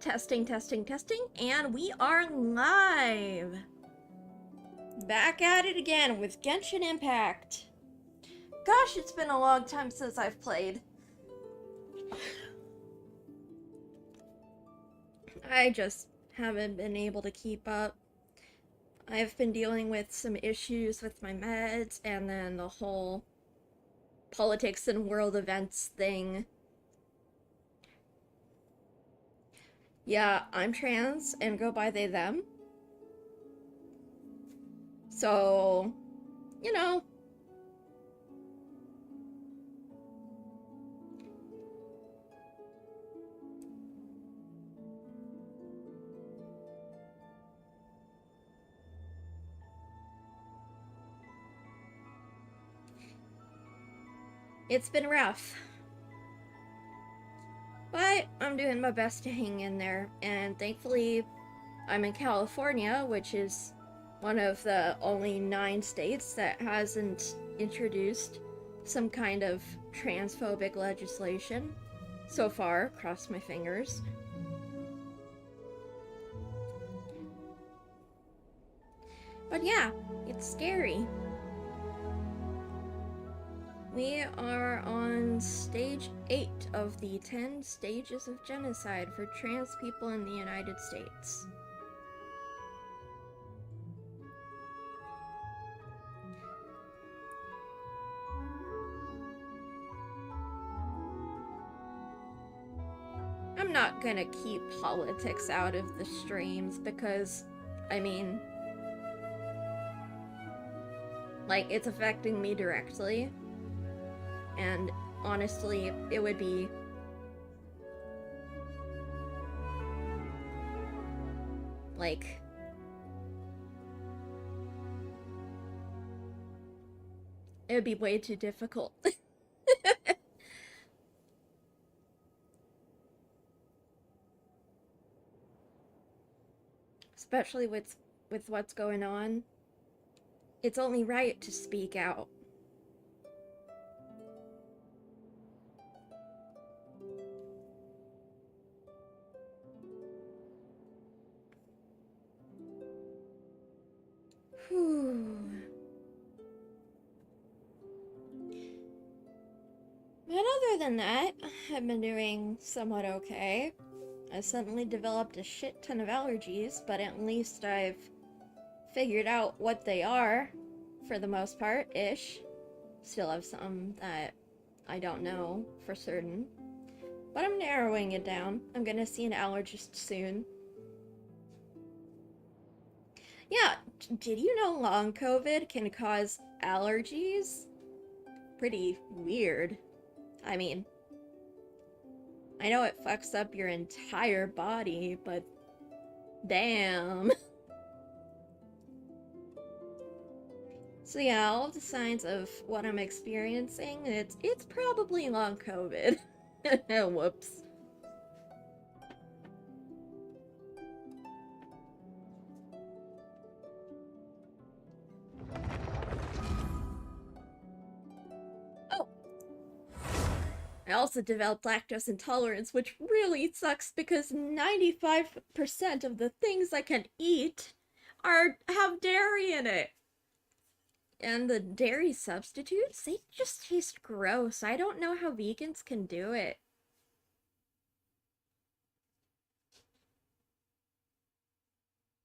Testing, testing, testing, and we are live! Back at it again with Genshin Impact. Gosh, it's been a long time since I've played. I just haven't been able to keep up. I've been dealing with some issues with my meds, and then the whole politics and world events thing. Yeah, I'm trans and go by they, them. So, you know. It's been rough. But I'm doing my best to hang in there, and thankfully I'm in California, which is one of the only 9 states that hasn't introduced some kind of transphobic legislation so far. Cross my fingers. But yeah, it's scary. We are on stage 8 of the 10 stages of genocide for trans people in the United States. I'm not gonna keep politics out of the streams because, I mean, like, it's affecting me directly. And honestly, it would be like it would be way too difficult. Especially with what's going on. It's only right to speak out. Whew. But other than that, I've been doing somewhat okay. I suddenly developed a shit ton of allergies, but at least I've figured out what they are, for the most part-ish. Still have some that I don't know for certain. But I'm narrowing it down. I'm gonna see an allergist soon. Yeah, did you know long COVID can cause allergies? Pretty weird. I mean, I know it fucks up your entire body, but damn. So yeah, all of the signs of what I'm experiencing, it's probably long COVID. Whoops. Oh. I also developed lactose intolerance, which really sucks because 95% of the things I can eat have dairy in it. And the dairy substitutes, they just taste gross. I don't know how vegans can do it.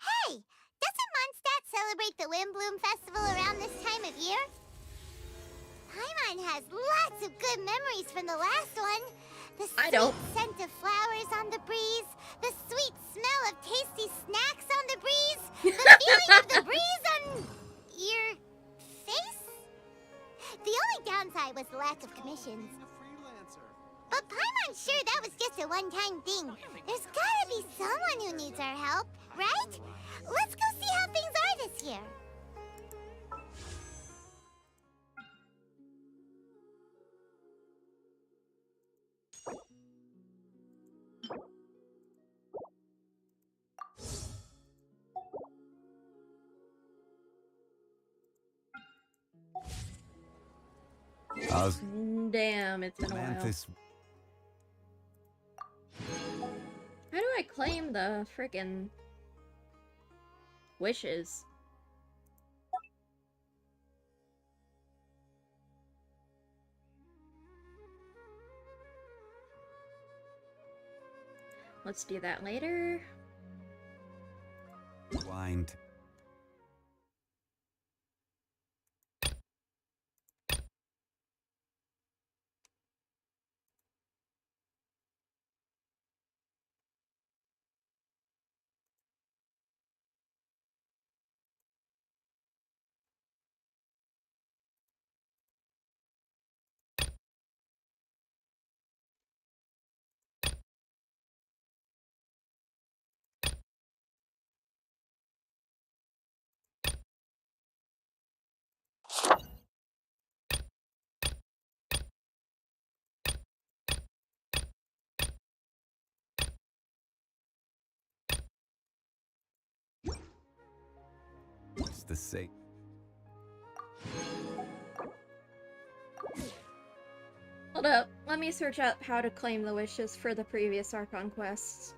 Hey! Doesn't Mondstadt celebrate the Windblume Festival around this time of year? Paimon has lots of good memories from the last one. The sweet scent of flowers on the breeze, the sweet smell of tasty snacks on the breeze, the feeling of the breeze on your face? The only downside was the lack of commissions. But Paimon's sure that was just a one-time thing. There's gotta be someone who needs our help, right? Let's go see how things are this year. Damn, it's been a while. How do I claim the frickin' wishes? Let's do that later. Wind. It's the same. Hold up, let me search up how to claim the wishes for the previous Archon quests.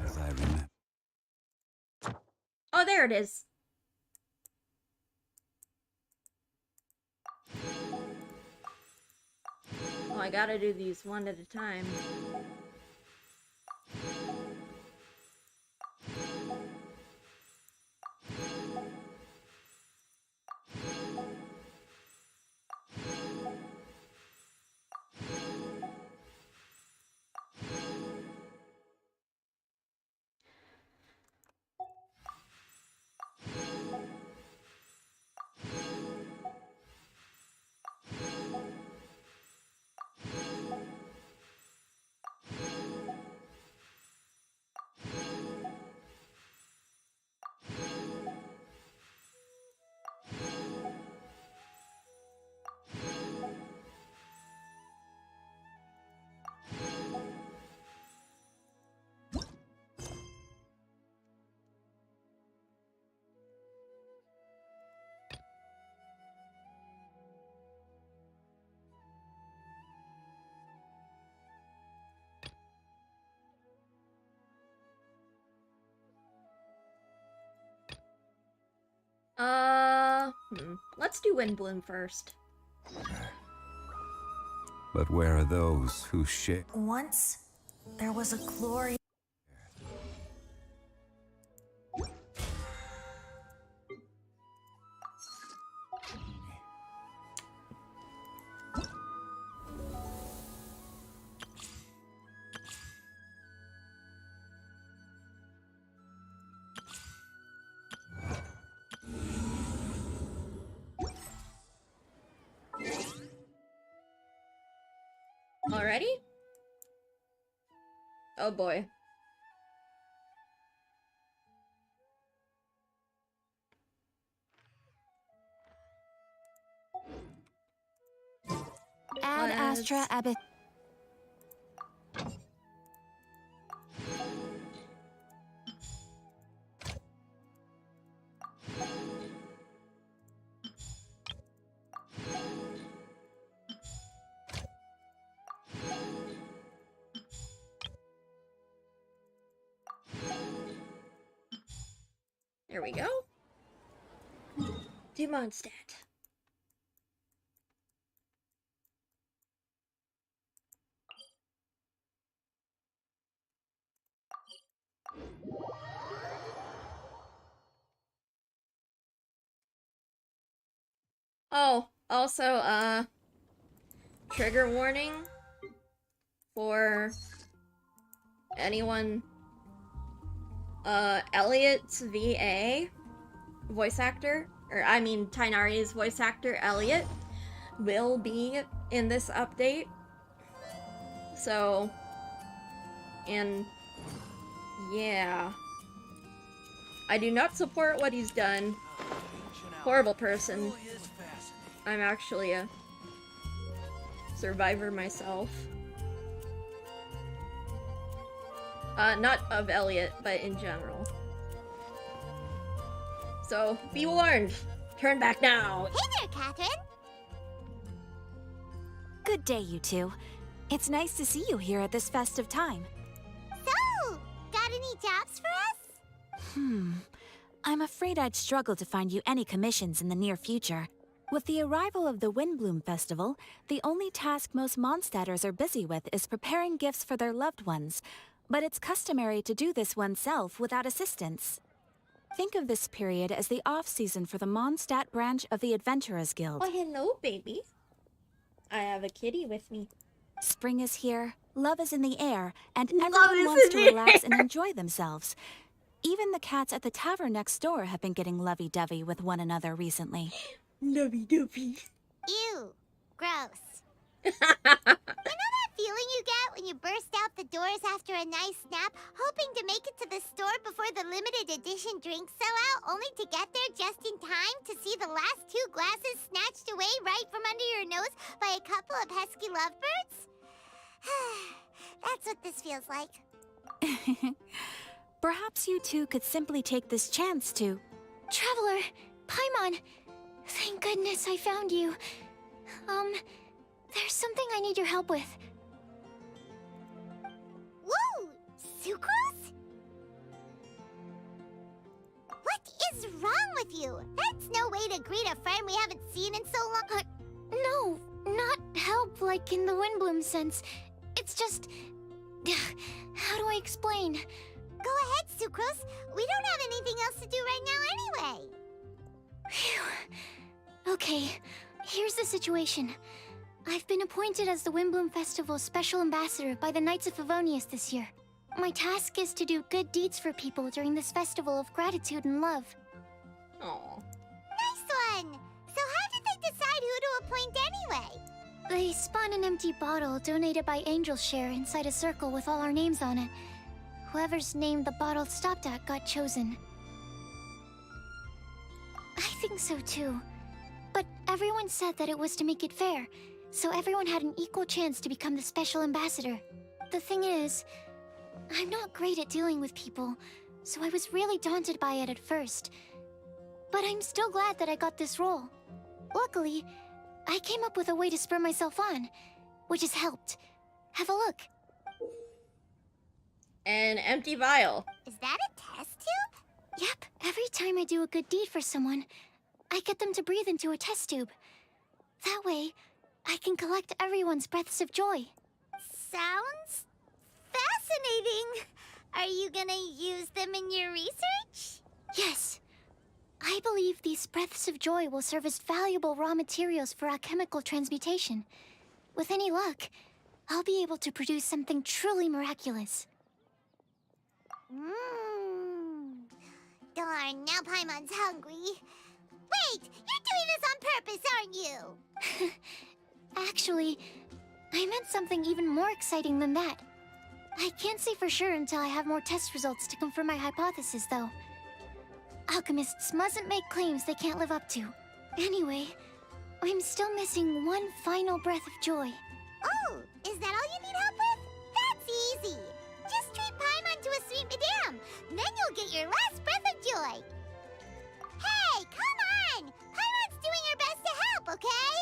As I remember. Oh, there it is. Oh, I gotta do these one at a time. Let's do Windblume first. But where are those who share? Once, there was a glorious... Already? Oh boy. Ad Astra Abyss. There we go. Do Mondstadt. Oh, also, trigger warning for anyone. Elliot's VA voice actor, or I mean Tainari's voice actor, Elliot, will be in this update. So, and yeah. I do not support what he's done. Horrible person. I'm actually a survivor myself. Not of Elliot, but in general. So, be warned! Turn back now! Hey there, Catherine! Good day, you two. It's nice to see you here at this festive time. So, got any jobs for us? I'm afraid I'd struggle to find you any commissions in the near future. With the arrival of the Windblume Festival, the only task most Mondstadters are busy with is preparing gifts for their loved ones. But it's customary to do this oneself without assistance. Think of this period as the off-season for the Mondstadt branch of the Adventurers Guild. Oh, hello, baby. I have a kitty with me. Spring is here, love is in the air, and Love everyone is wants in to the relax and air. enjoy themselves. Even the cats at the tavern next door have been getting lovey-dovey with one another recently. Lovey-dovey. Ew. Gross. You know that feeling you get when you burst out the doors after a nice nap, hoping to make it to the store before the limited edition drinks sell out, only to get there just in time to see the last 2 glasses snatched away right from under your nose by a couple of pesky lovebirds? That's what this feels like. Perhaps you two could simply take this chance to... Traveler, Paimon, thank goodness I found you. There's something I need your help with. Whoa! Sucrose? What is wrong with you? That's no way to greet a friend we haven't seen in so long. No, not help like in the Windblume sense. It's just... How do I explain? Go ahead, Sucrose. We don't have anything else to do right now anyway. Phew. Okay, here's the situation. I've been appointed as the Windblume Festival's special ambassador by the Knights of Favonius this year. My task is to do good deeds for people during this festival of gratitude and love. Aww. Nice one! So how did they decide who to appoint anyway? They spun an empty bottle donated by Angel's Share inside a circle with all our names on it. Whoever's name the bottle stopped at got chosen. I think so too. But everyone said that it was to make it fair, so everyone had an equal chance to become the special ambassador. The thing is, I'm not great at dealing with people, so I was really daunted by it at first. But I'm still glad that I got this role. Luckily, I came up with a way to spur myself on, which has helped. Have a look. An empty vial. Is that a test tube? Yep, every time I do a good deed for someone, I get them to breathe into a test tube. That way, I can collect everyone's breaths of joy. Sounds fascinating. Are you gonna use them in your research? Yes. I believe these breaths of joy will serve as valuable raw materials for alchemical transmutation. With any luck, I'll be able to produce something truly miraculous. Darn, now Paimon's hungry. Wait, you're doing this on purpose, aren't you? Actually, I meant something even more exciting than that. I can't say for sure until I have more test results to confirm my hypothesis, though. Alchemists mustn't make claims they can't live up to. Anyway, I'm still missing one final breath of joy. Oh, is that all you need help with? That's easy. Just treat Paimon to a sweet madame. Then you'll get your last breath of joy. Hey, come on! Paimon's doing her best to help, okay?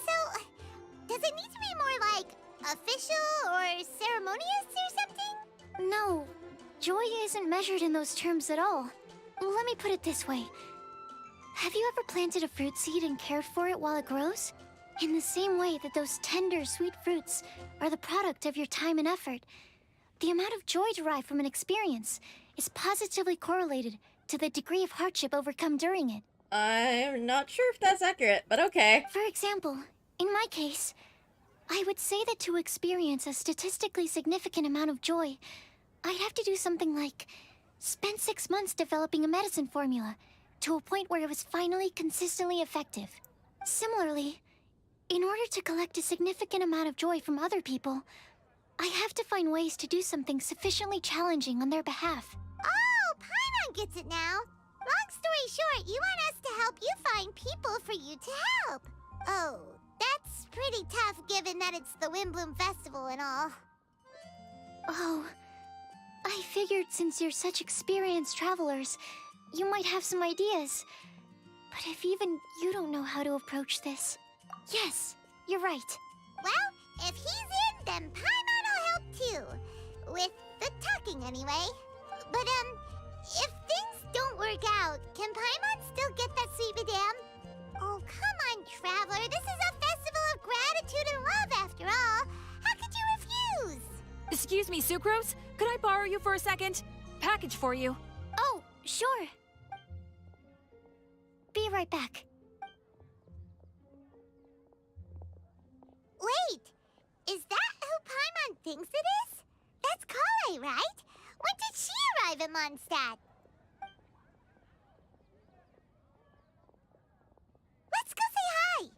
So, does it need to be more like official or ceremonious or something? No, joy isn't measured in those terms at all. Let me put it this way. Have you ever planted a fruit seed and cared for it while it grows? In the same way that those tender, sweet fruits are the product of your time and effort, the amount of joy derived from an experience is positively correlated to the degree of hardship overcome during it. I'm not sure if that's accurate, but okay. For example, in my case, I would say that to experience a statistically significant amount of joy, I'd have to do something like spend 6 months developing a medicine formula to a point where it was finally consistently effective. Similarly, in order to collect a significant amount of joy from other people, I have to find ways to do something sufficiently challenging on their behalf. Oh, Paimon gets it now. Long story short, you want us to help you find people for you to help. Oh, that's pretty tough given that it's the Windblume Festival and all. Oh, I figured since you're such experienced travelers, you might have some ideas. But if even you don't know how to approach this... Yes, you're right. Well, if he's in, then Paimon will help too. With the talking, anyway. But, if things don't work out, can Paimon still get that sweet madame? Oh, come on, Traveler. This is a festival of gratitude and love, after all. How could you refuse? Excuse me, Sucrose? Could I borrow you for a second? Package for you. Oh, sure. Be right back. Wait, is that who Paimon thinks it is? That's Kale, right? When did she arrive at Mondstadt? Let's go say hi!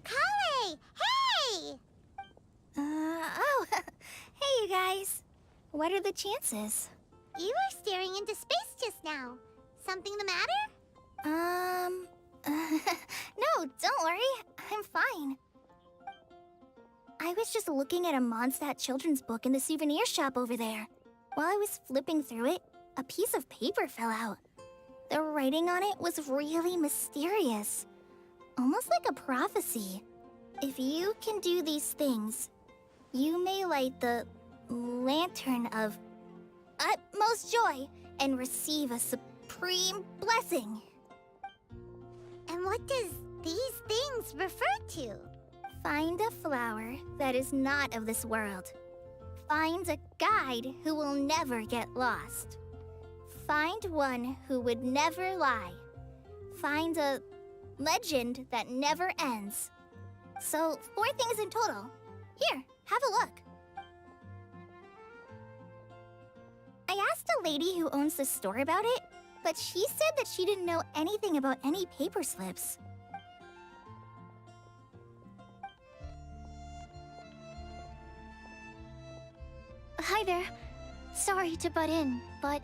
Kale! Hey! Oh, hey you guys. What are the chances? You were staring into space just now. Something the matter? No, don't worry. I'm fine. I was just looking at a Mondstadt children's book in the souvenir shop over there. While I was flipping through it, a piece of paper fell out. The writing on it was really mysterious. Almost like a prophecy. If you can do these things, you may light the lantern of utmost joy and receive a supreme blessing. And what does these things refer to? Find a flower that is not of this world. Find a guide who will never get lost. Find one who would never lie. Find a legend that never ends. So, 4 things in total. Here, have a look. I asked a lady who owns the store about it, but she said that she didn't know anything about any paper slips. Hi there. Sorry to butt in, but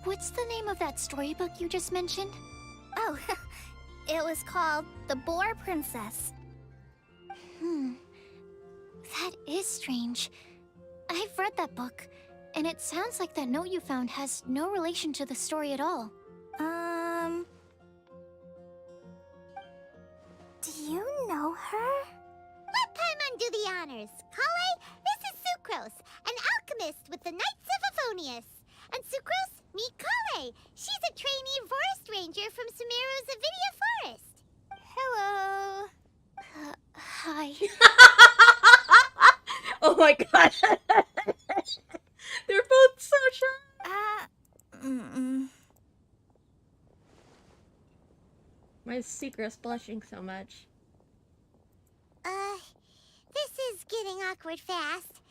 what's the name of that storybook you just mentioned? Oh, it was called The Boar Princess. That is strange. I've read that book, and it sounds like that note you found has no relation to the story at all. Do you know her? Let Paimon do the honors. Kale, this is Sucrose, an alchemist with the Knights of Favonius. And Sucrose, meet Kale. She's a trainee forest ranger from Sumeru's Avidia Forest. Hello. Hi. Oh my god. They're both so shy. My secret's blushing so much. This is getting awkward fast.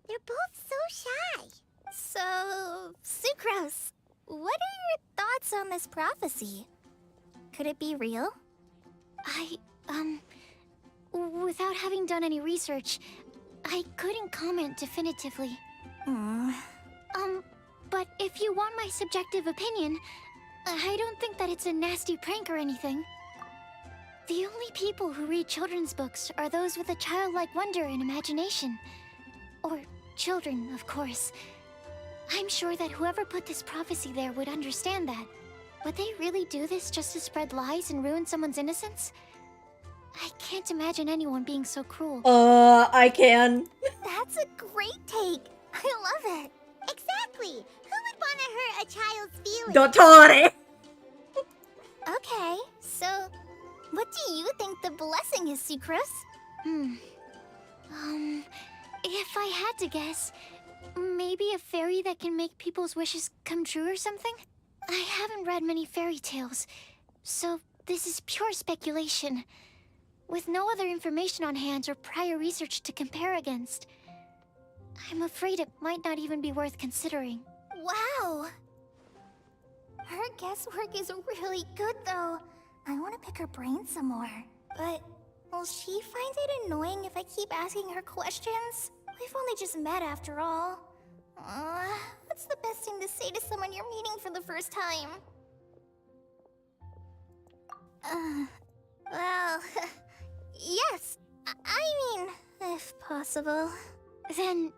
They're both so shy. So, Sucrose, what are your thoughts on this prophecy? Could it be real? Without having done any research, I couldn't comment definitively. But if you want my subjective opinion, I don't think that it's a nasty prank or anything. The only people who read children's books are those with a childlike wonder and imagination. Or children, of course. I'm sure that whoever put this prophecy there would understand that. Would they really do this just to spread lies and ruin someone's innocence? I can't imagine anyone being so cruel. I can. That's a great take. I love it. Exactly. Who would want to hurt a child's feelings? Dottore! Okay, so what do you think the blessing is, Sucrose? If I had to guess, maybe a fairy that can make people's wishes come true or something? I haven't read many fairy tales, so this is pure speculation. With no other information on hand or prior research to compare against, I'm afraid it might not even be worth considering. Wow! Her guesswork is really good, though. I want to pick her brain some more. But will she find it annoying if I keep asking her questions? We've only just met after all. What's the best thing to say to someone you're meeting for the first time? Well, yes. I mean, if possible. Then,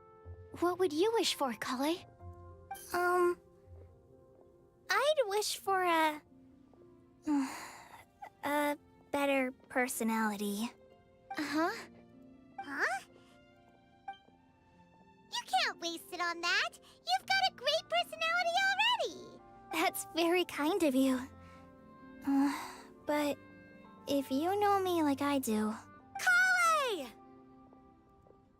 what would you wish for, Kale? I'd wish for a better personality. Uh-huh. Huh? You can't waste it on that. You've got a great personality already. That's very kind of you. But if you know me like I do... Kale!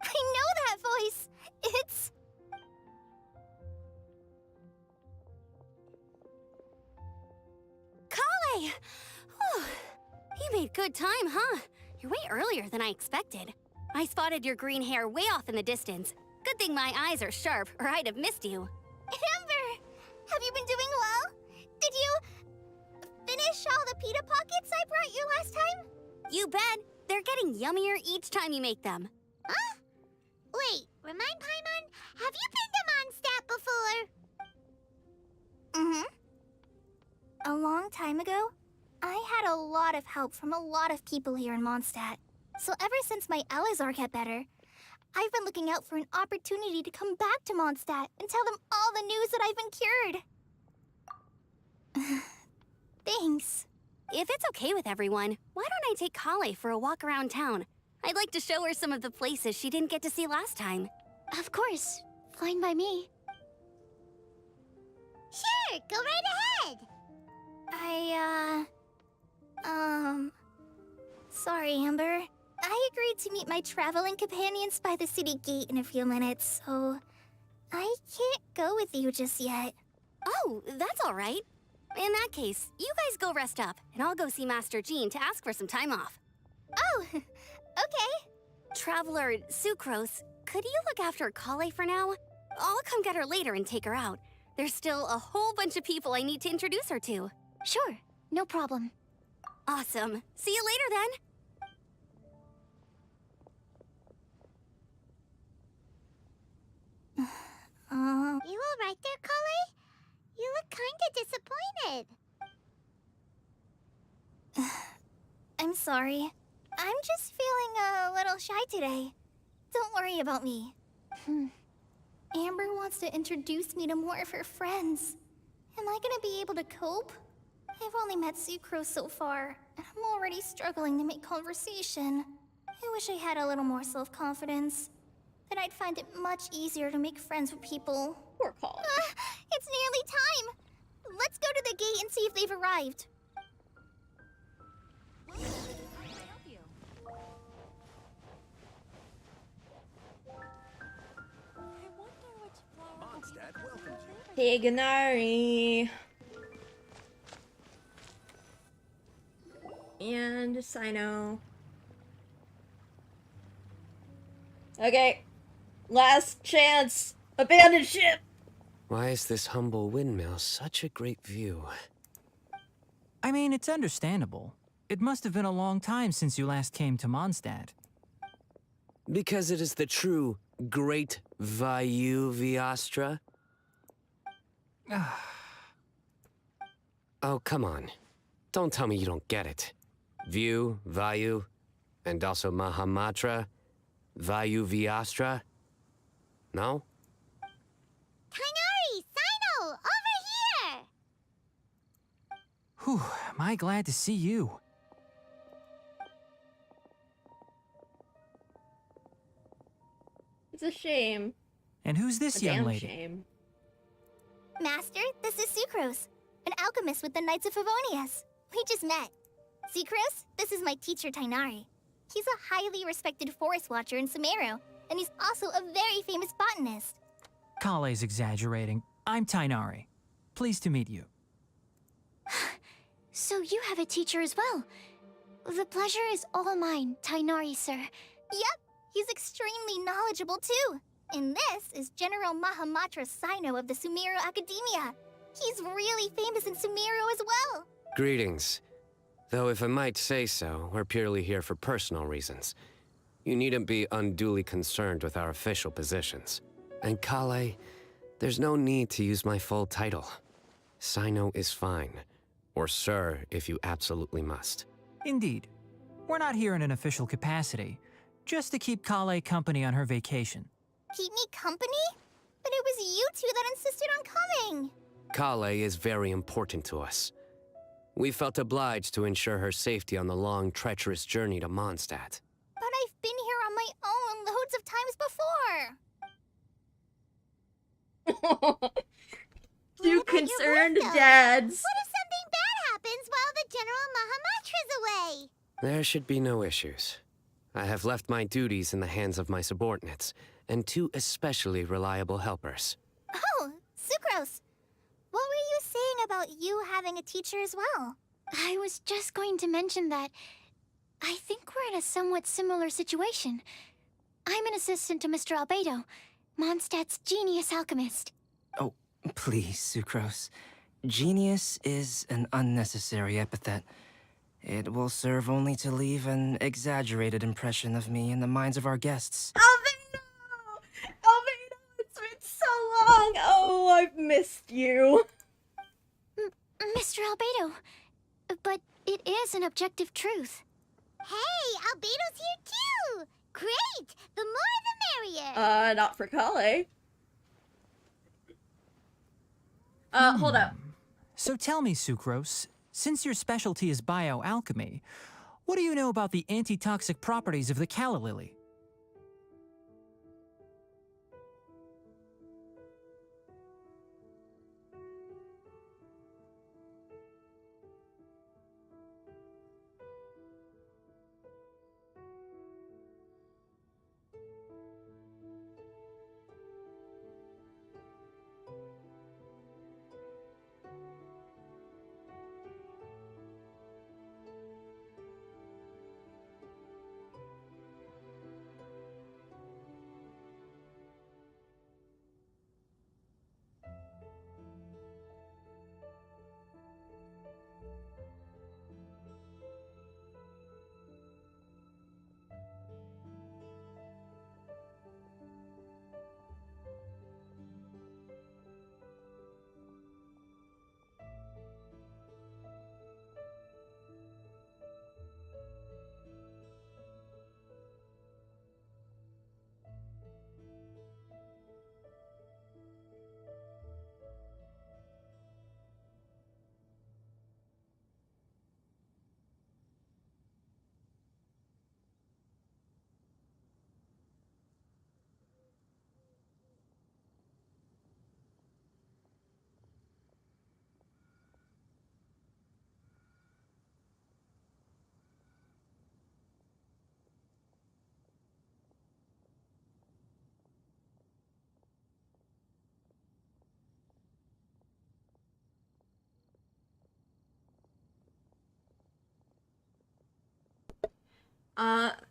I know that voice! It's... Kale! Whew. You made good time, huh? You're way earlier than I expected. I spotted your green hair way off in the distance. Good thing my eyes are sharp, or I'd have missed you. Amber! Have you been doing well? Did you finish all the pita pockets I brought you last time? You bet. They're getting yummier each time you make them. Huh? Wait, remind Paimon, have you been to Mondstadt before? Mm-hmm. A long time ago, I had a lot of help from a lot of people here in Mondstadt. So ever since my Elazar got better, I've been looking out for an opportunity to come back to Mondstadt and tell them all the news that I've been cured. Thanks. If it's okay with everyone, why don't I take Kale for a walk around town? I'd like to show her some of the places she didn't get to see last time. Of course. Fine by me. Sure, go right ahead. Sorry, Amber. I agreed to meet my traveling companions by the city gate in a few minutes, so I can't go with you just yet. Oh, that's all right. In that case, you guys go rest up, and I'll go see Master Jean to ask for some time off. Oh, okay. Traveler Sucrose, could you look after Kale for now? I'll come get her later and take her out. There's still a whole bunch of people I need to introduce her to. Sure, no problem. Awesome. See you later then. You all right there, Kale? You look kinda disappointed. I'm sorry. I'm just feeling a little shy today. Don't worry about me. Amber wants to introduce me to more of her friends. Am I gonna be able to cope? I've only met Sucrose so far, and I'm already struggling to make conversation. I wish I had a little more self-confidence. Then I'd find it much easier to make friends with people. Poor Kale. It's nearly time! Let's go to the gate and see if they've arrived. Hey, Ganari. And Sino. Okay. Last chance. Abandon ship. Why is this humble windmill such a great view? I mean, it's understandable. It must have been a long time since you last came to Mondstadt. Because it is the true Great Vayu Viastra? Oh, come on. Don't tell me you don't get it. View, Vayu, and also Mahamatra, Vayu Viastra? No? Kainari, Sino, over here! Whew, am I glad to see you. It's a shame. And who's this A young damn lady? shame. Master, this is Sucrose, an alchemist with the Knights of Favonius. We just met. See, Chris? This is my teacher, Tainari. He's a highly respected forest watcher in Sumeru, and he's also a very famous botanist. Kale's exaggerating. I'm Tainari. Pleased to meet you. So you have a teacher as well. The pleasure is all mine, Tainari, sir. Yep, he's extremely knowledgeable too. And this is General Mahamatra Sino of the Sumeru Academia. He's really famous in Sumeru as well. Greetings. Though if I might say so, we're purely here for personal reasons. You needn't be unduly concerned with our official positions. And Kale, there's no need to use my full title. Sino is fine. Or sir, if you absolutely must. Indeed. We're not here in an official capacity, just to keep Kale company on her vacation. Keep me company? But it was you two that insisted on coming. Kale is very important to us. We felt obliged to ensure her safety on the long, treacherous journey to Mondstadt. But I've been here on my own loads of times before. Two concerned dads. What if something bad happens while the General Mahamatra's away? There should be no issues. I have left my duties in the hands of my subordinates, and two especially reliable helpers. Oh, Sucrose. What were you saying about you having a teacher as well? I was just going to mention that I think we're in a somewhat similar situation. I'm an assistant to Mr. Albedo, Mondstadt's genius alchemist. Oh, please, Sucrose. Genius is an unnecessary epithet. It will serve only to leave an exaggerated impression of me in the minds of our guests. Albedo! Albedo, it's been so long! Oh, I've missed you. Mr. Albedo, but it is an objective truth. Hey, Albedo's here too! Great! The more the merrier! Not for Kale. Hold up. So tell me, Sucrose, since your specialty is bioalchemy, what do you know about the antitoxic properties of the calla lily?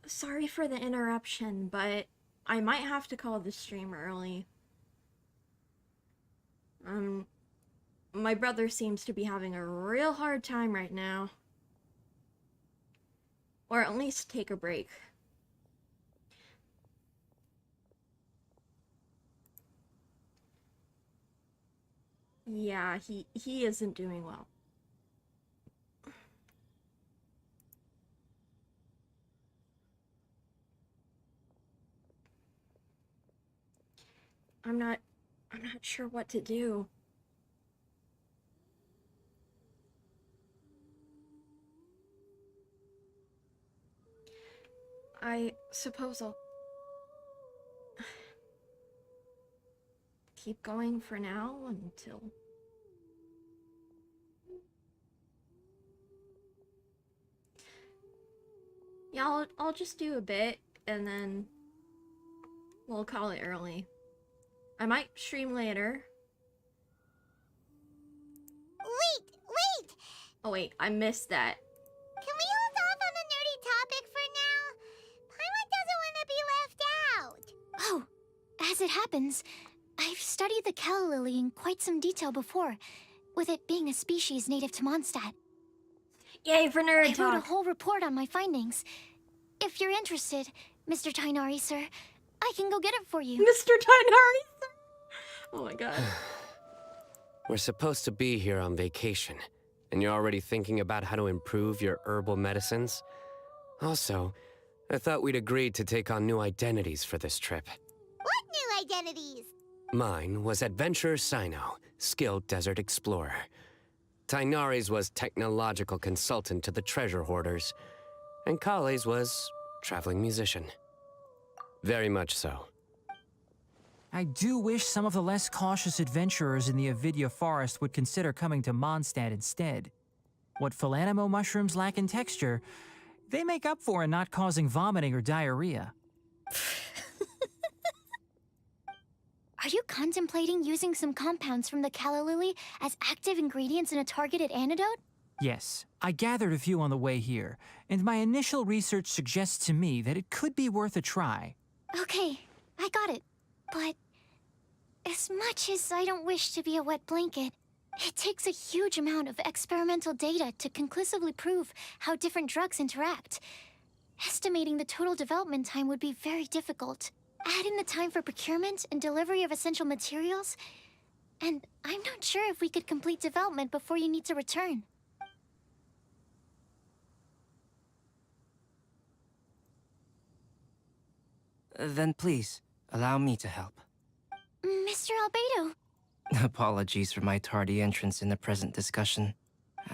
Sorry for the interruption, but I might have to call the stream early. My brother seems to be having a real hard time right now. Or at least take a break. Yeah, he isn't doing well. I'm not sure what to do. I suppose I'll keep going for now until... Yeah, I'll just do a bit, and then we'll call it early. I might stream later. Wait! Oh wait, I missed that. Can we hold off on the nerdy topic for now? Paimon doesn't want to be left out. Oh, as it happens, I've studied the calla lily in quite some detail before, with it being a species native to Mondstadt. Yay for nerd I wrote a talk! whole report on my findings. If you're interested, Mr. Tainari, sir, I can go get it for you. Mr. Tainari! Oh my god. We're supposed to be here on vacation, and you're already thinking about how to improve your herbal medicines? Also, I thought we'd agreed to take on new identities for this trip. What new identities? Mine was Adventurer Sino, skilled desert explorer. Tainari's was technological consultant to the treasure hoarders, and Kale's was traveling musician. Very much so. I do wish some of the less cautious adventurers in the Avidya forest would consider coming to Mondstadt instead. What Philanimo mushrooms lack in texture, they make up for in not causing vomiting or diarrhea. Are you contemplating using some compounds from the calla lily as active ingredients in a targeted antidote? Yes, I gathered a few on the way here, and my initial research suggests to me that it could be worth a try. Okay, I got it. But as much as I don't wish to be a wet blanket, it takes a huge amount of experimental data to conclusively prove how different drugs interact. Estimating the total development time would be very difficult. Add in the time for procurement and delivery of essential materials, and I'm not sure if we could complete development before you need to return. Then please, allow me to help. Mr. Albedo. Apologies for my tardy entrance in the present discussion.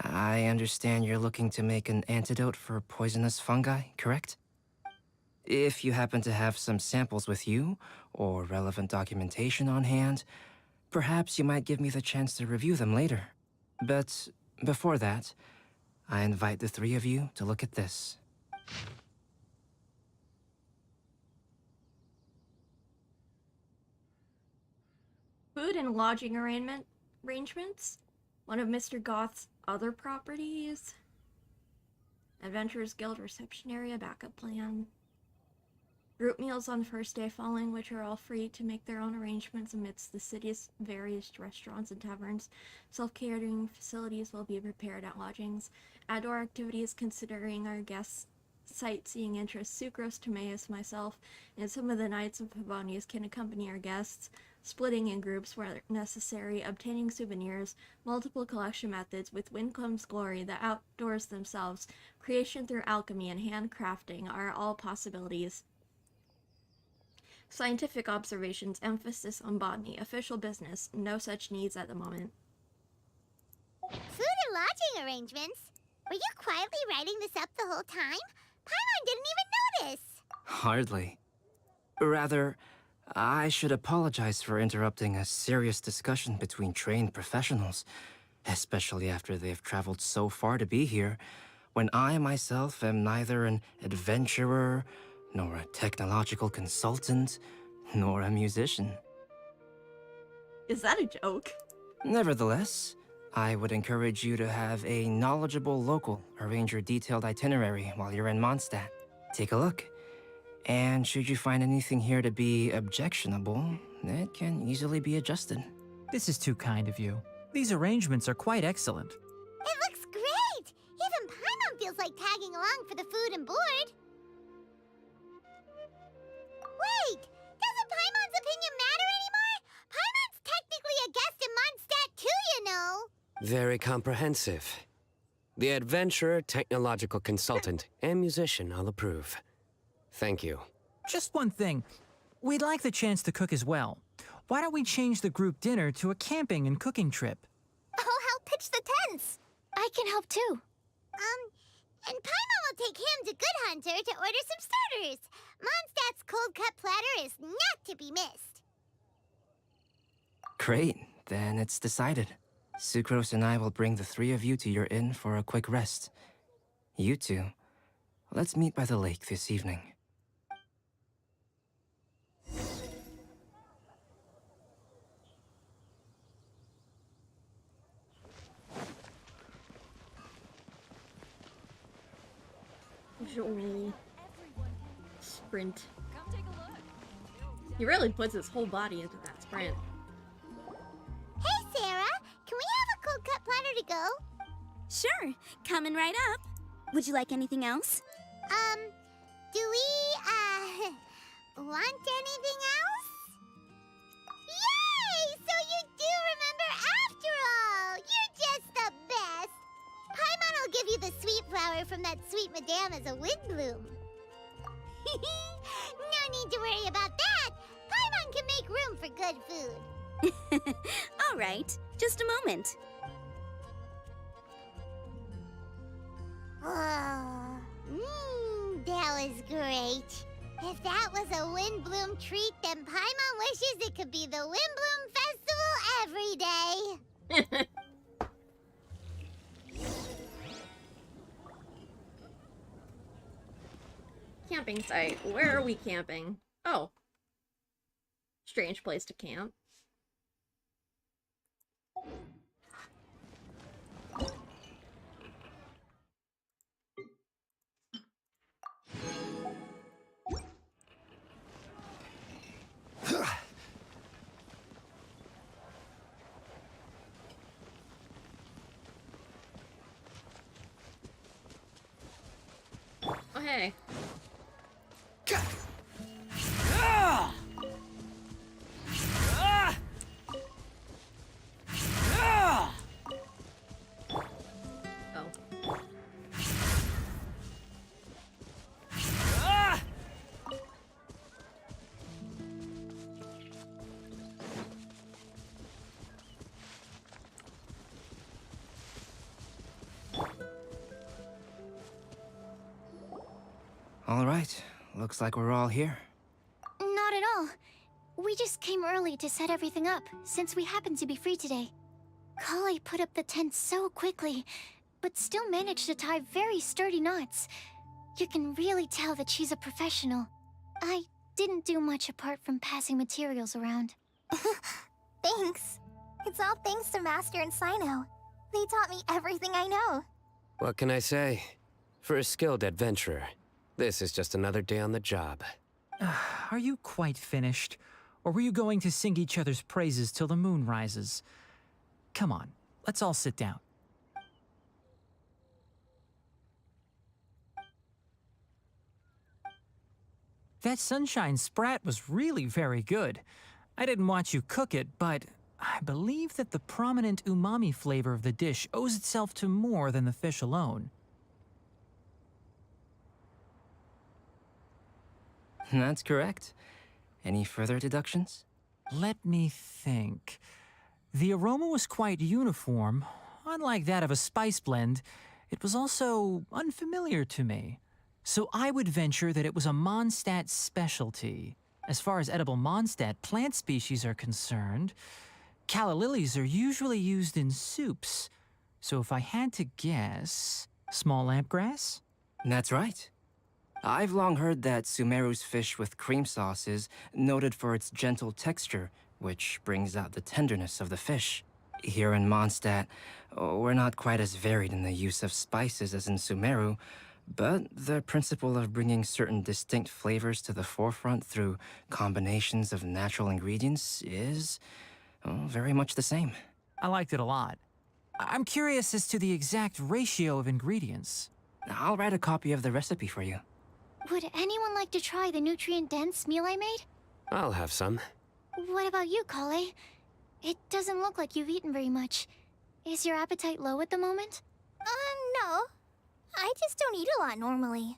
I understand you're looking to make an antidote for poisonous fungi, correct? If you happen to have some samples with you, or relevant documentation on hand, perhaps you might give me the chance to review them later. But before that, I invite the three of you to look at this. Food and lodging arrangements? One of Mr. Goth's other properties? Adventurers Guild reception area backup plan. Group meals on first day following, which are all free to make their own arrangements amidst the city's various restaurants and taverns. Self-catering facilities will be prepared at lodgings. Outdoor activities considering our guests' sightseeing interests. Sucrose, Timaeus, myself, and some of the Knights of Pavonius can accompany our guests, splitting in groups where necessary, obtaining souvenirs, multiple collection methods. With Windblume's glory, the outdoors themselves, creation through alchemy and handcrafting are all possibilities. Scientific observations, emphasis on botany, official business, no such needs at the moment. Food and lodging arrangements? Were you quietly writing this up the whole time? Paimon didn't even notice! Hardly. Rather, I should apologize for interrupting a serious discussion between trained professionals, especially after they've traveled so far to be here, when I myself am neither an adventurer, nor a technological consultant, nor a musician. Is that a joke? Nevertheless, I would encourage you to have a knowledgeable local arrange your detailed itinerary while you're in Mondstadt. Take a look. And should you find anything here to be objectionable, it can easily be adjusted. This is too kind of you. These arrangements are quite excellent. It looks great! Even Paimon feels like tagging along for the food and board. Wait! Doesn't Paimon's opinion matter anymore? Paimon's technically a guest in Mondstadt too, you know! Very comprehensive. The adventurer, technological consultant, and musician I'll approve. Thank you. Just one thing. We'd like the chance to cook as well. Why don't we change the group dinner to a camping and cooking trip? I'll help pitch the tents. I can help too. And Paimon will take him to Good Hunter to order some starters. Mondstadt's cold-cut platter is not to be missed. Great, then it's decided. Sucrose and I will bring the three of you to your inn for a quick rest. You two, Let's meet by the lake this evening. Joel. Sprint. He really puts his whole body into that sprint. Hey, Sarah! Can we have a cold cut platter to go? Sure, coming right up. Would you like anything else? Do we, want anything else? Yay! So you do remember after all! You're just the best! Paimon will give you the sweet flower from that sweet madame as a Windblume. No need to worry about that! Paimon can make room for good food. All right, just a moment. Oh, that was great. If that was a Windblume treat, then Paimon wishes it could be the Windblume Festival every day. Camping site. Where are we camping? Oh. Strange place to camp. Oh, hey. All right, looks like we're all here. Not at all. We just came early to set everything up, since we happen to be free today. Kale put up the tent so quickly, but still managed to tie very sturdy knots. You can really tell that she's a professional. I didn't do much apart from passing materials around. Thanks. It's all thanks to Master and Sino. They taught me everything I know. What can I say? For a skilled adventurer, this is just another day on the job. Are you quite finished? Or were you going to sing each other's praises till the moon rises? Come on, let's all sit down. That sunshine sprat was really very good. I didn't watch you cook it, but I believe that the prominent umami flavor of the dish owes itself to more than the fish alone. That's correct. Any further deductions? Let me think. The aroma was quite uniform. Unlike that of a spice blend, it was also unfamiliar to me. So I would venture that it was a Mondstadt specialty. As far as edible Mondstadt plant species are concerned, calla lilies are usually used in soups. So if I had to guess, small lampgrass? That's right. I've long heard that Sumeru's fish with cream sauce is noted for its gentle texture, which brings out the tenderness of the fish. Here in Mondstadt, we're not quite as varied in the use of spices as in Sumeru, but the principle of bringing certain distinct flavors to the forefront through combinations of natural ingredients is very much the same. I liked it a lot. I'm curious as to the exact ratio of ingredients. I'll write a copy of the recipe for you. Would anyone like to try the nutrient-dense meal I made? I'll have some. What about you, Kale? It doesn't look like you've eaten very much. Is your appetite low at the moment? No. I just don't eat a lot normally.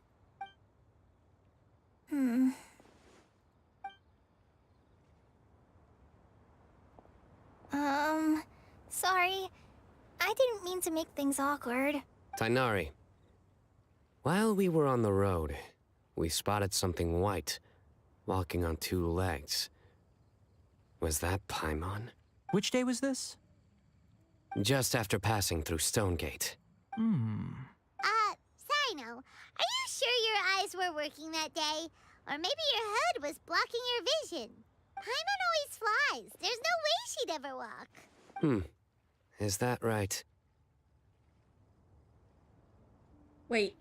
Sorry. I didn't mean to make things awkward. Tainari, while we were on the road, we spotted something white, walking on two legs. Was that Paimon? Which day was this? Just after passing through Stonegate. Sino, are you sure sure your eyes were working that day. Or maybe your hood was blocking your vision. Paimon always flies. There's no way she'd ever walk. Is that right? Wait.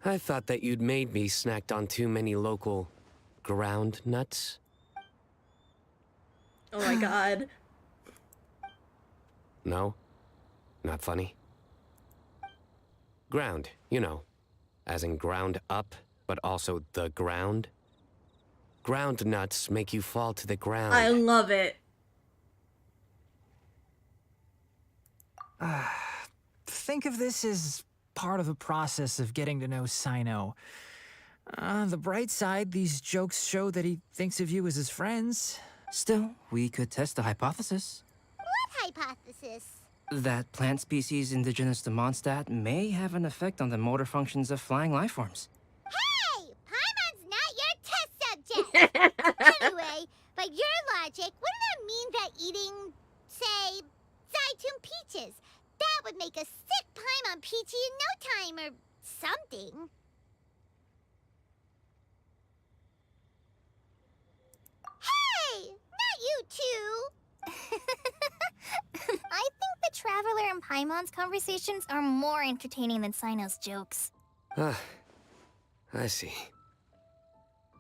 I thought that you'd made me snacked on too many local ground nuts. Oh my god. No? Not funny? Ground, you know. As in ground up, but also the ground. Ground nuts make you fall to the ground. I love it. Think of this as part of the process of getting to know Sino. On the bright side, these jokes show that he thinks of you as his friends. Still, we could test the hypothesis. What hypothesis? That plant species indigenous to Mondstadt may have an effect on the motor functions of flying lifeforms. Hey! Paimon's not your test subject! Anyway, by your logic, wouldn't that mean that eating, say, Zaitun peaches, that would make a sick Paimon peachy in no time or something? Hey! Not you two! I think the Traveler and Paimon's conversations are more entertaining than Sino's jokes. Ah, I see.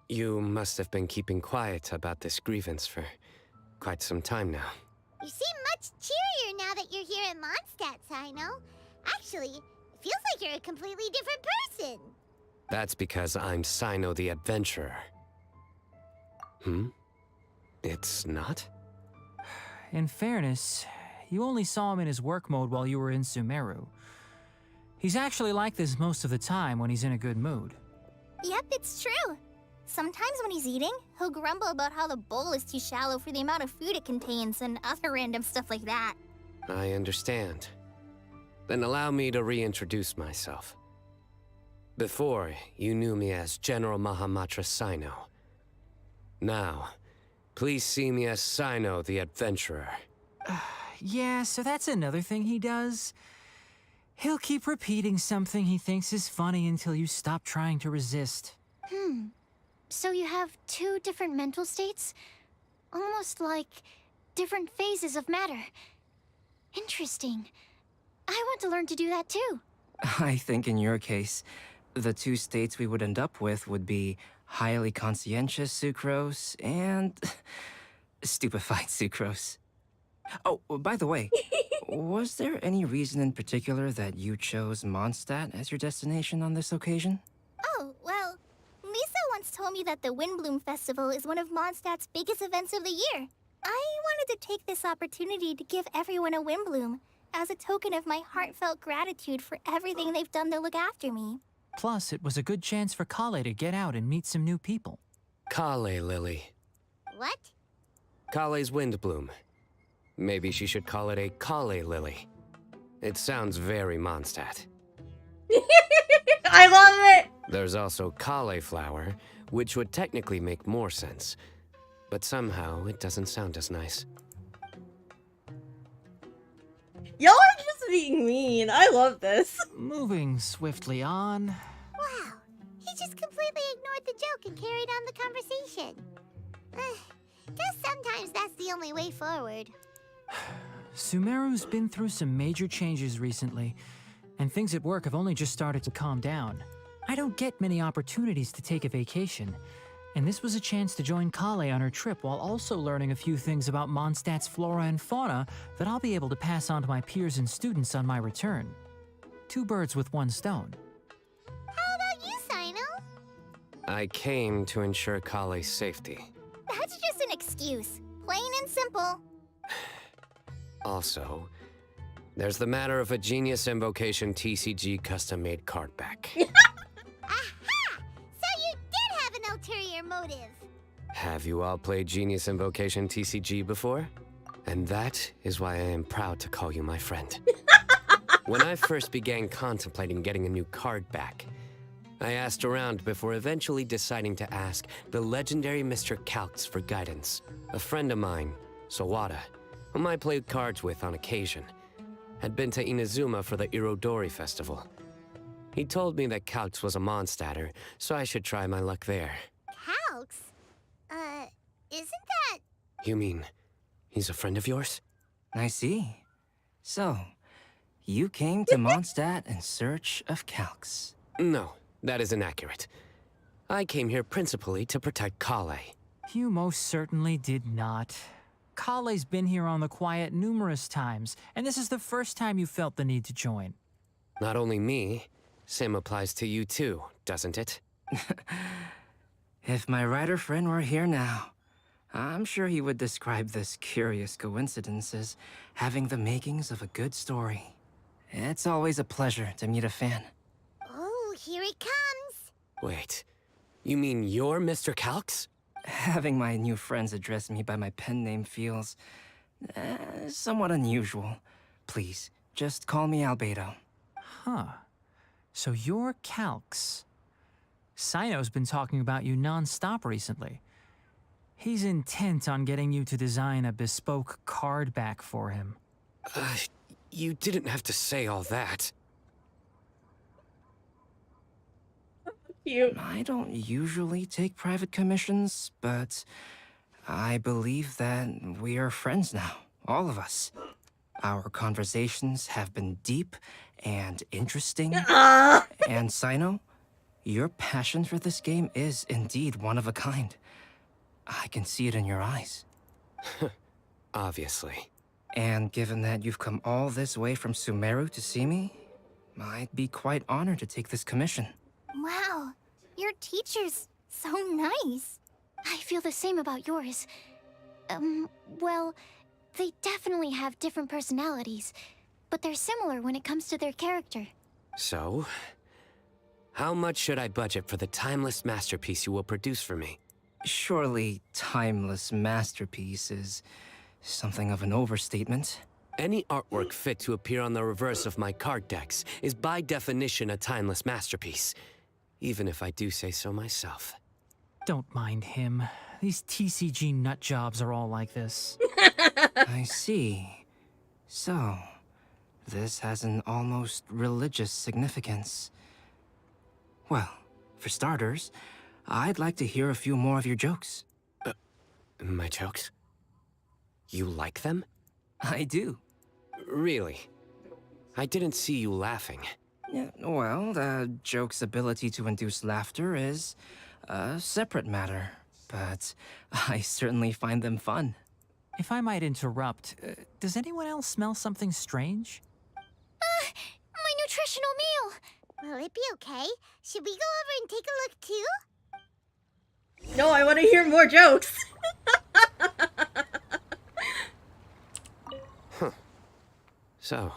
You must have been keeping quiet about this grievance for quite some time now. You seem much cheerier now that you're here in Mondstadt, Sino. Actually, it feels like you're a completely different person. That's because I'm Sino the Adventurer. It's not? In fairness, you only saw him in his work mode while you were in Sumeru. He's actually like this most of the time when he's in a good mood. Yep, it's true. Sometimes when he's eating, he'll grumble about how the bowl is too shallow for the amount of food it contains and other random stuff like that. I understand. Then allow me to reintroduce myself. Before, you knew me as General Mahamatra Sino. Now, please see me as Sino the Adventurer. Yeah, so that's another thing he does. He'll keep repeating something he thinks is funny until you stop trying to resist. So you have two different mental states? Almost like different phases of matter. Interesting. I want to learn to do that too. I think in your case, the two states we would end up with would be highly conscientious sucrose and stupefied sucrose. Oh, by the way, was there any reason in particular that you chose Mondstadt as your destination on this occasion? Oh, well, Lisa once told me that the Windblume Festival is one of Mondstadt's biggest events of the year. I wanted to take this opportunity to give everyone a Windblume as a token of my heartfelt gratitude for everything they've done to look after me. Plus, it was a good chance for Kale to get out and meet some new people. Kale Lily. What? Kale's Windblume. Maybe she should call it a Kale Lily. It sounds very Mondstadt. I love it! There's also cauliflower, which would technically make more sense. But somehow, it doesn't sound as nice. Y'all are just being mean. I love this. Moving swiftly on. Wow. He just completely ignored the joke and carried on the conversation. Guess sometimes that's the only way forward. Sumeru's been through some major changes recently, and things at work have only just started to calm down. I don't get many opportunities to take a vacation, and this was a chance to join Kale on her trip while also learning a few things about Mondstadt's flora and fauna that I'll be able to pass on to my peers and students on my return. Two birds with one stone. How about you, Sino? I came to ensure Kale's safety. That's just an excuse. Plain and simple. Also, there's the matter of a Genius Invocation TCG custom-made card back. Aha! So you did have an ulterior motive. Have you all played Genius Invocation TCG before? And that is why I am proud to call you my friend. When I first began contemplating getting a new card back, I asked around before eventually deciding to ask the legendary Mr. Calx for guidance. A friend of mine, Sawada, whom I played cards with on occasion, had been to Inazuma for the Irodori festival. He told me that Calx was a Mondstatter, so I should try my luck there. Calx? Isn't that... You mean, he's a friend of yours? I see. So, you came to Mondstadt in search of Calx. No, that is inaccurate. I came here principally to protect Kale. You most certainly did not. Kale's been here on the quiet numerous times, and this is the first time you felt the need to join. Not only me, same applies to you too, doesn't it? If my writer friend were here now, I'm sure he would describe this curious coincidence as having the makings of a good story. It's always a pleasure to meet a fan. Oh, here it comes! Wait, you mean you're Mr. Calx? Having my new friends address me by my pen name feels... somewhat unusual. Please, just call me Albedo. Huh. So you're Calx. Sino's been talking about you non-stop recently. He's intent on getting you to design a bespoke card back for him. You didn't have to say all that. Cute. I don't usually take private commissions, but I believe that we are friends now, all of us. Our conversations have been deep and interesting. And Sino, your passion for this game is indeed one of a kind. I can see it in your eyes. Obviously. And given that you've come all this way from Sumeru to see me, I'd be quite honored to take this commission. Wow, your teacher's so nice. I feel the same about yours. Well, they definitely have different personalities, but they're similar when it comes to their character. So, how much should I budget for the timeless masterpiece you will produce for me? Surely, timeless masterpiece is something of an overstatement. Any artwork fit to appear on the reverse of my card decks is by definition a timeless masterpiece, even if I do say so myself. Don't mind him. These TCG nut jobs are all like this. I see. So, this has an almost religious significance. Well, for starters, I'd like to hear a few more of your jokes. My jokes? You like them? I do. Really? I didn't see you laughing. Yeah, well, the joke's ability to induce laughter is a separate matter, but I certainly find them fun. If I might interrupt, does anyone else smell something strange? My nutritional meal! Will it be okay? Should we go over and take a look too? No, I want to hear more jokes. So,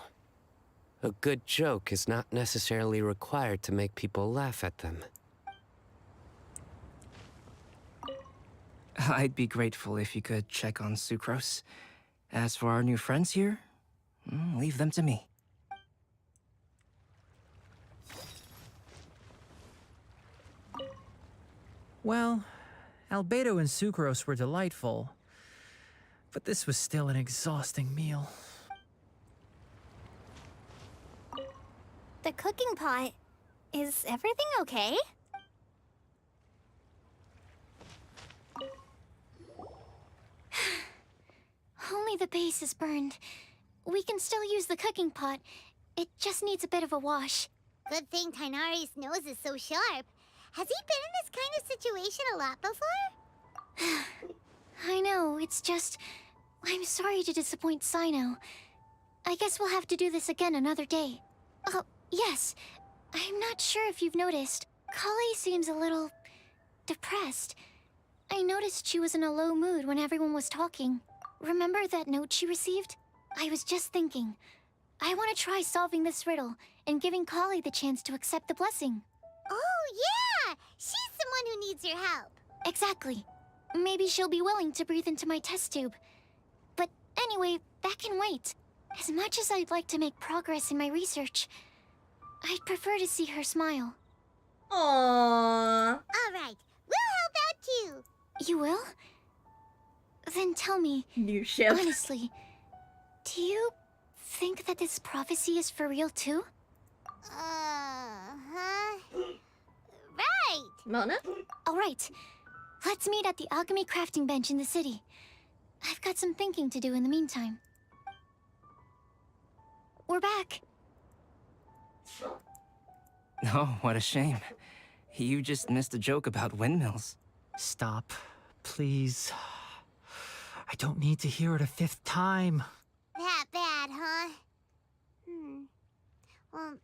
a good joke is not necessarily required to make people laugh at them. I'd be grateful if you could check on Sucrose. As for our new friends here, leave them to me. Well, Albedo and Sucrose were delightful, but this was still an exhausting meal. The cooking pot. Is everything okay? Only the base is burned. We can still use the cooking pot. It just needs a bit of a wash. Good thing Tainari's nose is so sharp. Has he been in this kind of situation a lot before? I know, it's just... I'm sorry to disappoint Sino. I guess we'll have to do this again another day. Oh, yes. I'm not sure if you've noticed. Kale seems a little... depressed. I noticed she was in a low mood when everyone was talking. Remember that note she received? I was just thinking. I want to try solving this riddle and giving Kale the chance to accept the blessing. Oh, yeah! She's someone who needs your help. Exactly. Maybe she'll be willing to breathe into my test tube. But anyway, that can wait. As much as I'd like to make progress in my research, I'd prefer to see her smile. Aww. All right, we'll help out too. You will? Then tell me, New ship. honestly, do you think that this prophecy is for real too? Mona? All right. Let's meet at the alchemy crafting bench in the city. I've got some thinking to do in the meantime. We're back. Oh, what a shame. You just missed a joke about windmills. Stop, please. I don't need to hear it a fifth time. That bad, huh? Well,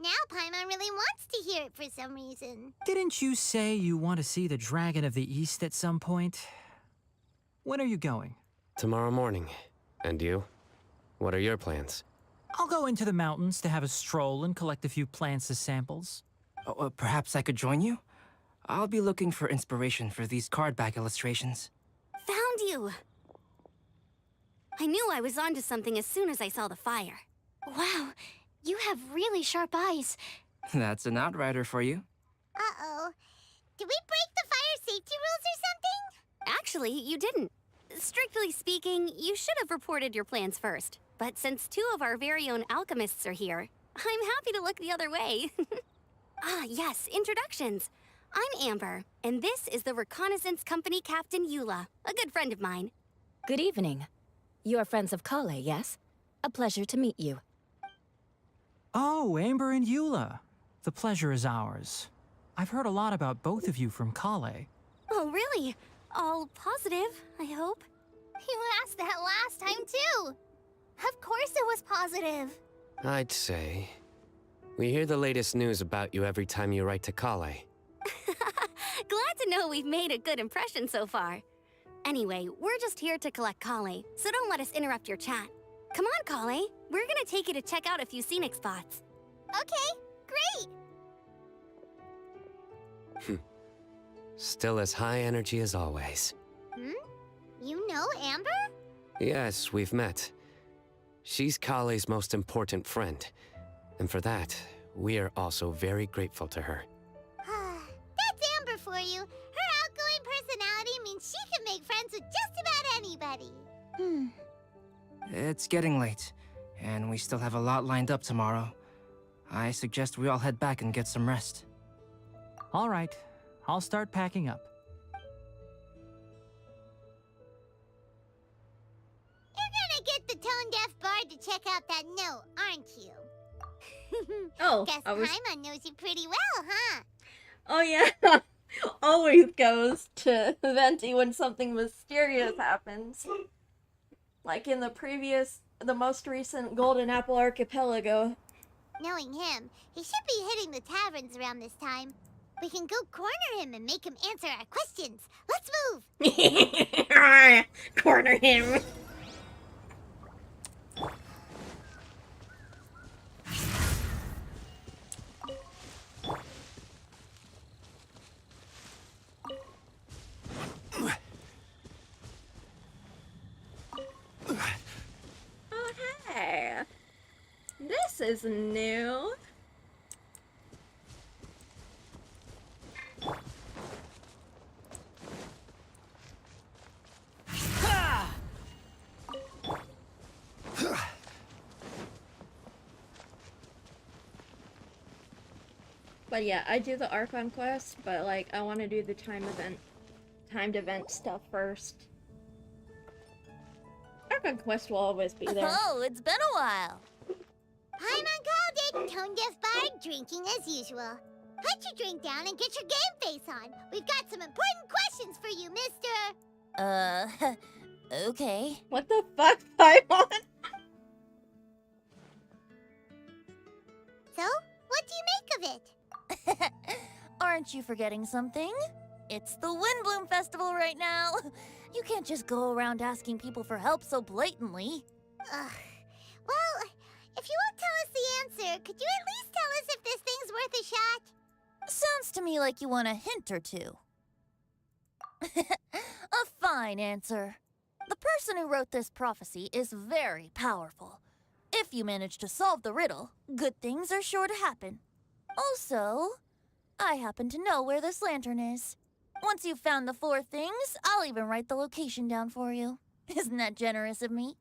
now Paimon really wants to hear it for some reason. Didn't you say you want to see the Dragon of the East at some point? When are you going? Tomorrow morning. And you? What are your plans? I'll go into the mountains to have a stroll and collect a few plants as samples. Oh, perhaps I could join you? I'll be looking for inspiration for these card back illustrations. Found you! I knew I was onto something as soon as I saw the fire. Wow, you have really sharp eyes. That's an outrider for you. Uh-oh. Did we break the fire safety rules or something? Actually, you didn't. Strictly speaking, you should have reported your plans first. But since 2 of our very own alchemists are here, I'm happy to look the other way. Ah, yes, introductions. I'm Amber, and this is the Reconnaissance Company Captain Eula, a good friend of mine. Good evening. You are friends of Kale, yes? A pleasure to meet you. Oh, Amber and Eula. The pleasure is ours. I've heard a lot about both of you from Kale. Oh, really? All positive, I hope. You asked that last time, too. Of course it was positive. I'd say. We hear the latest news about you every time you write to Kale. Glad to know we've made a good impression so far. Anyway, we're just here to collect Kale, so don't let us interrupt your chat. Come on, Kale. We're gonna take you to check out a few scenic spots. Okay, great. Still as high energy as always. You know Amber? Yes, we've met. She's Kale's most important friend. And for that, we are also very grateful to her. That's Amber for you. Her outgoing personality means she can make friends with just about anybody. It's getting late, and we still have a lot lined up tomorrow. I suggest we all head back and get some rest. All right, I'll start packing up. You're gonna get the tone-deaf bard to check out that note, aren't you? Oh, Guess Paimon knows you pretty well, huh? Oh yeah. Always goes to Venti when something mysterious happens. Like in the most recent Golden Apple Archipelago. Knowing him, he should be hitting the taverns around this time. We can go corner him and make him answer our questions. Let's move! Corner him. Oh, hey. This is new. But yeah, I do the Archon quest, but like I want to do the timed event stuff first. Archon quest will always be there. Oh, it's been a while. Paimon called it! Tone-deaf bard drinking as usual. Put your drink down and get your game face on. We've got some important questions for you, mister. Okay. What the fuck, Paimon? So, what do you make of it? Aren't you forgetting something? It's the Windblume Festival right now. You can't just go around asking people for help so blatantly. Well, if you won't tell us the answer, could you at least tell us if this thing's worth a shot? Sounds to me like you want a hint or two. A fine answer. The person who wrote this prophecy is very powerful. If you manage to solve the riddle, good things are sure to happen. Also, I happen to know where this lantern is. Once you've found the 4 things, I'll even write the location down for you. Isn't that generous of me?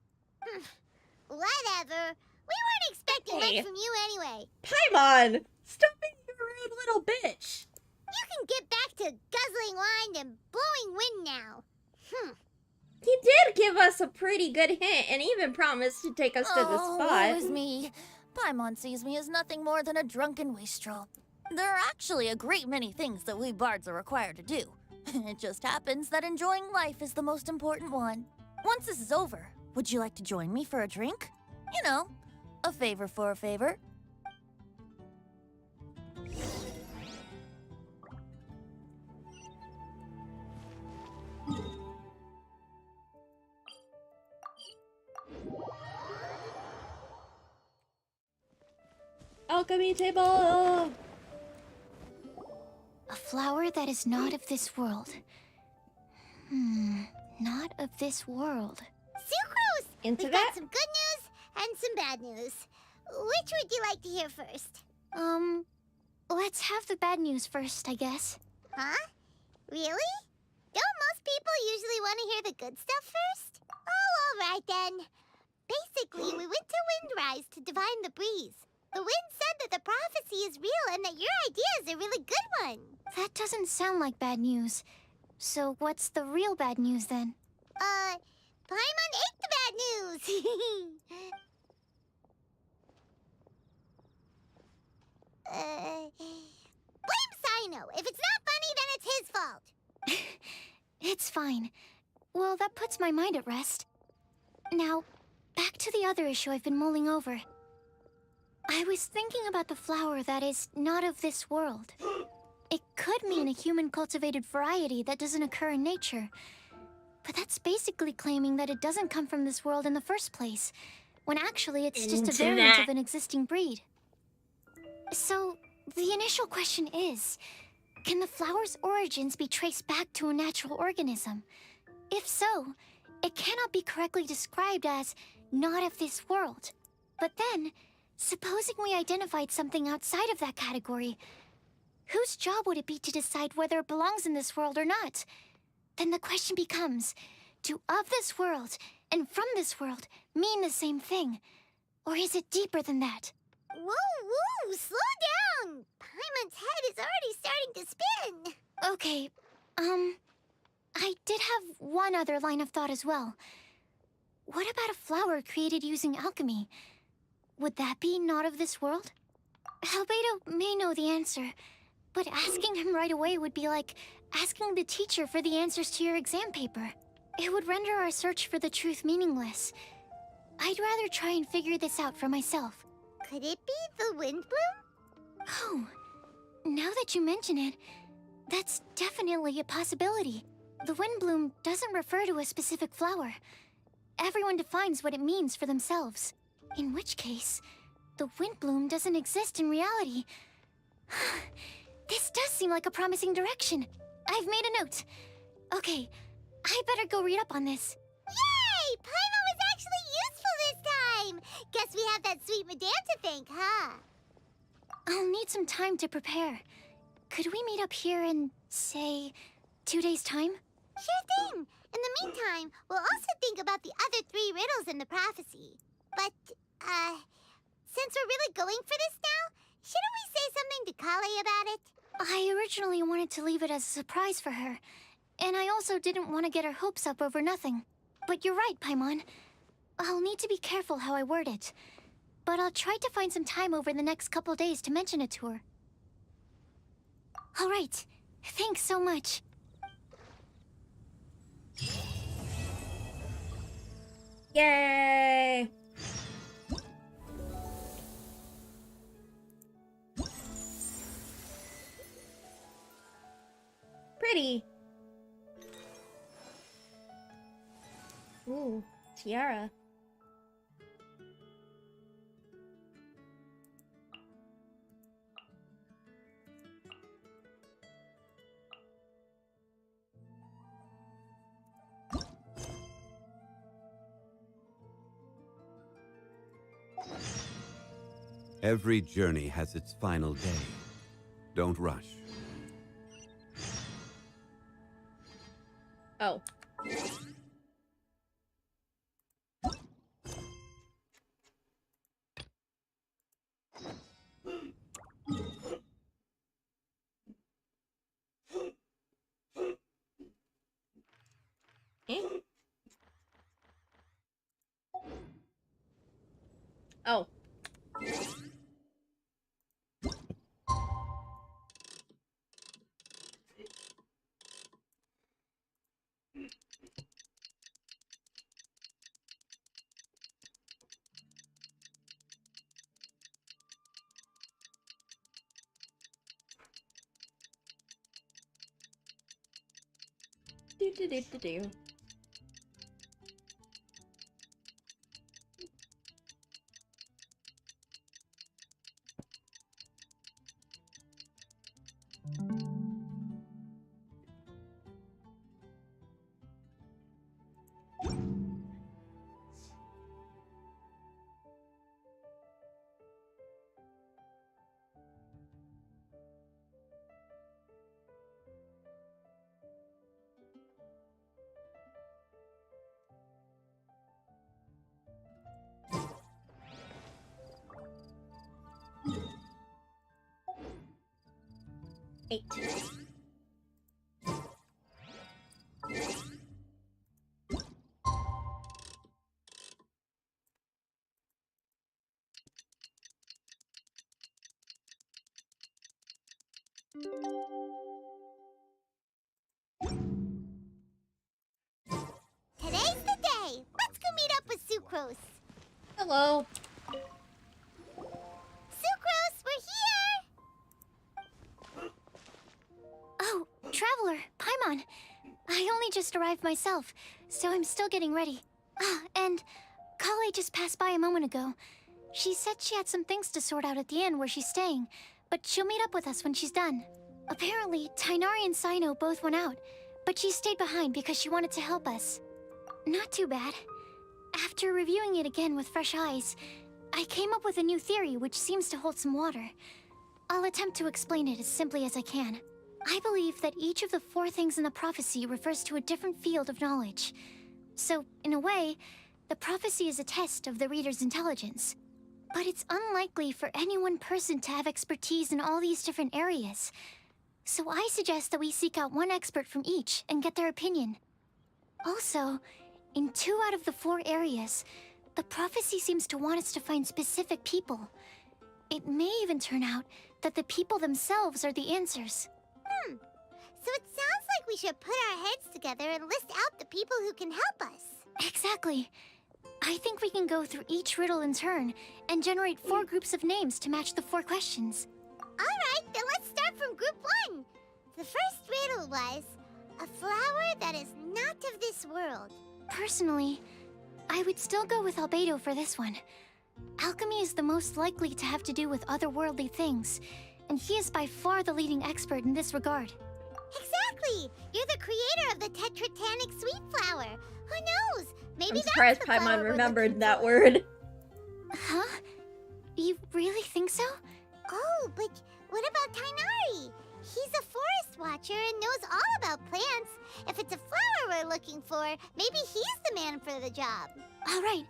Whatever. We weren't expecting much from you anyway. Paimon! Stop being a rude little bitch! You can get back to guzzling wine and blowing wind now. He did give us a pretty good hint and even promised to take us to the spot. Woe is me. Paimon sees me as nothing more than a drunken wastrel. There are actually a great many things that we bards are required to do. It just happens that enjoying life is the most important one. Once this is over, would you like to join me for a drink? You know, a favor for a favor. Alchemy table! A flower that is not of this world. Not of this world. Sucrose! Into We've that? got some good news and some bad news. Which would you like to hear first? Let's have the bad news first, I guess. Huh? Really? Don't most people usually want to hear the good stuff first? Oh, all right then. Basically, we went to Windrise to divine the breeze. The wind said that the prophecy is real and that your idea is a really good one. That doesn't sound like bad news. So what's the real bad news then? Paimon ate the bad news. Blame Sino. If it's not funny, then it's his fault. It's fine. Well, that puts my mind at rest. Now, back to the other issue I've been mulling over. I was thinking about the flower that is not of this world. It could mean a human-cultivated variety that doesn't occur in nature. But that's basically claiming that it doesn't come from this world in the first place, when actually it's just a variant of an existing breed. So, the initial question is, can the flower's origins be traced back to a natural organism? If so, it cannot be correctly described as not of this world. But then, supposing we identified something outside of that category, whose job would it be to decide whether it belongs in this world or not? Then the question becomes, do of this world and from this world mean the same thing? Or is it deeper than that? Whoa, slow down! Paimon's head is already starting to spin. Okay, I did have one other line of thought as well. What about a flower created using alchemy? Would that be not of this world? Albedo may know the answer, but asking him right away would be like asking the teacher for the answers to your exam paper. It would render our search for the truth meaningless. I'd rather try and figure this out for myself. Could it be the Windblume? Oh, now that you mention it, that's definitely a possibility. The Windblume doesn't refer to a specific flower. Everyone defines what it means for themselves. In which case, the Windblume doesn't exist in reality. This does seem like a promising direction. I've made a note. Okay, I better go read up on this. Yay! Paimon was actually useful this time! Guess we have that sweet madame to thank, huh? I'll need some time to prepare. Could we meet up here in, say, 2 days' time? Sure thing! In the meantime, we'll also think about the other 3 riddles in the prophecy. But, since we're really going for this now, shouldn't we say something to Kale about it? I originally wanted to leave it as a surprise for her, and I also didn't want to get her hopes up over nothing. But you're right, Paimon. I'll need to be careful how I word it. But I'll try to find some time over the next couple days to mention it to her. All right. Thanks so much. Yay! Pretty. Ooh, tiara. Every journey has its final day. Don't rush. Oh. Do do do do do. Eight. Today's the day. Let's go meet up with Sucrose. Hello. Sucrose, we're here! Oh, Traveler, Paimon. I only just arrived myself, so I'm still getting ready. Ah, and Kale just passed by a moment ago. She said she had some things to sort out at the inn where she's staying, but she'll meet up with us when she's done. Apparently, Tainari and Sino both went out, but she stayed behind because she wanted to help us. Not too bad. After reviewing it again with fresh eyes, I came up with a new theory which seems to hold some water. I'll attempt to explain it as simply as I can. I believe that each of the 4 things in the prophecy refers to a different field of knowledge. So, in a way, the prophecy is a test of the reader's intelligence. But it's unlikely for any one person to have expertise in all these different areas. So I suggest that we seek out one expert from each and get their opinion. Also, in 2 out of the 4 areas, the prophecy seems to want us to find specific people. It may even turn out that the people themselves are the answers. So it sounds like we should put our heads together and list out the people who can help us. Exactly. I think we can go through each riddle in turn and generate 4 groups of names to match the 4 questions. Alright, then let's start from group 1. The first riddle was, a flower that is not of this world. Personally, I would still go with Albedo for this one. Alchemy is the most likely to have to do with otherworldly things, and he is by far the leading expert in this regard. Exactly! You're the creator of the tetratanic sweet flower. Who knows? Maybe I'm that's surprised the flower Paimon we're remembered looking that for. word. Huh? You really think so? Oh, but what about Tainari? He's a forest watcher and knows all about plants. If it's a flower we're looking for, maybe he's the man for the job. Alright,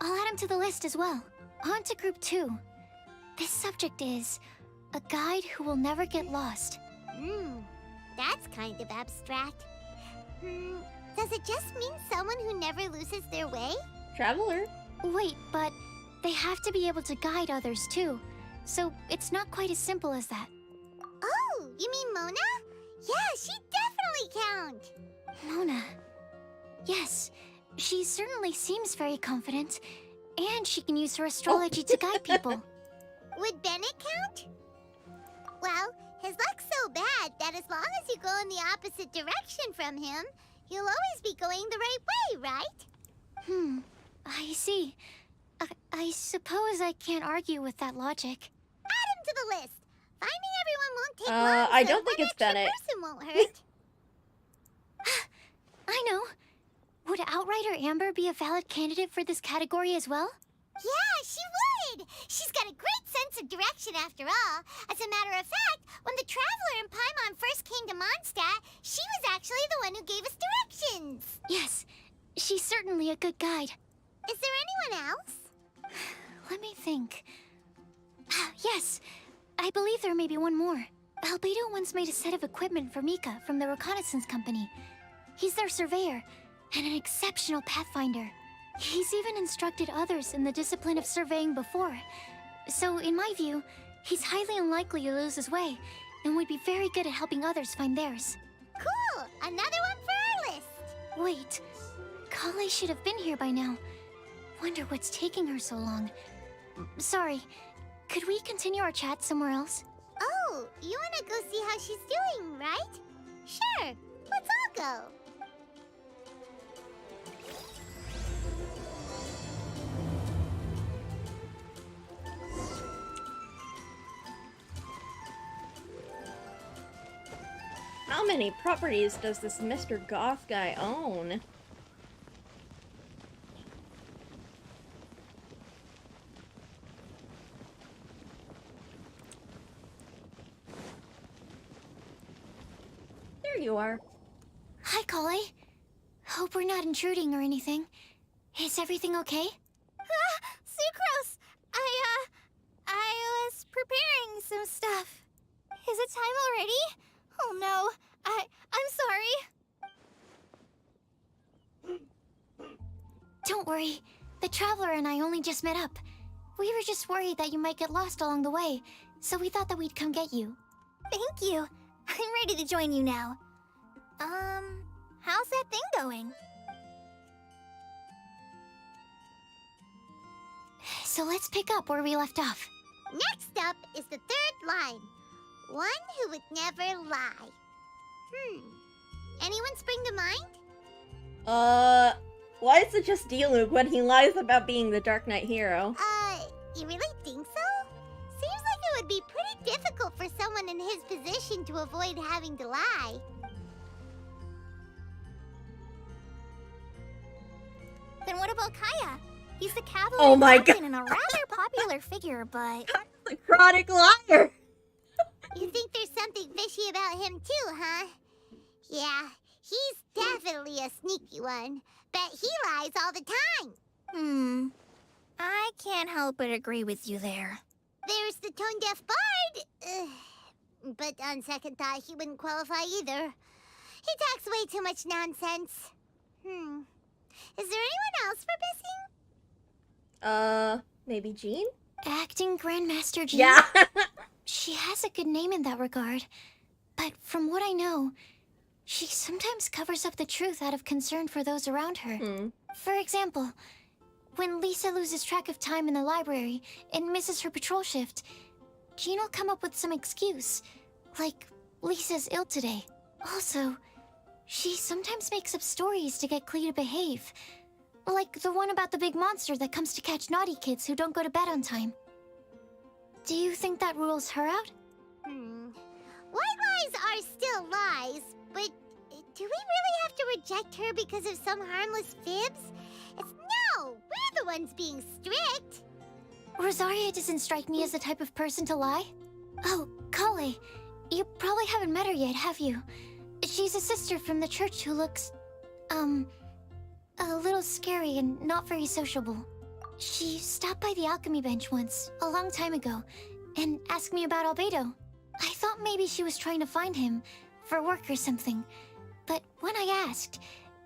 I'll add him to the list as well. On to group 2. This subject is a guide who will never get lost. That's kind of abstract. Does it just mean someone who never loses their way? Traveler. Wait, but they have to be able to guide others too. So it's not quite as simple as that. Oh, you mean Mona? Yeah, she definitely count. Mona. Yes, she certainly seems very confident. And she can use her astrology to guide people. Would Bennett count? Well, his luck's so bad that as long as you go in the opposite direction from him, you'll always be going the right way, right? I see. I suppose I can't argue with that logic. Add him to the list. Finding everyone won't take long, I so don't think one it's extra Bennett. person won't hurt. I know. Would Outrider Amber be a valid candidate for this category as well? Yeah, she would! She's got a great sense of direction after all. As a matter of fact, when the Traveler and Paimon first came to Mondstadt, she was actually the one who gave us directions. Yes, she's certainly a good guide. Is there anyone else? Let me think. Yes, I believe there may be one more. Albedo once made a set of equipment for Mika from the reconnaissance company. He's their surveyor and an exceptional pathfinder. He's even instructed others in the discipline of surveying before. So, in my view, he's highly unlikely to lose his way and would be very good at helping others find theirs. Cool! Another one for our list. Wait, Kale should have been here by now. Wonder what's taking her so long. Sorry, could we continue our chat somewhere else? Oh, you wanna go see how she's doing, right? Sure, let's all go. How many properties does this Mr. Goth guy own? There you are. Hi, Kale. Hope we're not intruding or anything. Is everything okay? Sucrose! I was preparing some stuff. Is it time already? Oh no, I'm sorry. Don't worry. The Traveler and I only just met up. We were just worried that you might get lost along the way, so we thought that we'd come get you. Thank you. I'm ready to join you now. How's that thing going? So let's pick up where we left off. Next up is the third line. One who would never lie. Anyone spring to mind? Why is it just Diluc when he lies about being the Dark Knight hero? You really think so? Seems like it would be pretty difficult for someone in his position to avoid having to lie. Then what about Kaya? He's the cavalry Oh my captain and a rather popular figure, but... The chronic liar! You think there's something fishy about him too, huh? Yeah, he's definitely a sneaky one. Bet he lies all the time. I can't help but agree with you there. There's the tone-deaf bard. But on second thought, he wouldn't qualify either. He talks way too much nonsense. Is there anyone else for missing? Maybe Jean? Acting Grandmaster Jean? Yeah. She has a good name in that regard. But from what I know, she sometimes covers up the truth out of concern for those around her. For example, when Lisa loses track of time in the library and misses her patrol shift, Jean will come up with some excuse, like Lisa's ill today. Also, she sometimes makes up stories to get Klee to behave. Like the one about the big monster that comes to catch naughty kids who don't go to bed on time. Do you think that rules her out? White lies are still lies, but do we really have to reject her because of some harmless fibs? No, we're the ones being strict. Rosaria doesn't strike me as the type of person to lie. Oh, Kale, you probably haven't met her yet, have you? She's a sister from the church who looks, a little scary and not very sociable. She stopped by the alchemy bench once, a long time ago, and asked me about Albedo. I thought maybe she was trying to find him, for work or something. But when I asked,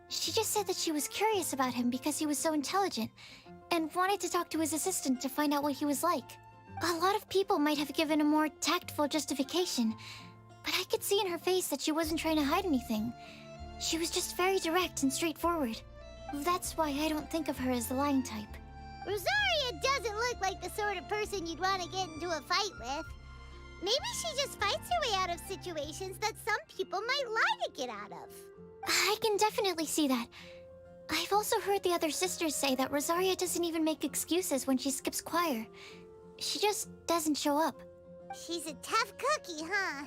she just said that she was curious about him because he was so intelligent, and wanted to talk to his assistant to find out what he was like. A lot of people might have given a more tactful justification, but I could see in her face that she wasn't trying to hide anything. She was just very direct and straightforward. That's why I don't think of her as the lying type. Rosaria doesn't look like the sort of person you'd want to get into a fight with. Maybe she just fights her way out of situations that some people might lie to get out of. I can definitely see that. I've also heard the other sisters say that Rosaria doesn't even make excuses when she skips choir. She just doesn't show up. She's a tough cookie, huh?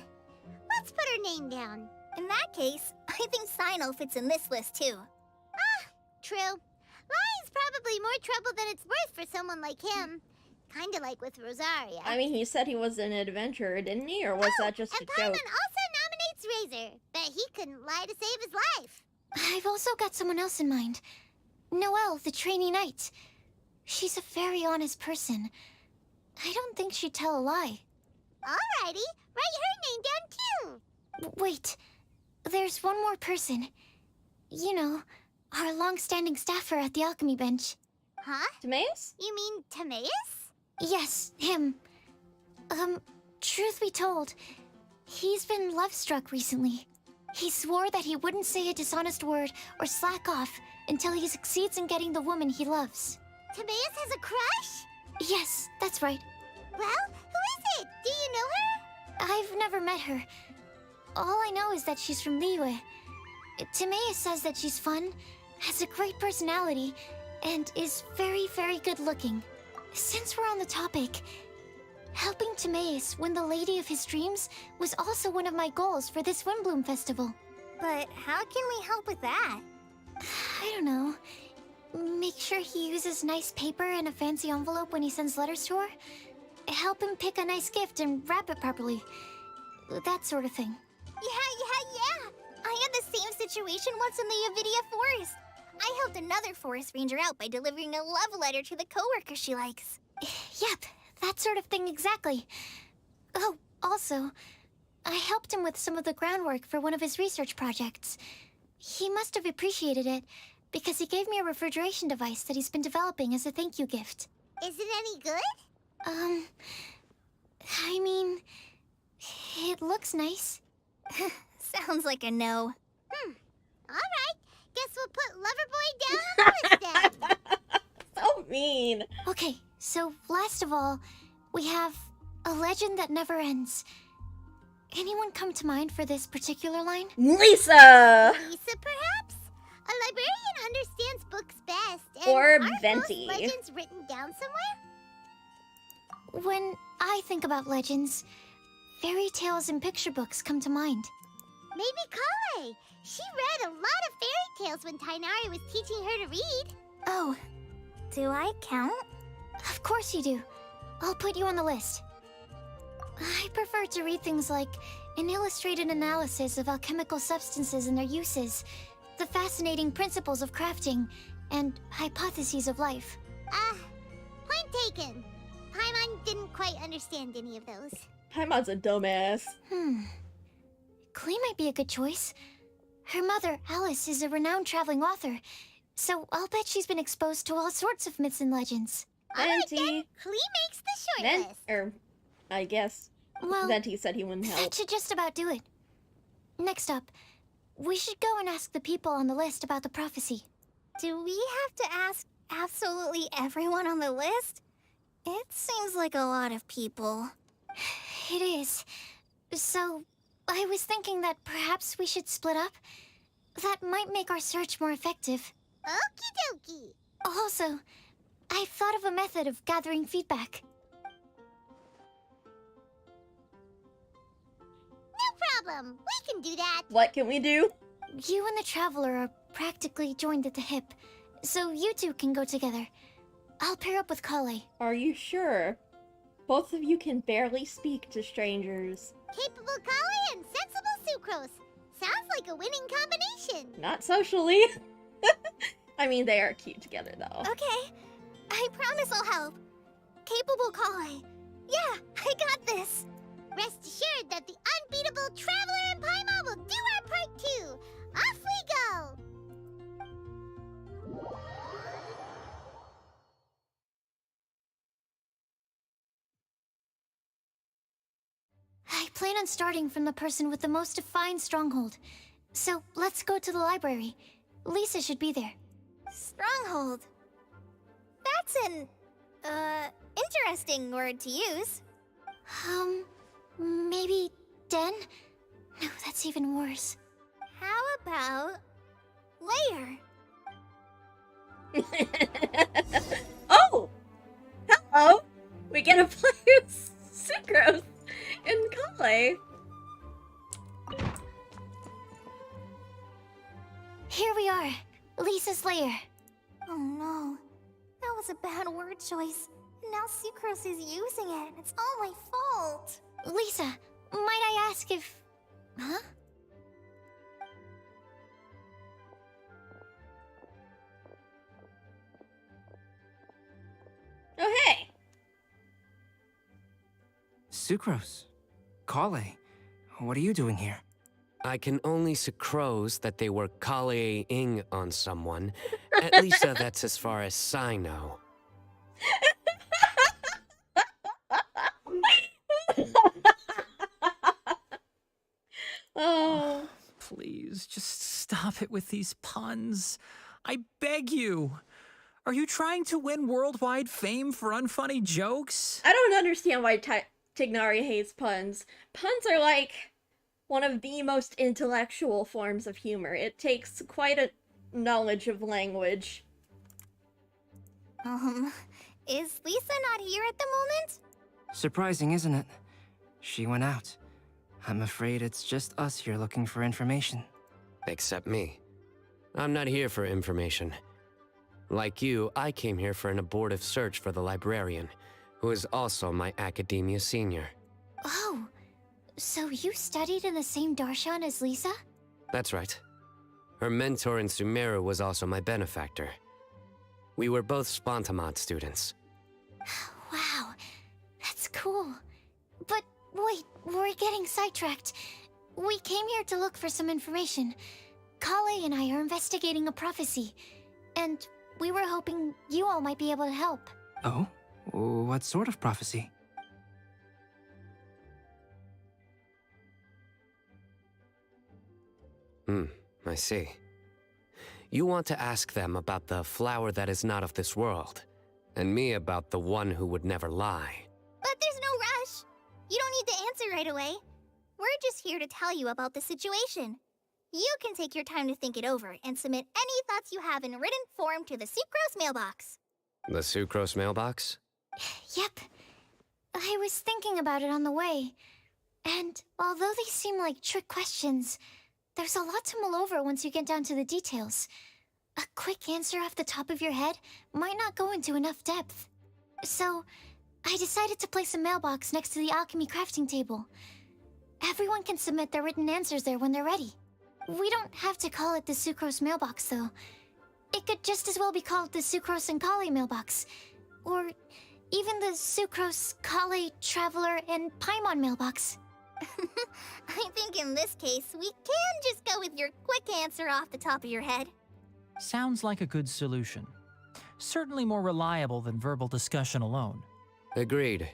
Let's put her name down. In that case, I think Sino fits in this list too. True. Lying's probably more trouble than it's worth for someone like him. Kinda like with Rosaria. I mean, he said he was an adventurer, didn't he? Or was that just a and joke? Paimon also nominates Razor. Bet he couldn't lie to save his life. I've also got someone else in mind. Noelle, the trainee knight. She's a very honest person. I don't think she'd tell a lie. Alrighty, write her name down too. Wait, there's one more person. You know, our long-standing staffer at the alchemy bench. Huh? Timaeus? You mean Timaeus? Yes, him. Truth be told, he's been love-struck recently. He swore that he wouldn't say a dishonest word or slack off until he succeeds in getting the woman he loves. Timaeus has a crush? Yes, that's right. Well, who is it? Do you know her? I've never met her. All I know is that she's from Liyue. Timaeus says that she's fun, has a great personality, and is very, very good looking. Since we're on the topic, helping Timaeus win the lady of his dreams was also one of my goals for this Windblume festival. But how can we help with that? I don't know. Make sure he uses nice paper and a fancy envelope when he sends letters to her. Help him pick a nice gift and wrap it properly. That sort of thing. Yeah. I had the same situation once in the Avidia Forest. I helped another forest ranger out by delivering a love letter to the coworker she likes. Yep, that sort of thing exactly. Oh, also, I helped him with some of the groundwork for one of his research projects. He must have appreciated it, because he gave me a refrigeration device that he's been developing as a thank you gift. Is it any good? I mean, it looks nice. Sounds like a no. Alright, guess we'll put Loverboy down on the list then. So mean. Okay, so last of all, we have a legend that never ends. Anyone come to mind for this particular line? Lisa! Lisa, perhaps? A librarian understands books best, and Or aren't Venti. most legends written down somewhere? When I think about legends, fairy tales and picture books come to mind. Maybe Kale. She read a lot of fairy tales when Tainari was teaching her to read. Oh, Do I count? of course you do. I'll put you on the list. I prefer to read things like an illustrated analysis of alchemical substances and their uses, the fascinating principles of crafting, and hypotheses of life. Point taken. Paimon didn't quite understand any of those. Paimon's a dumbass. Klee might be a good choice. Her mother, Alice, is a renowned traveling author, so I'll bet she's been exposed to all sorts of myths and legends. Venti. Klee makes the short list. I guess Well, Venti said he wouldn't help. that should just about do it. Next up, we should go and ask the people on the list about the prophecy. Do we have to ask absolutely everyone on the list? It seems like a lot of people. It is. So, I was thinking that perhaps we should split up. That might make our search more effective. Okie dokie. Also, I've thought of a method of gathering feedback. No problem. We can do that. What can we do? You and the Traveler are practically joined at the hip, so you two can go together. I'll pair up with Kale. Are you sure? Both of you can barely speak to strangers. Capable Kale and sensible Sucrose. Sounds like a winning combination. Not socially. I mean, they are cute together, though. Okay, I promise I'll help. Capable Kale. Yeah, I got this. Rest assured that the unbeatable Traveler and Paimon will do our part too. Off we go. I plan on starting from the person with the most defined stronghold. So let's go to the library. Lisa should be there. Stronghold. That's an, interesting word to use. Maybe den? No, that's even worse. How about layer? Oh! Hello! We get to play with Sucrose and Kale. Here we are, Lisa's lair. Oh no, that was a bad word choice. Now Sucrose is using it. It's all my fault. Lisa, might I ask if... Huh? Oh, hey! Sucrose. Kale. What are you doing here? I can only sucrose that they were Kale-ing on someone. At least that's as far as I know. Oh. Sucrose, just stop it with these puns. I beg you. Are you trying to win worldwide fame for unfunny jokes? I don't understand why Tignari hates puns. Puns are like one of the most intellectual forms of humor. It takes quite a knowledge of language. Is Lisa not here at the moment? Surprising, isn't it? She went out. I'm afraid it's just us here looking for information. Except me. I'm not here for information. Like you, I came here for an abortive search for the librarian, who is also my academia senior. Oh, so you studied in the same darshan as Lisa? That's right. Her mentor in Sumeru was also my benefactor. We were both Spontamod students. Wow, that's cool. But wait, we're getting sidetracked. We came here to look for some information. Kale and I are investigating a prophecy, and we were hoping you all might be able to help. Oh? What sort of prophecy? I see. You want to ask them about the flower that is not of this world, and me about the one who would never lie. But there's no rush. You don't need to answer right away. We're just here to tell you about the situation. You can take your time to think it over and submit any thoughts you have in written form to the Sucrose mailbox. The Sucrose mailbox? Yep. I was thinking about it on the way. And although they seem like trick questions, there's a lot to mull over once you get down to the details. A quick answer off the top of your head might not go into enough depth. So, I decided to place a mailbox next to the alchemy crafting table. Everyone can submit their written answers there when they're ready. We don't have to call it the Sucrose mailbox, though. It could just as well be called the Sucrose and Kale mailbox. Or even the Sucrose, Kale, Traveler, and Paimon mailbox. I think in this case, we can just go with your quick answer off the top of your head. Sounds like a good solution. Certainly more reliable than verbal discussion alone. Agreed.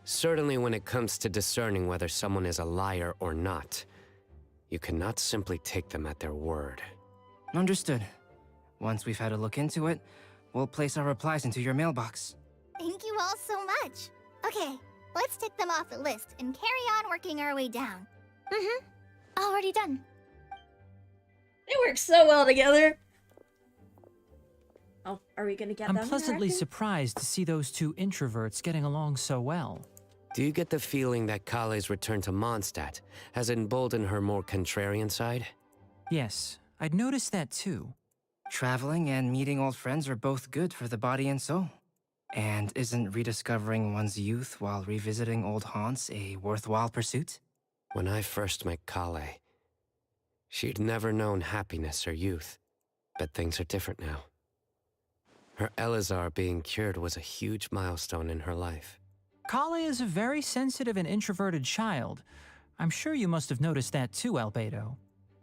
Certainly when it comes to discerning whether someone is a liar or not, you cannot simply take them at their word. Understood. Once we've had a look into it, we'll place our replies into your mailbox. Thank you all so much. Okay, let's tick them off the list and carry on working our way down. Already done. They work so well together. Oh, are we gonna get I'm them pleasantly interacting? surprised to see those two introverts getting along so well. Do you get the feeling that Kale's return to Mondstadt has emboldened her more contrarian side? Yes, I'd noticed that too. Traveling and meeting old friends are both good for the body and soul. And isn't rediscovering one's youth while revisiting old haunts a worthwhile pursuit? When I first met Kale, she'd never known happiness or youth. But things are different now. Her Elazar being cured was a huge milestone in her life. Kale is a very sensitive and introverted child. I'm sure you must have noticed that too, Albedo.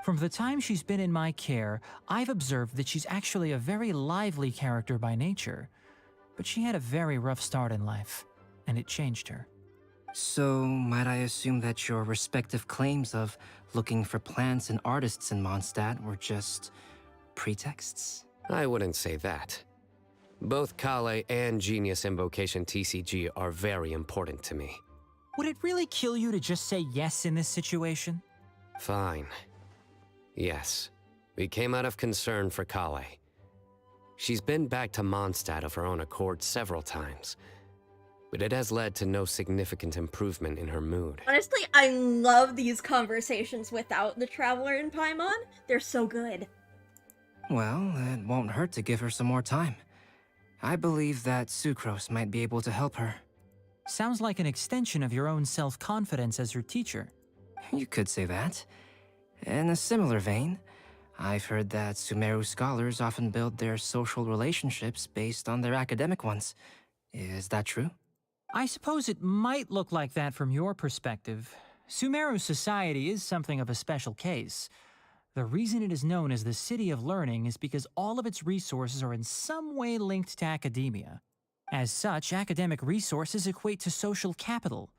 From the time she's been in my care, I've observed that she's actually a very lively character by nature. But she had a very rough start in life, and it changed her. So, might I assume that your respective claims of looking for plants and artists in Mondstadt were just pretexts? I wouldn't say that. Both Kale and Genius Invocation TCG are very important to me. Would it really kill you to just say yes in this situation? Fine. Yes, we came out of concern for Kale. She's been back to Mondstadt of her own accord several times, but it has led to no significant improvement in her mood. Honestly, I love these conversations without the Traveler and Paimon. They're so good. Well, it won't hurt to give her some more time. I believe that Sucrose might be able to help her. Sounds like an extension of your own self-confidence as her teacher. You could say that. In a similar vein, I've heard that Sumeru scholars often build their social relationships based on their academic ones. Is that true? I suppose it might look like that from your perspective. Sumeru society is something of a special case. The reason it is known as the City of Learning is because all of its resources are in some way linked to academia. As such, academic resources equate to social capital.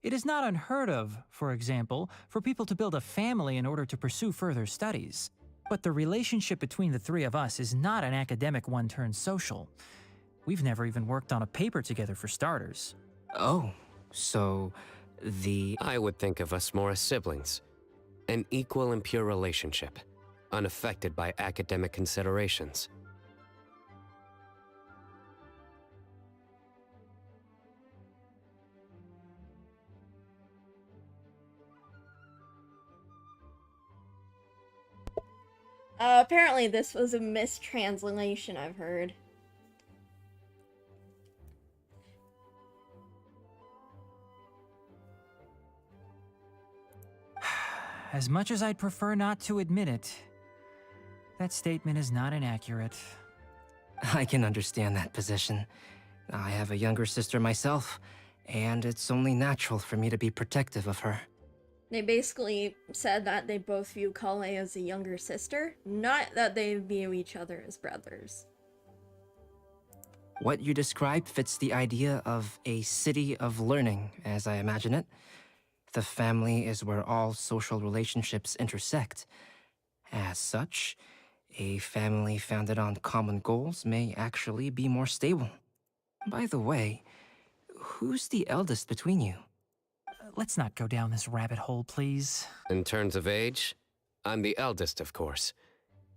It is not unheard of, for example, for people to build a family in order to pursue further studies. But the relationship between the three of us is not an academic one turned social. We've never even worked on a paper together for starters. Oh, so I would think of us more as siblings. An equal and pure relationship, unaffected by academic considerations. Apparently this was a mistranslation, I've heard. As much as I'd prefer not to admit it, that statement is not inaccurate. I can understand that position. I have a younger sister myself, and it's only natural for me to be protective of her. They basically said that they both view Kale as a younger sister, not that they view each other as brothers. What you described fits the idea of a city of learning, as I imagine it. The family is where all social relationships intersect. As such, a family founded on common goals may actually be more stable. By the way, who's the eldest between you? Let's not go down this rabbit hole, please. In terms of age, I'm the eldest, of course.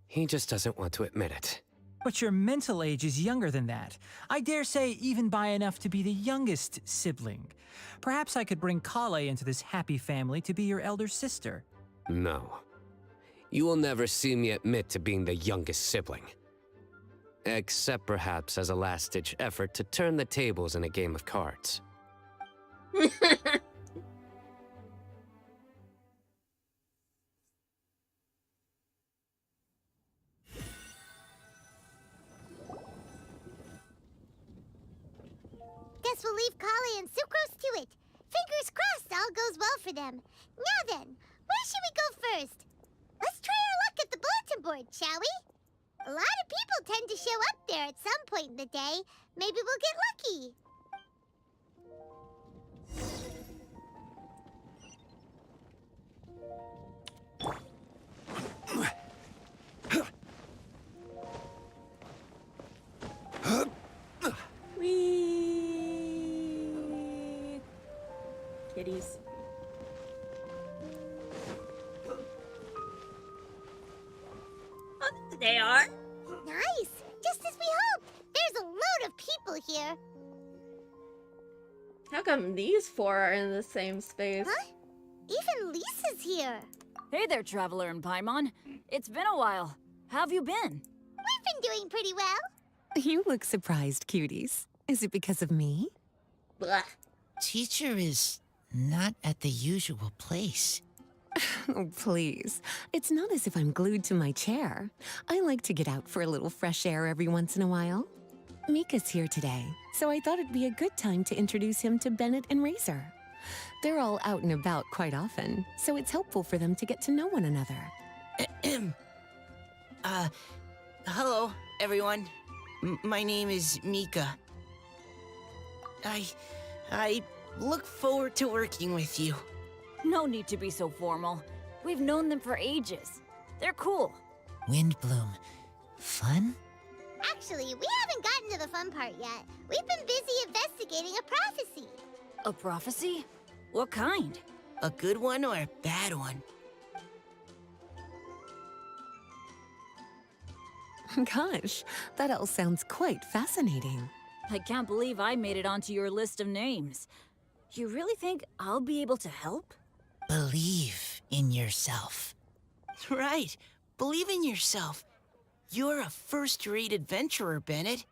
He just doesn't want to admit it. But your mental age is younger than that. I dare say even by enough to be the youngest sibling. Perhaps I could bring Kale into this happy family to be your elder sister. No. You will never see me admit to being the youngest sibling. Except perhaps as a last-ditch effort to turn the tables in a game of cards. Guess we'll leave Kale and Sucrose to it. Fingers crossed all goes well for them. Now then, where should we go first? Let's try our luck at the bulletin board, shall we? A lot of people tend to show up there at some point in the day. Maybe we'll get lucky. Whee! Kitties. Oh, they are. Nice! Just as we hoped! There's a load of people here. How come these four are in the same space? Huh? Even Lisa's here. Hey there, Traveler and Paimon. It's been a while. How have you been? We've been doing pretty well. You look surprised, cuties. Is it because of me? Blah. Teacher is not at the usual place. Oh, please. It's not as if I'm glued to my chair. I like to get out for a little fresh air every once in a while. Mika's here today, so I thought it'd be a good time to introduce him to Bennett and Razor. They're all out and about quite often, so it's helpful for them to get to know one another. Hello, everyone. My name is Mika. I look forward to working with you. No need to be so formal. We've known them for ages. They're cool. Windblume. Fun? Actually, we haven't gotten to the fun part yet. We've been busy investigating a prophecy. A prophecy? What kind? A good one or a bad one? Gosh, that all sounds quite fascinating. I can't believe I made it onto your list of names. You really think I'll be able to help? Believe in yourself. Right. Believe in yourself. You're a first-rate adventurer, Bennett.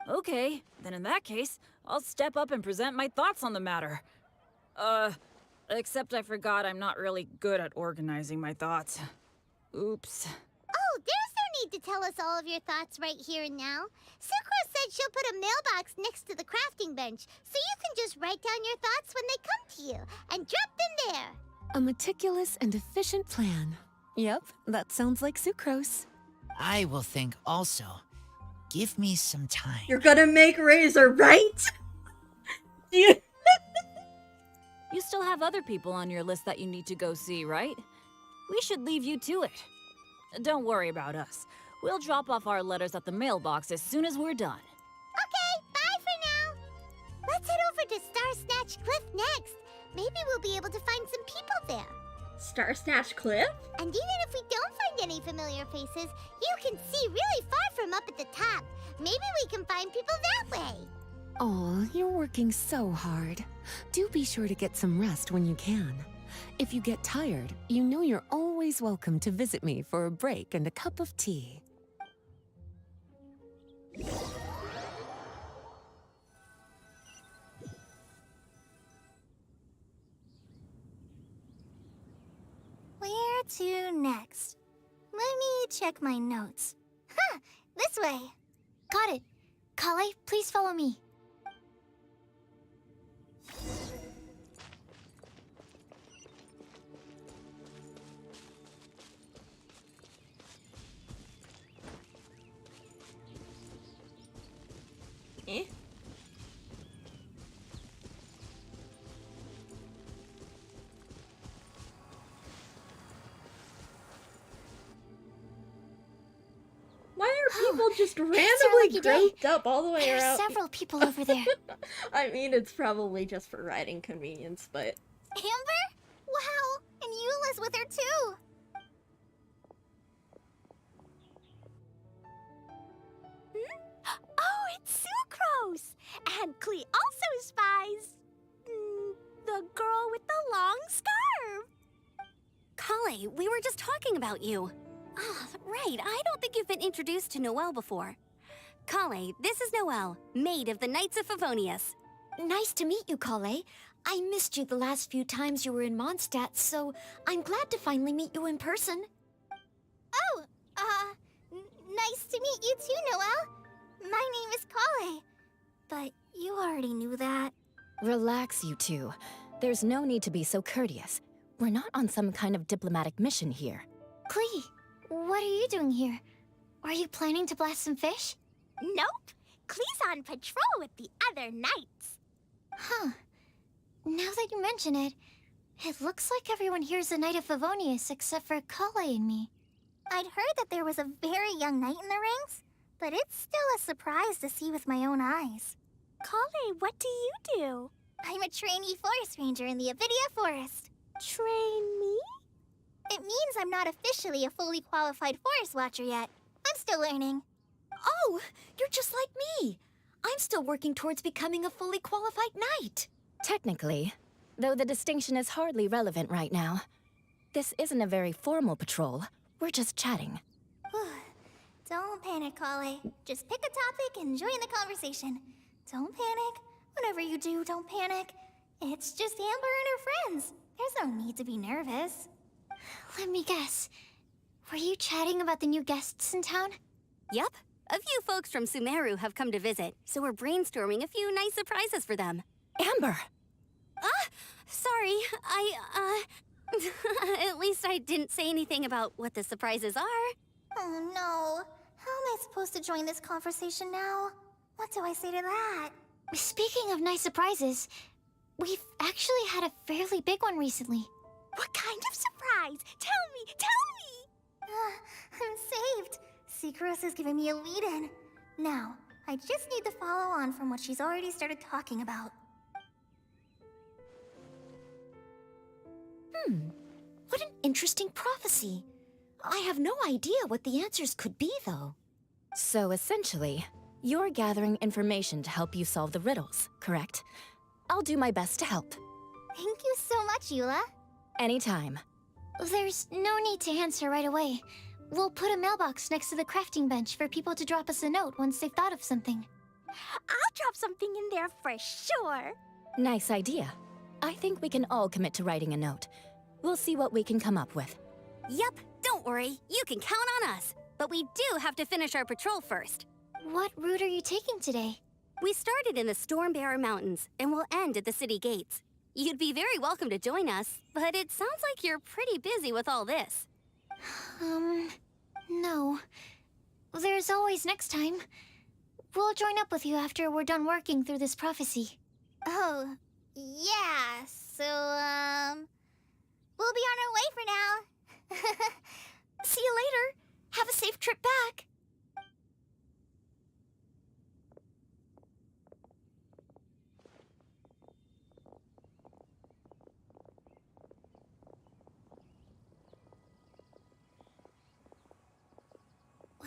Okay, then in that case, I'll step up and present my thoughts on the matter. Except I forgot I'm not really good at organizing my thoughts. Oops. Oh, there's no need to tell us all of your thoughts right here and now. Sucrose said she'll put a mailbox next to the crafting bench, so you can just write down your thoughts when they come to you, and drop them there. A meticulous and efficient plan. Yep, that sounds like Sucrose. I will think also. Give me some time. You're gonna make Razor right? You... You still have other people on your list that you need to go see, right? We should leave you to it. Don't worry about us. We'll drop off our letters at the mailbox as soon as we're done. Okay, bye for now. Let's head over to Star Snatch Cliff next. Maybe we'll be able to find some people there. Star Snatch Cliff? And even if we don't find any familiar faces, you can see really far from up at the top. Maybe we can find people that way. Oh, you're working so hard. Do be sure to get some rest when you can. If you get tired, you know you're always welcome to visit me for a break and a cup of tea. Where to next? Let me check my notes. Huh, this way. Got it. Kale, please follow me. Eh? Why are people just randomly lucky day. grouped up all the way There are around? several people over there. I mean, it's probably just for riding convenience, but... Amber? Wow, and Eula's with her too. Oh, it's Sucrose! And Klee also spies... the girl with the long scarf. Kale, we were just talking about you. Ah, right. I don't think you've been introduced to Noelle before. Kale, this is Noelle, maid of the Knights of Favonius. Nice to meet you, Kale. I missed you the last few times you were in Mondstadt, so I'm glad to finally meet you in person. Oh, nice to meet you too, Noelle. My name is Kale. But you already knew that. Relax, you two. There's no need to be so courteous. We're not on some kind of diplomatic mission here. Klee, what are you doing here? Are you planning to blast some fish? Nope. Klee's on patrol with the other knights. Huh. Now that you mention it, it looks like everyone here is a Knight of Favonius except for Kale and me. I'd heard that there was a very young knight in the rings, but it's still a surprise to see with my own eyes. Kale, what do you do? I'm a trainee forest ranger in the Avidia Forest. Trainee? It means I'm not officially a fully qualified forest watcher yet. I'm still learning. Oh, you're just like me. I'm still working towards becoming a fully qualified knight. Technically, though the distinction is hardly relevant right now. This isn't a very formal patrol. We're just chatting. Don't panic, Kale. Just pick a topic and join the conversation. Don't panic. Whatever you do, don't panic. It's just Amber and her friends. There's no need to be nervous. Let me guess. Were you chatting about the new guests in town? Yep. A few folks from Sumeru have come to visit, so we're brainstorming a few nice surprises for them. Amber! Sorry. At least I didn't say anything about what the surprises are. Oh no. How am I supposed to join this conversation now? What do I say to that? Speaking of nice surprises, we've actually had a fairly big one recently. What kind of surprise? Tell me, tell me! I'm saved. Sucrose is giving me a lead-in. Now, I just need to follow on from what she's already started talking about. What an interesting prophecy. I have no idea what the answers could be, though. So essentially, you're gathering information to help you solve the riddles, correct? I'll do my best to help. Thank you so much, Eula. Anytime. There's no need to answer right away. We'll put a mailbox next to the crafting bench for people to drop us a note once they've thought of something. I'll drop something in there for sure. Nice idea. I think we can all commit to writing a note. We'll see what we can come up with. Yep, don't worry. You can count on us. But we do have to finish our patrol first. What route are you taking today? We started in the Stormbearer Mountains, and we'll end at the city gates. You'd be very welcome to join us, but it sounds like you're pretty busy with all this. No. There's always next time. We'll join up with you after we're done working through this prophecy. Oh, yeah, So, we'll be on our way for now. See you later. Have a safe trip back.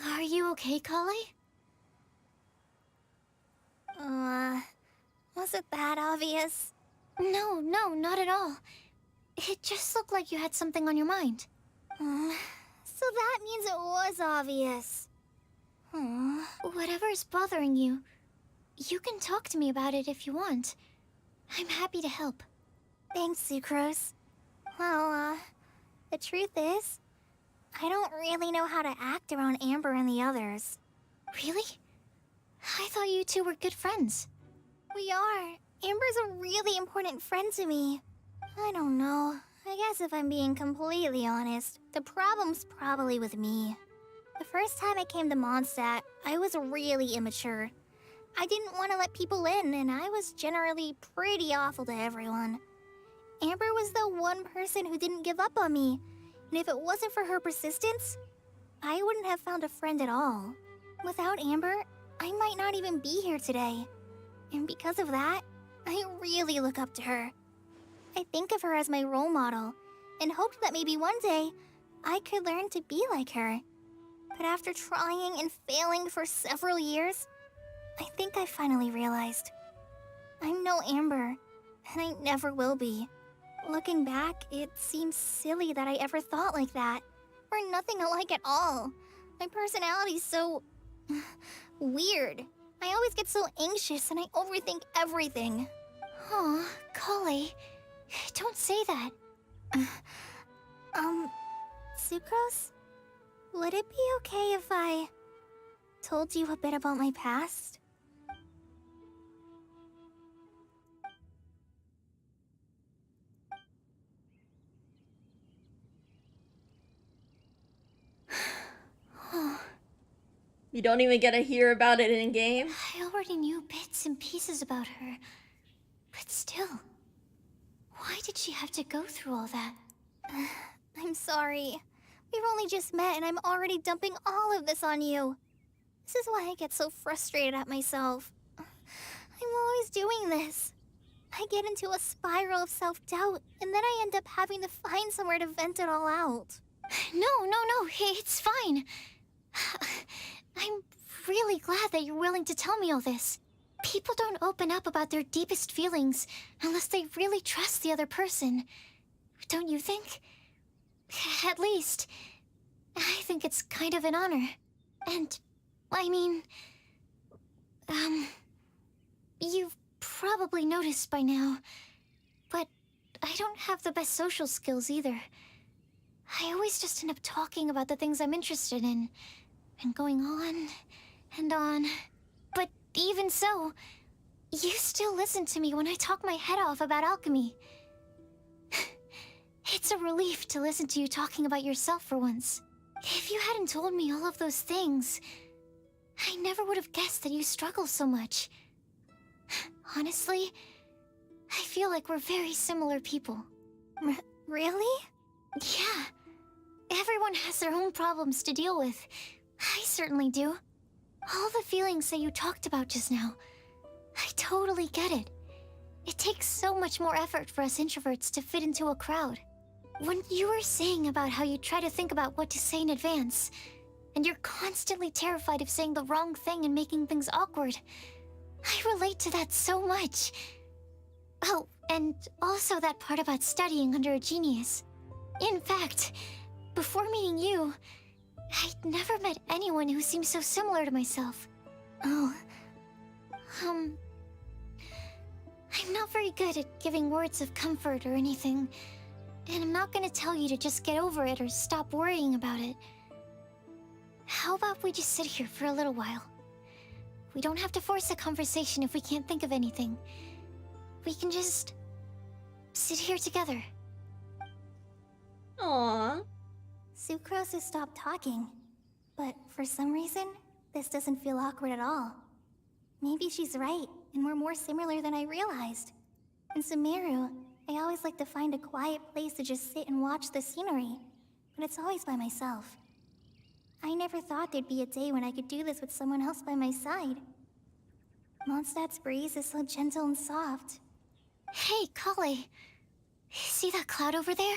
Are you okay, Kale? Was it that obvious? No, not at all. It just looked like you had something on your mind. So that means it was obvious. Whatever is bothering you, you can talk to me about it if you want. I'm happy to help. Thanks, Sucrose. Well, the truth is, I don't really know how to act around Amber and the others. Really? I thought you two were good friends. We are. Amber's a really important friend to me. I don't know. I guess if I'm being completely honest, the problem's probably with me. The first time I came to Mondstadt, I was really immature. I didn't want to let people in, and I was generally pretty awful to everyone. Amber was the one person who didn't give up on me, and if it wasn't for her persistence, I wouldn't have found a friend at all. Without Amber, I might not even be here today. And because of that, I really look up to her. I think of her as my role model, and hoped that maybe one day, I could learn to be like her. But after trying and failing for several years, I think I finally realized. I'm no Amber, and I never will be. Looking back, it seems silly that I ever thought like that. We're nothing alike at all. My personality's so... weird. I always get so anxious and I overthink everything. Aw, Kale, don't say that. Sucrose? Would it be okay if I told you a bit about my past? You don't even get to hear about it in game? I already knew bits and pieces about her. But still, why did she have to go through all that? I'm sorry. We've only just met and I'm already dumping all of this on you. This is why I get so frustrated at myself. I'm always doing this. I get into a spiral of self-doubt, and then I end up having to find somewhere to vent it all out. No, it's fine. I'm really glad that you're willing to tell me all this. People don't open up about their deepest feelings unless they really trust the other person. Don't you think? At least, I think it's kind of an honor. And, I mean... you've probably noticed by now, but I don't have the best social skills either. I always just end up talking about the things I'm interested in, and going on and on. But even so, you still listen to me when I talk my head off about alchemy. It's a relief to listen to you talking about yourself for once. If you hadn't told me all of those things, I never would have guessed that you struggle so much. Honestly, I feel like we're very similar people. Really? Yeah. Everyone has their own problems to deal with. I certainly do. All the feelings that you talked about just now, I totally get it. It takes so much more effort for us introverts to fit into a crowd. When you were saying about how you try to think about what to say in advance, and you're constantly terrified of saying the wrong thing and making things awkward, I relate to that so much. Oh, and also that part about studying under a genius. In fact, before meeting you, I'd never met anyone who seemed so similar to myself. Oh. I'm not very good at giving words of comfort or anything, and I'm not gonna tell you to just get over it or stop worrying about it. How about we just sit here for a little while? We don't have to force a conversation if we can't think of anything. We can just sit here together. Aww. Sucrose has stopped talking, but for some reason, this doesn't feel awkward at all. Maybe she's right, and we're more similar than I realized. And Sumeru, I always like to find a quiet place to just sit and watch the scenery, but it's always by myself. I never thought there'd be a day when I could do this with someone else by my side. Mondstadt's breeze is so gentle and soft. Hey, Kale. See that cloud over there?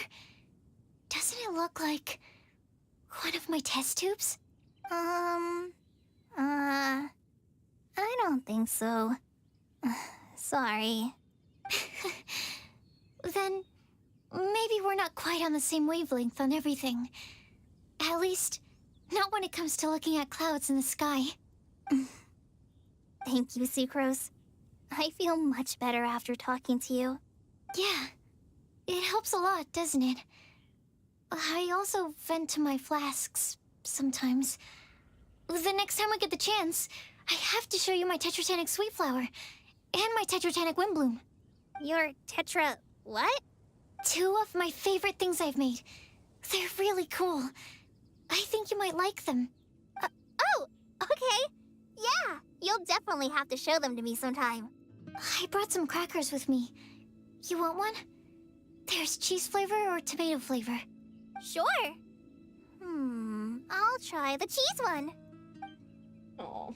Doesn't it look like one of my test tubes? I don't think so. Sorry. Then maybe we're not quite on the same wavelength on everything. At least, not when it comes to looking at clouds in the sky. Thank you, Sucrose. I feel much better after talking to you. Yeah, it helps a lot, doesn't it? I also vent to my flasks sometimes. The next time I get the chance, I have to show you my Tetratanic Sweet Flower and my Tetratanic Windblume. Your Tetra... what? 2 of my favorite things I've made. They're really cool. I think you might like them. Oh, okay. Yeah, you'll definitely have to show them to me sometime. I brought some crackers with me. You want one? There's cheese flavor or tomato flavor. Sure. I'll try the cheese one. Oh.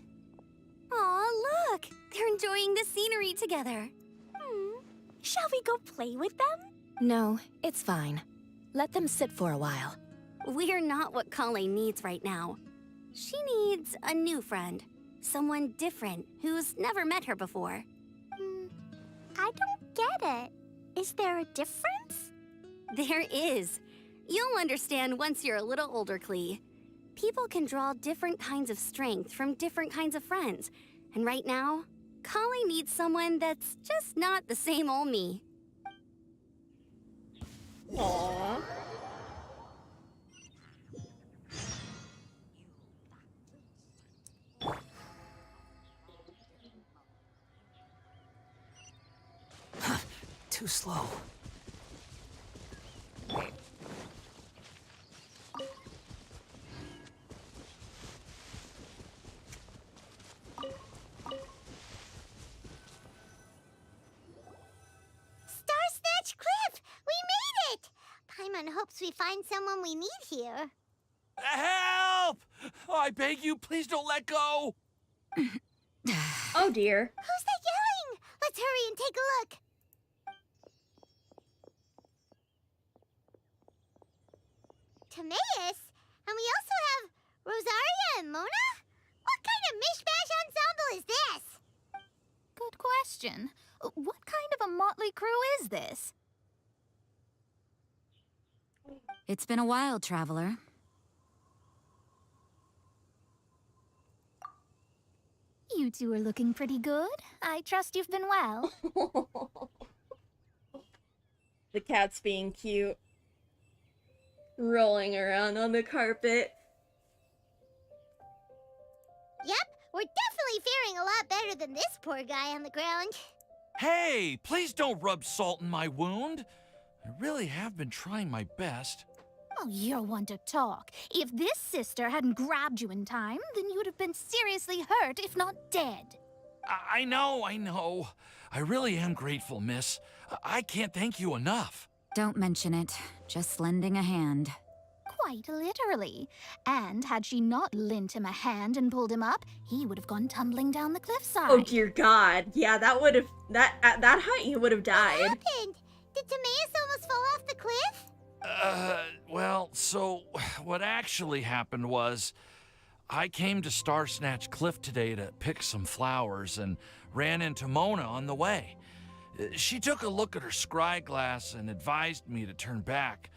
Aw, look! They're enjoying the scenery together. Shall we go play with them? No, it's fine. Let them sit for a while. We're not what Kale needs right now. She needs a new friend. Someone different who's never met her before. I don't get it. Is there a difference? There is. You'll understand once you're a little older, Klee. People can draw different kinds of strength from different kinds of friends. And right now, Kale needs someone that's just not the same old me. Aww. Too slow. Snatch Cliff! We made it! Paimon hopes we find someone we need here. Help! Oh, I beg you, please don't let go! Oh dear. Who's that yelling? Let's hurry and take a look. Timaeus? And we also have Rosaria and Mona? What kind of mishmash ensemble is this? Good question. What kind of a motley crew is this? It's been a while, Traveler. You two are looking pretty good. I trust you've been well. The cat's being cute. Rolling around on the carpet. Yep, we're definitely faring a lot better than this poor guy on the ground. Hey, please don't rub salt in my wound. I really have been trying my best. Oh, you're one to talk. If this sister hadn't grabbed you in time, then you'd have been seriously hurt, if not dead. I know. I really am grateful, miss. I can't thank you enough. Don't mention it. Just lending a hand. Quite literally. And had she not lent him a hand and pulled him up, he would have gone tumbling down the cliffside. Oh dear God. Yeah, that would have, at that height he would have died. What happened? Did Timaeus almost fall off the cliff? Well, so what actually happened was I came to Star Snatch Cliff today to pick some flowers and ran into Mona on the way. She took a look at her scry glass and advised me to turn back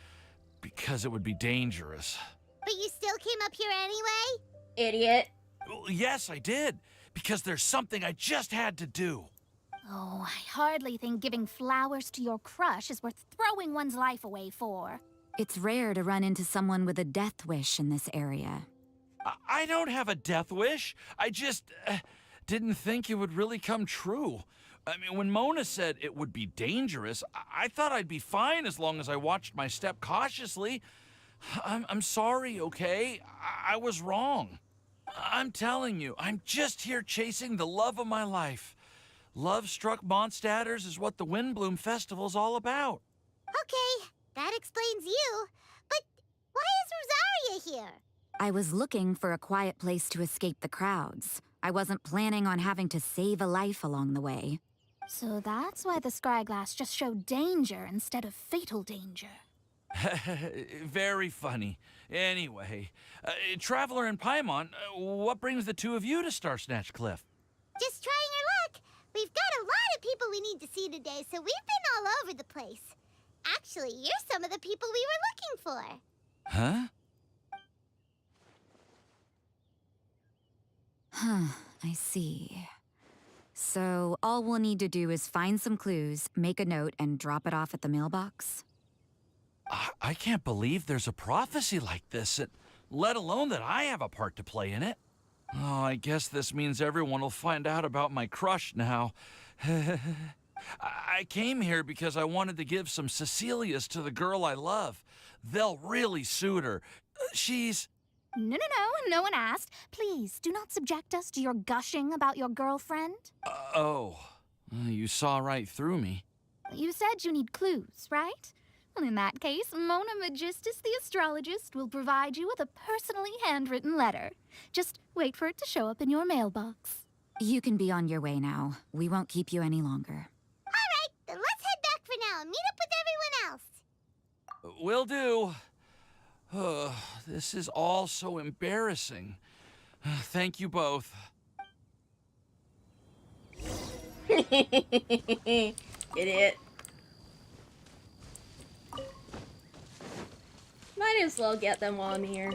because it would be dangerous. But you still came up here anyway? Idiot. Well, yes, I did, because there's something I just had to do. Oh, I hardly think giving flowers to your crush is worth throwing one's life away for. It's rare to run into someone with a death wish in this area. I don't have a death wish. I just didn't think it would really come true. I mean, when Mona said it would be dangerous, I thought I'd be fine as long as I watched my step cautiously. I'm sorry, okay? I was wrong. I'm telling you, I'm just here chasing the love of my life. Love-struck Mondstadters is what the Windblume Festival's all about. Okay, that explains you. But why is Rosaria here? I was looking for a quiet place to escape the crowds. I wasn't planning on having to save a life along the way. So that's why the scryglass just showed danger instead of fatal danger. Very funny. Anyway, Traveler and Paimon, what brings the two of you to Starsnatch Cliff? Just trying our luck. We've got a lot of people we need to see today, so we've been all over the place. Actually, you're some of the people we were looking for. Huh? I see. So all we'll need to do is find some clues, make a note, and drop it off at the mailbox? I can't believe there's a prophecy like this, let alone that I have a part to play in it. Oh, I guess this means everyone will find out about my crush now. I came here because I wanted to give some Cecilias to the girl I love. They'll really suit her. She's... No one asked. Please, do not subject us to your gushing about your girlfriend. You saw right through me. You said you need clues, right? Well, in that case, Mona Magistus the astrologist will provide you with a personally handwritten letter. Just wait for it to show up in your mailbox. You can be on your way now. We won't keep you any longer. All right, then let's head back for now and meet up with everyone else. Will do. This is all so embarrassing. Thank you both. Idiot. Might as well get them while I'm here.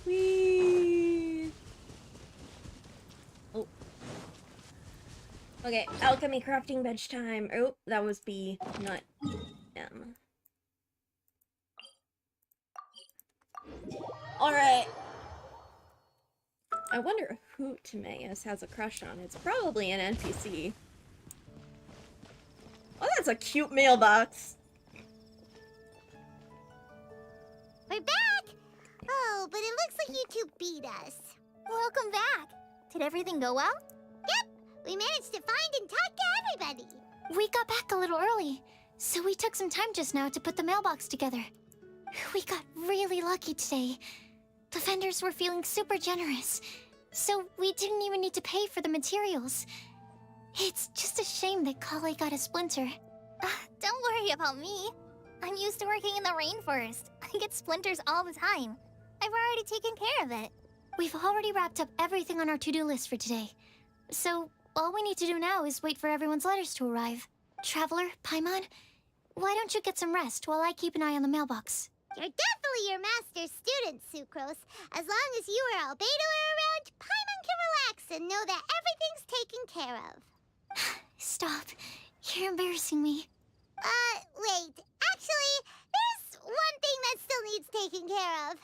Whee! Oh. Okay, alchemy crafting bench time. Oh, that was B, not M. Alright. I wonder who Timaeus has a crush on. It's probably an NPC. Oh, that's a cute mailbox. We're back! Oh, but it looks like you two beat us. Welcome back. Did everything go well? Yep, we managed to find and talk to everybody. We got back a little early, so we took some time just now to put the mailbox together. We got really lucky today. The vendors were feeling super generous, so we didn't even need to pay for the materials. It's just a shame that Kale got a splinter. Don't worry about me. I'm used to working in the rainforest. I get splinters all the time. I've already taken care of it. We've already wrapped up everything on our to-do list for today. So, all we need to do now is wait for everyone's letters to arrive. Traveler, Paimon, why don't you get some rest while I keep an eye on the mailbox? You're definitely your master's student, Sucrose. As long as you or Albedo are around, Paimon can relax and know that everything's taken care of. Stop. You're embarrassing me. Wait. Actually, there's one thing that still needs taking care of.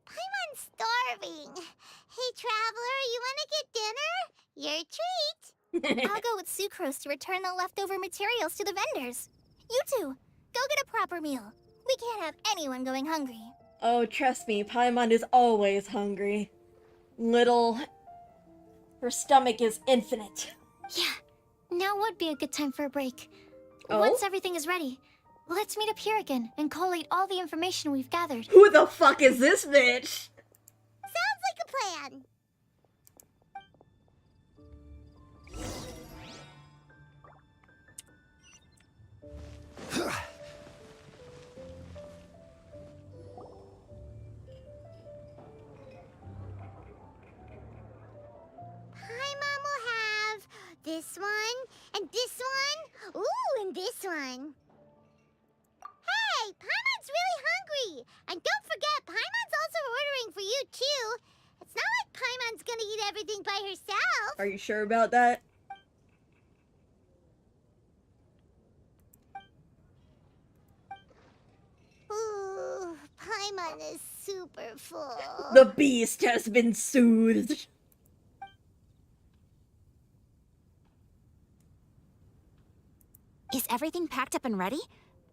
Paimon's starving. Hey, Traveler, you want to get dinner? Your treat. I'll go with Sucrose to return the leftover materials to the vendors. You two, go get a proper meal. We can't have anyone going hungry. Oh, trust me, Paimon is always hungry. Her stomach is infinite. Yeah, now would be a good time for a break. Oh? Once everything is ready, let's meet up here again and collate all the information we've gathered. Who the fuck is this bitch? Sounds like a plan. Paimon will have this one, and this one, ooh, and this one. Hey, Paimon's really hungry! And don't forget, Paimon's also ordering for you, too. It's not like Paimon's gonna eat everything by herself. Are you sure about that? Ooh, Paimon is super full. The beast has been soothed. Is everything packed up and ready?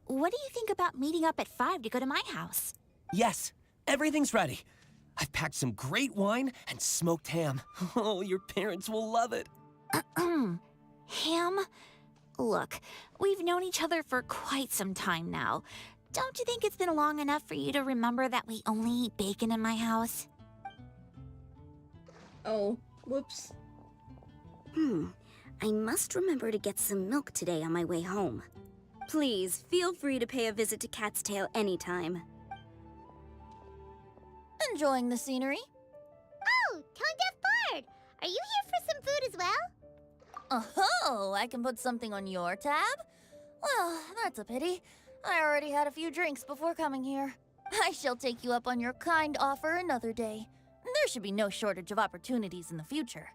What do you think about meeting up at 5 to go to my house? Yes, everything's ready. I've packed some great wine and smoked ham. Oh, your parents will love it. Ham? Look, we've known each other for quite some time now. Don't you think it's been long enough for you to remember that we only eat bacon in my house? Oh, whoops. I must remember to get some milk today on my way home. Please, feel free to pay a visit to Cat's Tail anytime. Enjoying the scenery? Oh, Tone Deaf Bard! Are you here for some food as well? Oh, I can put something on your tab? Well, that's a pity. I already had a few drinks before coming here. I shall take you up on your kind offer another day. There should be no shortage of opportunities in the future.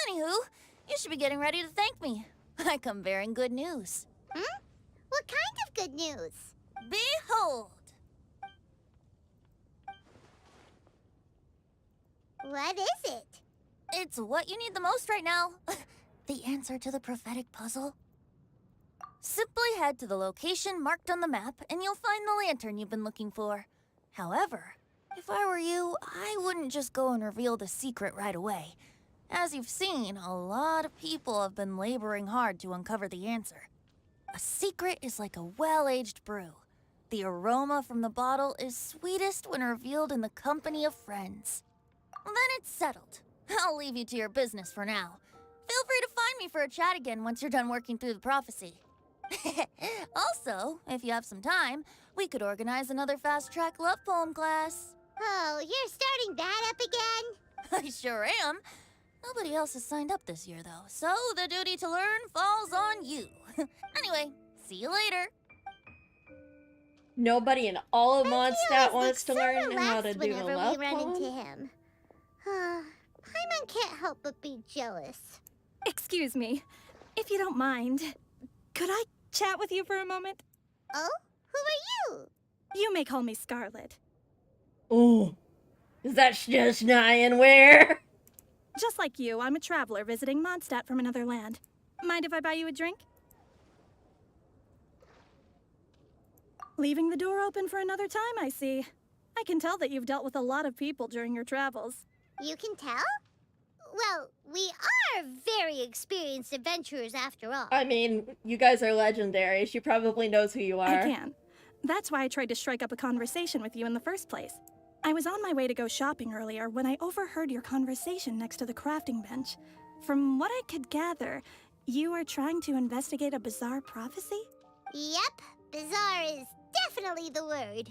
Anywho, you should be getting ready to thank me. I come bearing good news. What kind of good news? Behold! What is it? It's what you need the most right now. The answer to the prophetic puzzle. Simply head to the location marked on the map and you'll find the lantern you've been looking for. However, if I were you, I wouldn't just go and reveal the secret right away. As you've seen, a lot of people have been laboring hard to uncover the answer. A secret is like a well-aged brew. The aroma from the bottle is sweetest when revealed in the company of friends. Then it's settled. I'll leave you to your business for now. Feel free to find me for a chat again once you're done working through the prophecy. Also, if you have some time, we could organize another fast-track love poem class. Oh, you're starting that up again? I sure am. Nobody else has signed up this year, though, so the duty to learn falls on you. Anyway, see you later. Nobody in all of Mondstadt wants to so learn how to relaxed do a whenever love we run poem. into him. Paimon can't help but be jealous. Excuse me, if you don't mind, could I chat with you for a moment? Oh? Who are you? You may call me Scarlet. Ooh. Is that just Nyan where? Just like you, I'm a traveler visiting Mondstadt from another land. Mind if I buy you a drink? Leaving the door open for another time, I see. I can tell that you've dealt with a lot of people during your travels. You can tell? Well, we are very experienced adventurers after all. I mean, you guys are legendary. She probably knows who you are. I can. That's why I tried to strike up a conversation with you in the first place. I was on my way to go shopping earlier when I overheard your conversation next to the crafting bench. From what I could gather, you are trying to investigate a bizarre prophecy? Yep, bizarre is definitely the word.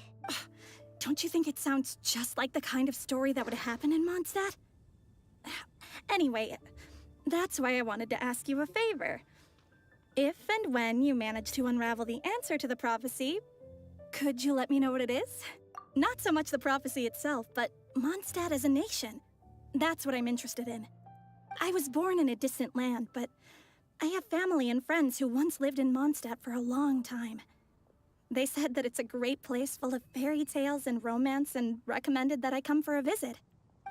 Don't you think it sounds just like the kind of story that would happen in Mondstadt? Anyway, that's why I wanted to ask you a favor. If and when you manage to unravel the answer to the prophecy, could you let me know what it is? Not so much the prophecy itself, but Mondstadt as a nation. That's what I'm interested in. I was born in a distant land, but I have family and friends who once lived in Mondstadt for a long time. They said that it's a great place full of fairy tales and romance and recommended that I come for a visit.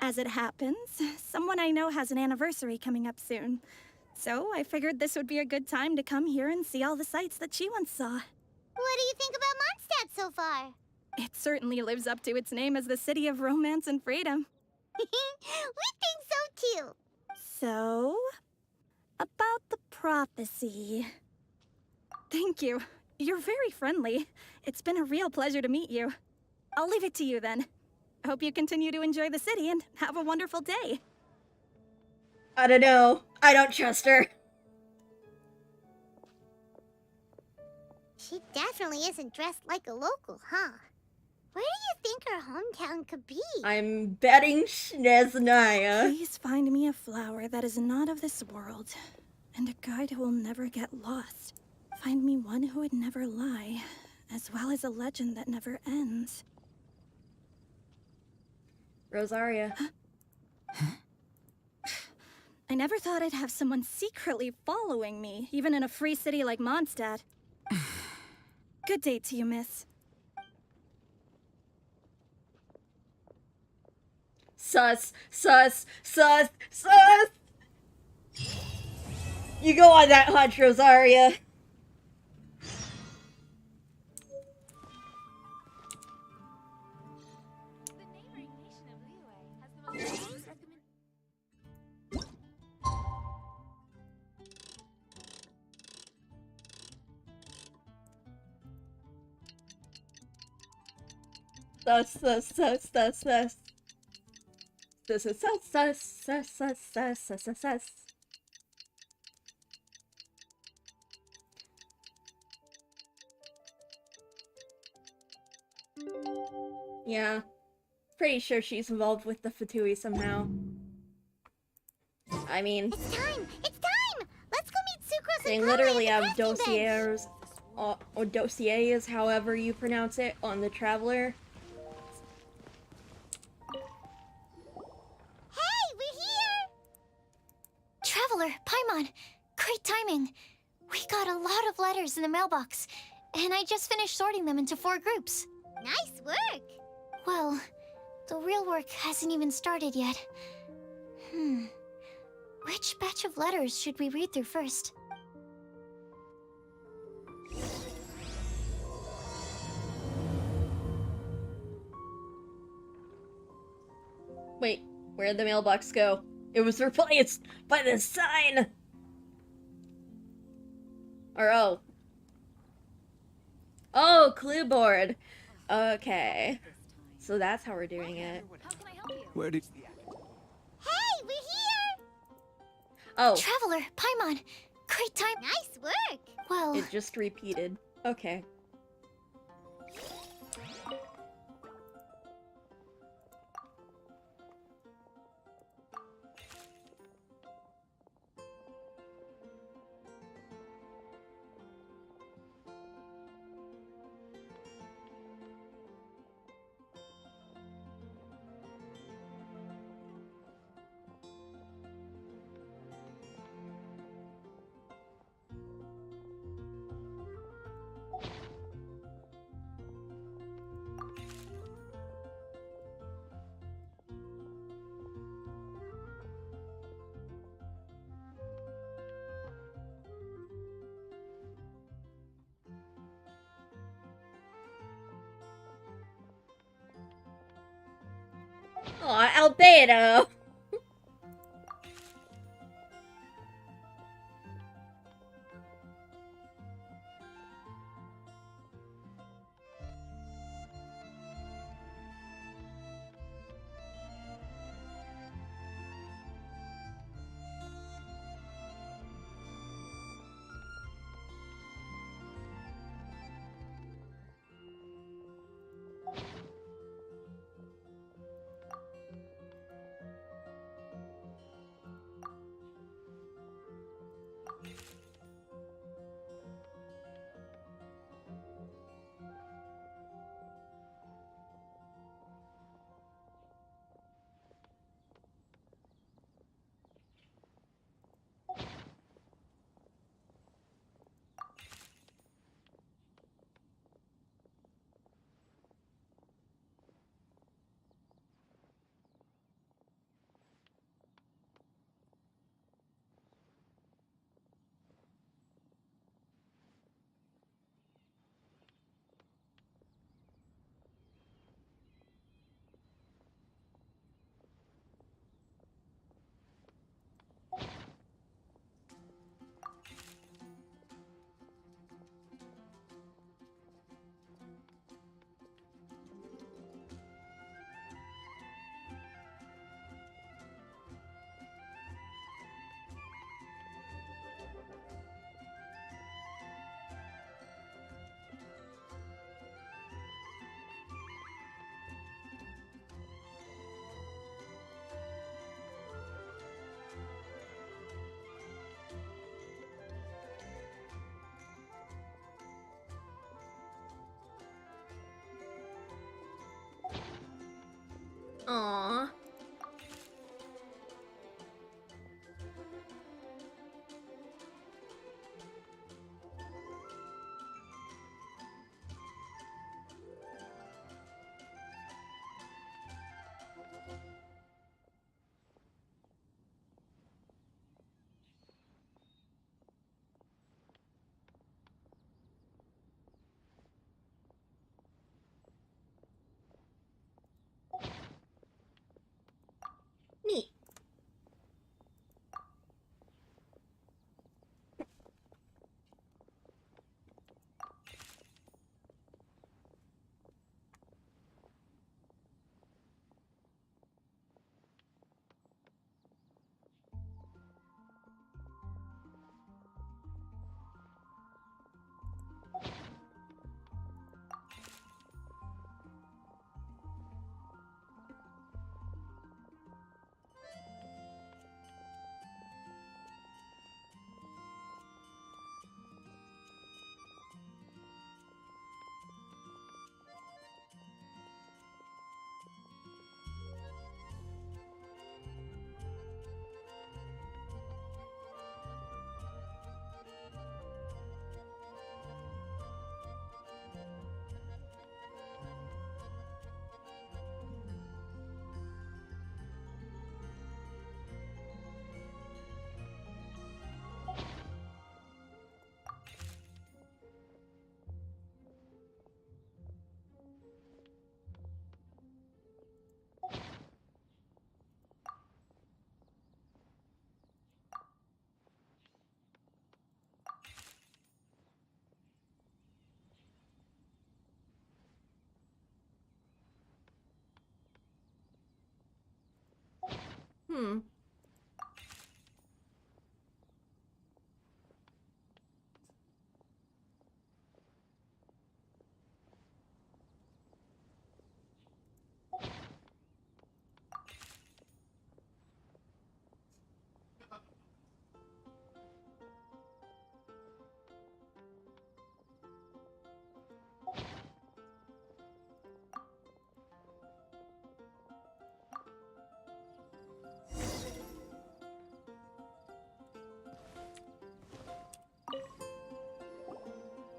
As it happens, someone I know has an anniversary coming up soon. So I figured this would be a good time to come here and see all the sights that she once saw. What do you think about Mondstadt so far? It certainly lives up to its name as the city of romance and freedom. We think so too. So, about the prophecy. Thank you. You're very friendly. It's been a real pleasure to meet you. I'll leave it to you then. Hope you continue to enjoy the city and have a wonderful day. I don't know. I don't trust her. She definitely isn't dressed like a local, huh? Where do you think her hometown could be? I'm betting Schneznaya. Please find me a flower that is not of this world, and a guide who will never get lost. Find me one who would never lie, as well as a legend that never ends. Rosaria. I never thought I'd have someone secretly following me, even in a free city like Mondstadt. Good day to you, miss. Sus, sus, sus, sus! You go on that hunch, Rosaria. Sus, sus, sus, sus, sus. Sus, sus, sus, sus, sus, sus, sus, sus, sus, sus. Yeah. Pretty sure she's involved with the Fatui somehow. I mean... It's time! It's time! Let's go meet Sucrose they and literally Carly at have the crafting bench! dossiers, or dossiers, however you pronounce it, on the Traveler. Hey, we're here! Traveler, Paimon, great timing. We got a lot of letters in the mailbox, and I just finished sorting them into 4 groups. Nice work! Well, the real work hasn't even started yet. Which batch of letters should we read through first? Wait, where'd the mailbox go? It was replaced by this sign! Or oh. Oh, clue board! Okay. So that's how we're doing it. Where did... Hey, we're here! Oh. Traveler, Paimon, great time. Nice work! Well, It just repeated. Okay. Aw, Albedo! Aww.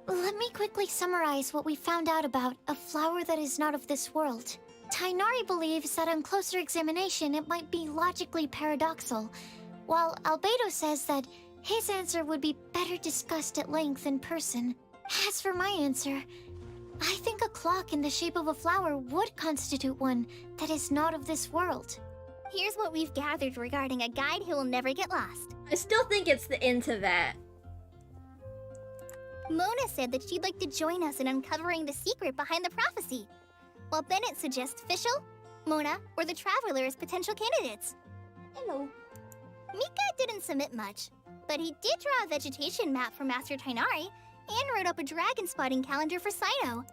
Let me quickly summarize what we found out about a flower that is not of this world. Tainari believes that on closer examination it might be logically paradoxal, while Albedo says that his answer would be better discussed at length in person. As for my answer, I think a clock in the shape of a flower would constitute one that is not of this world. Here's what we've gathered regarding a guide who will never get lost. I still think it's the into that. Mona said that she'd like to join us in uncovering the secret behind the prophecy, while Bennett suggests Fischl, Mona, or the Traveler as potential candidates. Hello. Mika didn't submit much, but he did draw a vegetation map for Master Tainari and wrote up a dragon spotting calendar for Cyno.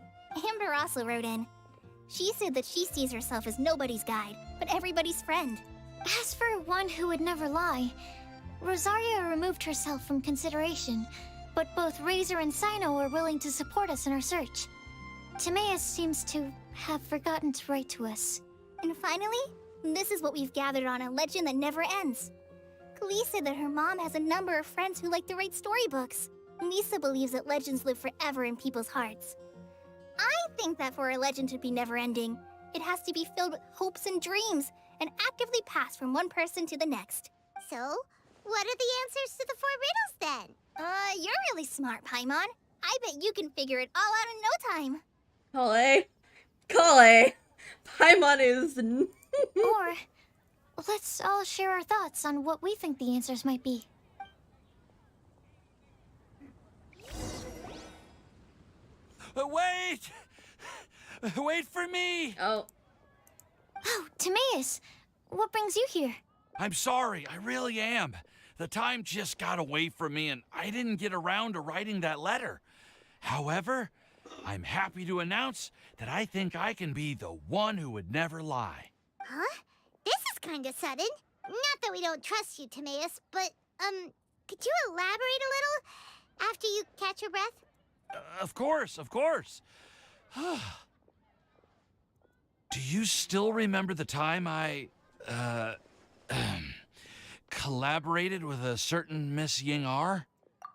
Amber also wrote in. She said that she sees herself as nobody's guide, but everybody's friend. As for one who would never lie, Rosaria removed herself from consideration, but both Razor and Cyno are willing to support us in our search. Timaeus seems to have forgotten to write to us. And finally, this is what we've gathered on a legend that never ends. Klee said that her mom has a number of friends who like to write storybooks. Lisa believes that legends live forever in people's hearts. I think that for a legend to be never-ending, it has to be filled with hopes and dreams, and actively passed from one person to the next. So, what are the answers to the 4 riddles then? You're really smart, Paimon. I bet you can figure it all out in no time. Kale. Paimon is... Or, let's all share our thoughts on what we think the answers might be. Wait! Wait for me! Oh, Timaeus, what brings you here? I'm sorry, I really am. The time just got away from me and I didn't get around to writing that letter. However, I'm happy to announce that I think I can be the one who would never lie. Huh? This is kind of sudden. Not that we don't trust you, Timaeus, but, could you elaborate a little after you catch your breath? Of course. Do you still remember the time I, collaborated with a certain Miss Ying-ar?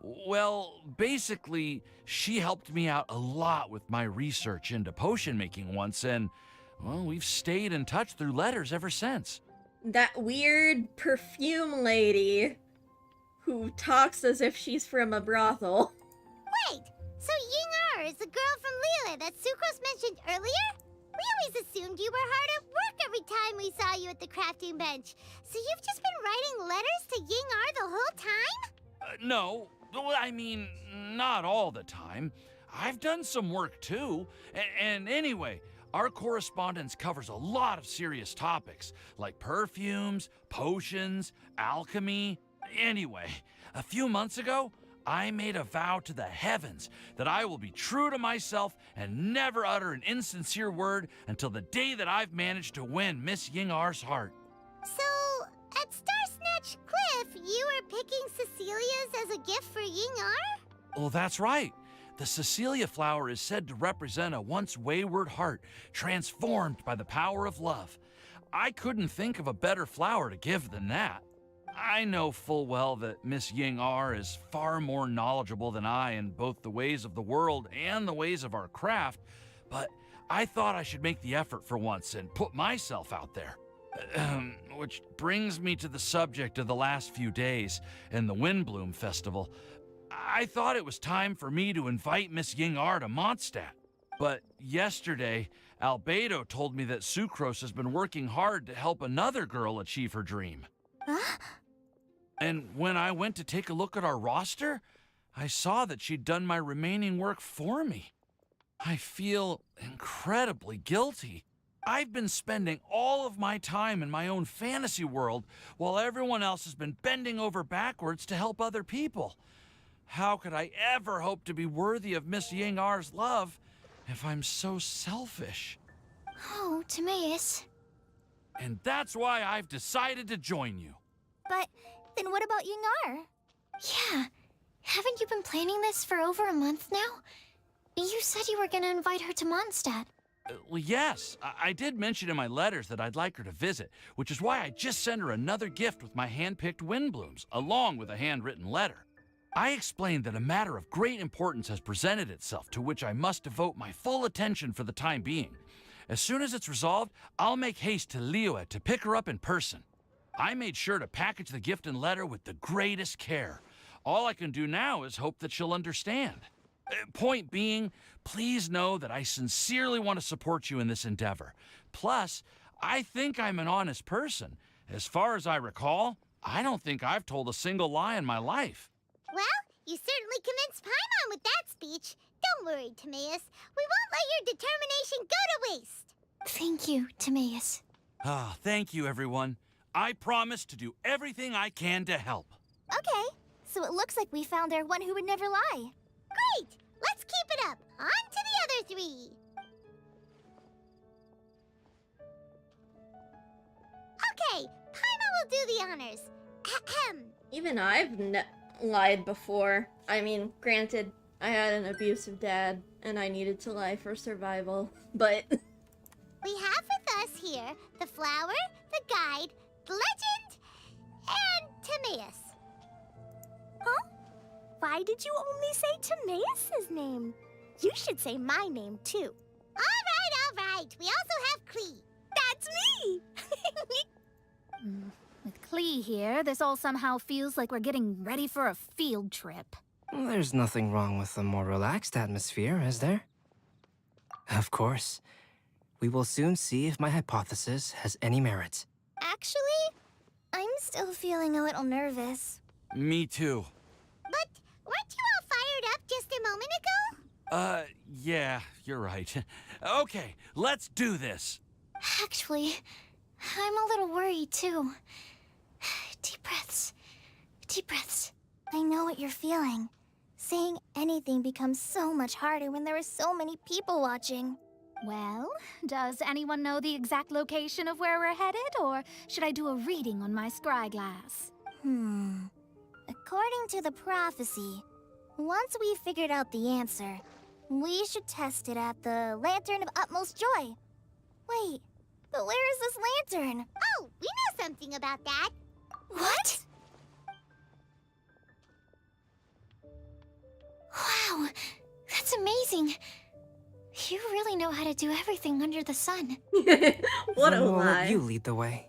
Well, basically, she helped me out a lot with my research into potion making once, and, well, we've stayed in touch through letters ever since. that weird perfume lady who talks as if she's from a brothel. Wait, so Ying-ar is the girl from Liyue that Sucrose mentioned earlier? We always assumed you were hard at work every time we saw you at the crafting bench. So you've just been writing letters to Ying-ar the whole time? No, well, I mean, not all the time. I've done some work too. And anyway, our correspondence covers a lot of serious topics, like perfumes, potions, alchemy. Anyway, a few months ago, I made a vow to the heavens that I will be true to myself and never utter an insincere word until the day that I've managed to win Miss Ying-ar's heart. So, at Starsnatch Cliff, you were picking Cecilia's as a gift for Ying-ar? Well, that's right. The Cecilia flower is said to represent a once wayward heart, transformed by the power of love. I couldn't think of a better flower to give than that. I know full well that Miss Ying-ar is far more knowledgeable than I in both the ways of the world and the ways of our craft, but I thought I should make the effort for once and put myself out there. Which brings me to the subject of the last few days and the Windblume Festival. I thought it was time for me to invite Miss Ying-ar to Mondstadt. But yesterday, Albedo told me that Sucrose has been working hard to help another girl achieve her dream. Huh? And when I went to take a look at our roster, I saw that she'd done my remaining work for me. I feel incredibly guilty. I've been spending all of my time in my own fantasy world while everyone else has been bending over backwards to help other people. How could I ever hope to be worthy of Miss Yingar's love if I'm so selfish? Oh, Timaeus. And that's why I've decided to join you. But then what about Yingar? Yeah. Haven't you been planning this for over a month now? You said you were gonna invite her to Mondstadt. Well, yes, I did mention in my letters that I'd like her to visit, which is why I just sent her another gift with my hand-picked Windblooms, along with a handwritten letter. I explained that a matter of great importance has presented itself to which I must devote my full attention for the time being. As soon as it's resolved, I'll make haste to Liyue to pick her up in person. I made sure to package the gift and letter with the greatest care. All I can do now is hope that she'll understand. Point being, please know that I sincerely want to support you in this endeavor. Plus, I think I'm an honest person. As far as I recall, I don't think I've told a single lie in my life. Well, you certainly convinced Paimon with that speech. Don't worry, Timaeus. We won't let your determination go to waste. Thank you, Timaeus. Ah, thank you, everyone. I promise to do everything I can to help. Okay, so it looks like we found our one who would never lie. Great! Let's keep it up. On to the other three. Okay, Paimon will do the honors. Ahem. Even I've lied before. I mean, granted, I had an abusive dad, and I needed to lie for survival, but... We have with us here the flower, the guide, the legend, and Timaeus. Huh? Why did you only say Timaeus' name? You should say my name, too. All right. We also have Klee. That's me! With Klee here, this all somehow feels like we're getting ready for a field trip. Well, there's nothing wrong with a more relaxed atmosphere, is there? Of course. We will soon see if my hypothesis has any merit. Actually, I'm still feeling a little nervous. Me too. But weren't you all fired up just a moment ago? Yeah, you're right. Okay, let's do this. Actually, I'm a little worried too. Deep breaths. Deep breaths. I know what you're feeling. Saying anything becomes so much harder when there are so many people watching. Well, does anyone know the exact location of where we're headed, or should I do a reading on my scry glass? According to the prophecy, once we've figured out the answer, we should test it at the Lantern of Utmost Joy. Wait, but where is this lantern? Oh, we know something about that. What? Wow, that's amazing. You really know how to do everything under the sun. What a Then we'll lie. let you lead the way.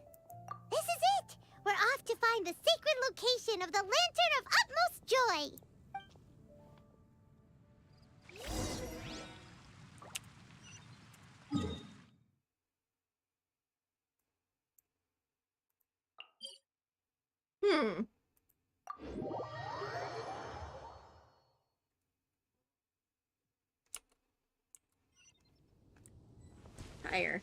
This is it. We're off to find the sacred location of the Lantern of Utmost Joy. Higher.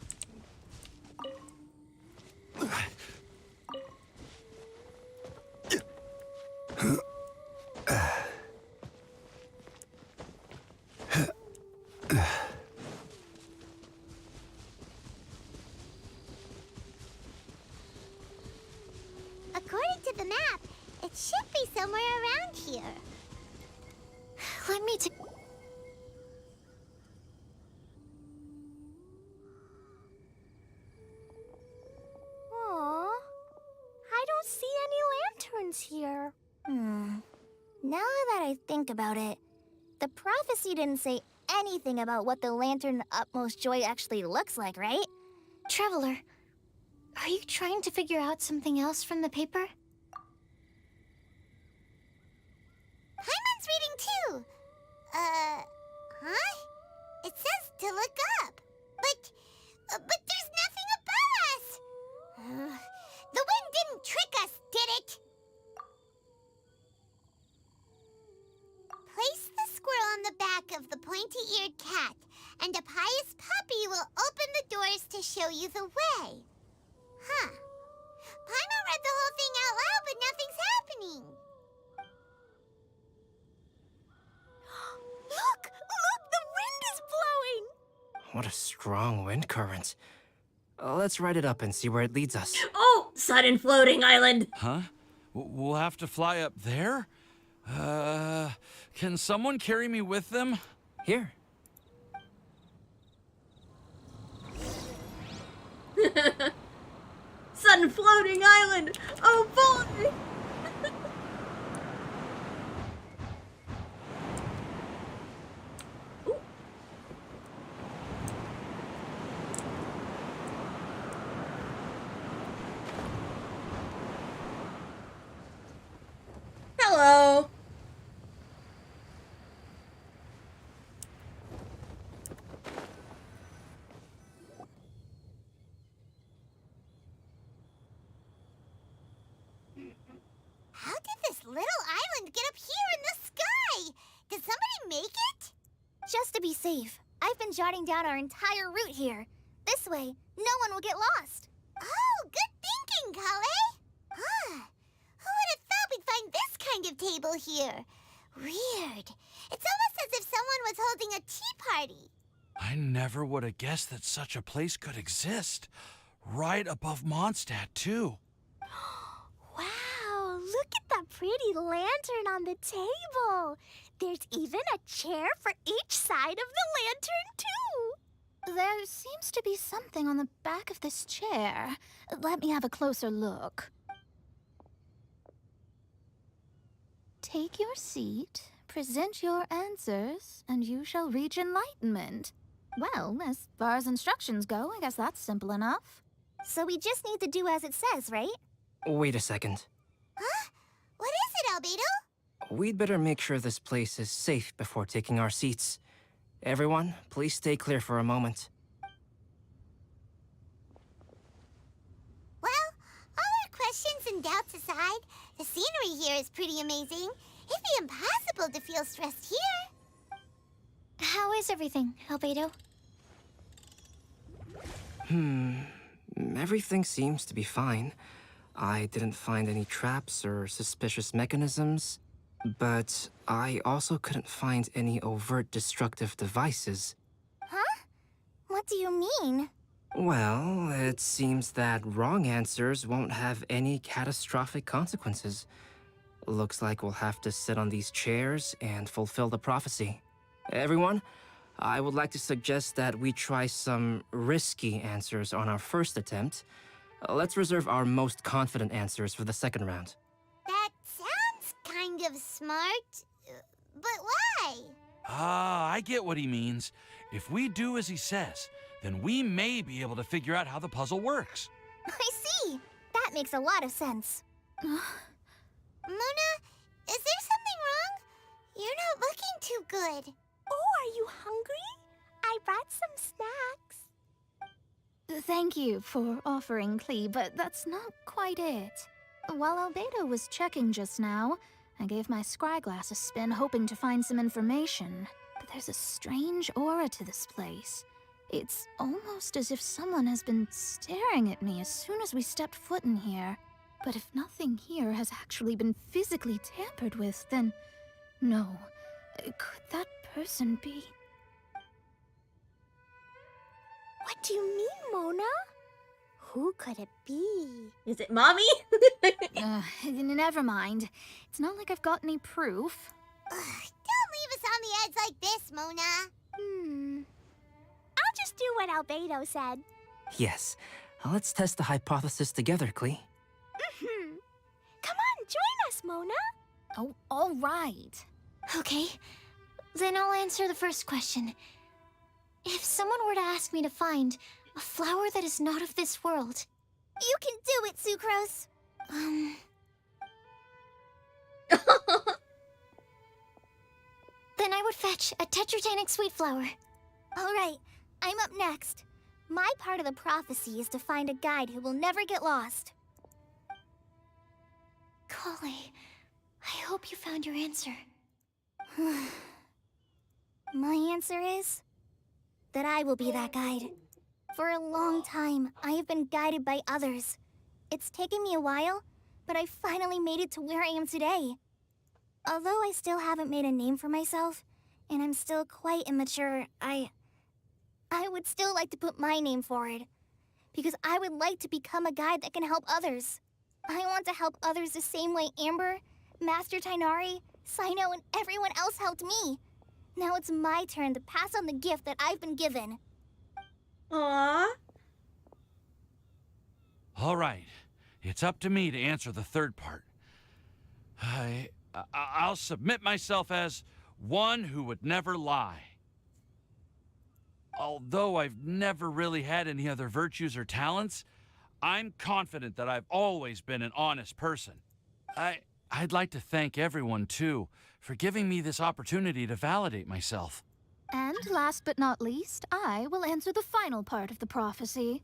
According to the map, it should be somewhere around here. Let me t- Aww, I don't see any lanterns here. Now that I think about it, the prophecy didn't say anything about what the Lantern of Utmost Joy actually looks like, right? Traveler, are you trying to figure out something else from the paper? Paimon's reading too. Huh? It says to look up. But there's nothing above us. The wind didn't trick us, did it? Place the squirrel on the back back of the pointy-eared cat, and a pious puppy will open the doors to show you the way. Huh. Paimon read the whole thing out loud, but nothing's happening. Look! Look! The wind is blowing! What a strong wind current. Let's ride it up and see where it leads us. Oh! Sudden floating island! Huh? We'll have to fly up there? Can someone carry me with them? Here. Sudden floating island! Oh boy! Hello! How did this little island get up here in the sky? Did somebody make it? Just to be safe, I've been jotting down our entire route here. This way, no one will get lost. Oh, good thinking, Kale. Huh. Who would have thought we'd find this kind of table here? Weird. It's almost as if someone was holding a tea party. I never would have guessed that such a place could exist. Right above Mondstadt, too. Wow, look at that pretty lantern on the table. There's even a chair for each side of the lantern, too. There seems to be something on the back of this chair. Let me have a closer look. Take your seat, present your answers, and you shall reach enlightenment. Well, as far as instructions go, I guess that's simple enough. So we just need to do as it says, right? Wait a second. Huh? What is it, Albedo? We'd better make sure this place is safe before taking our seats. Everyone, please stay clear for a moment. Well, all our questions and doubts aside, the scenery here is pretty amazing. It'd be impossible to feel stressed here. How is everything, Albedo? Everything seems to be fine. I didn't find any traps or suspicious mechanisms, but I also couldn't find any overt destructive devices. Huh? What do you mean? Well, it seems that wrong answers won't have any catastrophic consequences. Looks like we'll have to sit on these chairs and fulfill the prophecy. Everyone, I would like to suggest that we try some risky answers on our first attempt. Let's reserve our most confident answers for the second round. That sounds kind of smart, but why? I get what he means. If we do as he says, then we may be able to figure out how the puzzle works. I see. That makes a lot of sense. Mona, is there something wrong? You're not looking too good. Oh, are you hungry? I brought some snacks. Thank you for offering, Klee, but that's not quite it. While Albedo was checking just now, I gave my scryglass a spin hoping to find some information. But there's a strange aura to this place. It's almost as if someone has been staring at me as soon as we stepped foot in here. But if nothing here has actually been physically tampered with, then no. Could that person be? What do you mean, Mona? Who could it be? Is it Mommy? Never mind. It's not like I've got any proof. Don't leave us on the edge like this, Mona. I'll just do what Albedo said. Yes, let's test the hypothesis together, Klee. Come on, join us, Mona. Oh, all right. Okay, then I'll answer the first question. If someone were to ask me to find a flower that is not of this world... You can do it, Sucrose. Then I would fetch a tetragenic sweet flower. All right, I'm up next. My part of the prophecy is to find a guide who will never get lost. Kale, I hope you found your answer. My answer is that I will be that guide. For a long time, I have been guided by others. It's taken me a while, but I finally made it to where I am today. Although I still haven't made a name for myself, and I'm still quite immature, I would still like to put my name forward. Because I would like to become a guide that can help others. I want to help others the same way Amber, Master Tainari, Sino, and everyone else helped me. Now it's my turn to pass on the gift that I've been given. Aww. All right. It's up to me to answer the third part. I'll submit myself as one who would never lie. Although I've never really had any other virtues or talents, I'm confident that I've always been an honest person. I'd like to thank everyone, too, for giving me this opportunity to validate myself. And last but not least, I will answer the final part of the prophecy.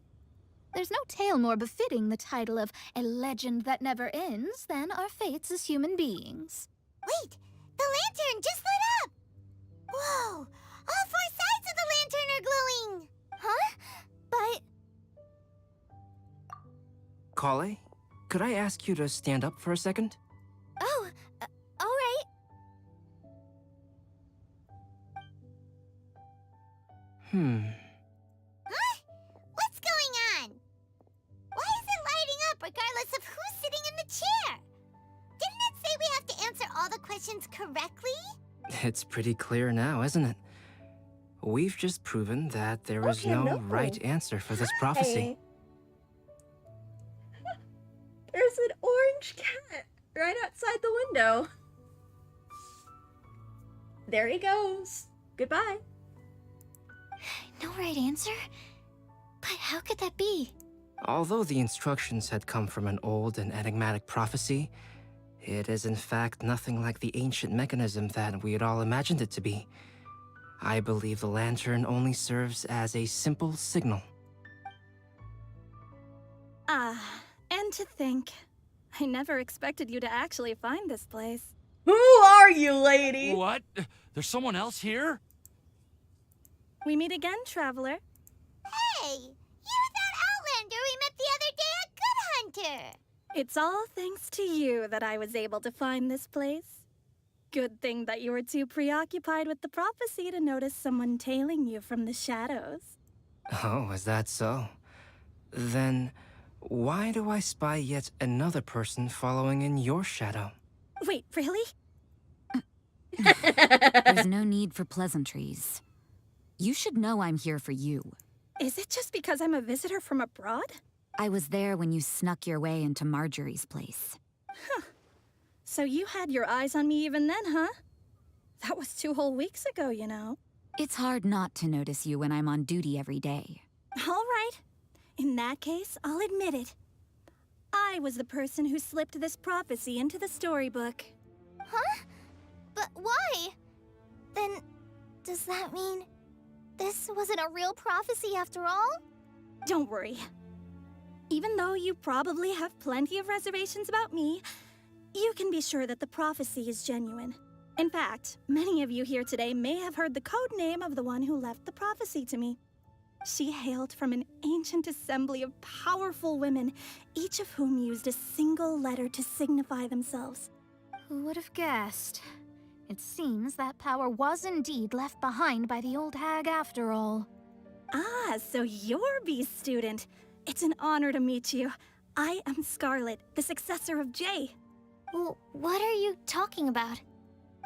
There's no tale more befitting the title of a legend that never ends than our fates as human beings. Wait! The lantern just lit up! Whoa! All four sides of the lantern are glowing! Huh? But... Kale, could I ask you to stand up for a second? Oh, alright. Huh? What's going on? Why is it lighting up regardless of who's sitting in the chair? Didn't it say we have to answer all the questions correctly? It's pretty clear now, isn't it? We've just proven that there is no right answer for this prophecy. There's an orange cat right outside the window. There he goes. Goodbye. No right answer? But how could that be? Although the instructions had come from an old and enigmatic prophecy, it is in fact nothing like the ancient mechanism that we had all imagined it to be. I believe the lantern only serves as a simple signal. And to think, I never expected you to actually find this place. Who are you, lady? What? There's someone else here? We meet again, traveler. Hey! You're that Outlander we met the other day at Good Hunter! It's all thanks to you that I was able to find this place. Good thing that you were too preoccupied with the prophecy to notice someone tailing you from the shadows. Oh, is that so? Then, why do I spy yet another person following in your shadow? Wait, really? There's no need for pleasantries. You should know I'm here for you. Is it just because I'm a visitor from abroad? I was there when you snuck your way into Marjorie's place. Huh. So you had your eyes on me even then, huh? That was 2 whole weeks ago, you know. It's hard not to notice you when I'm on duty every day. All right. In that case, I'll admit it. I was the person who slipped this prophecy into the storybook. Huh? But why? Then, does that mean this wasn't a real prophecy after all? Don't worry. Even though you probably have plenty of reservations about me, you can be sure that the prophecy is genuine. In fact, many of you here today may have heard the code name of the one who left the prophecy to me. She hailed from an ancient assembly of powerful women, each of whom used a single letter to signify themselves. Who would have guessed? It seems that power was indeed left behind by the old hag after all. Ah, so you're B's student. It's an honor to meet you. I am Scarlet, the successor of Jay. Well, what are you talking about?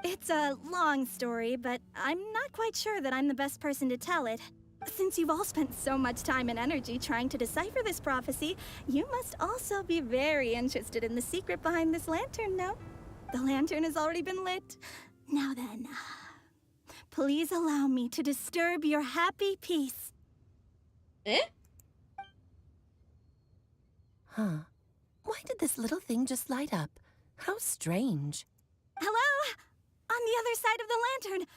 It's a long story, but I'm not quite sure that I'm the best person to tell it. Since you've all spent so much time and energy trying to decipher this prophecy, you must also be very interested in the secret behind this lantern, no? The lantern has already been lit. Now then, please allow me to disturb your happy peace. Eh? Huh. Why did this little thing just light up? How strange. Hello? On the other side of the lantern.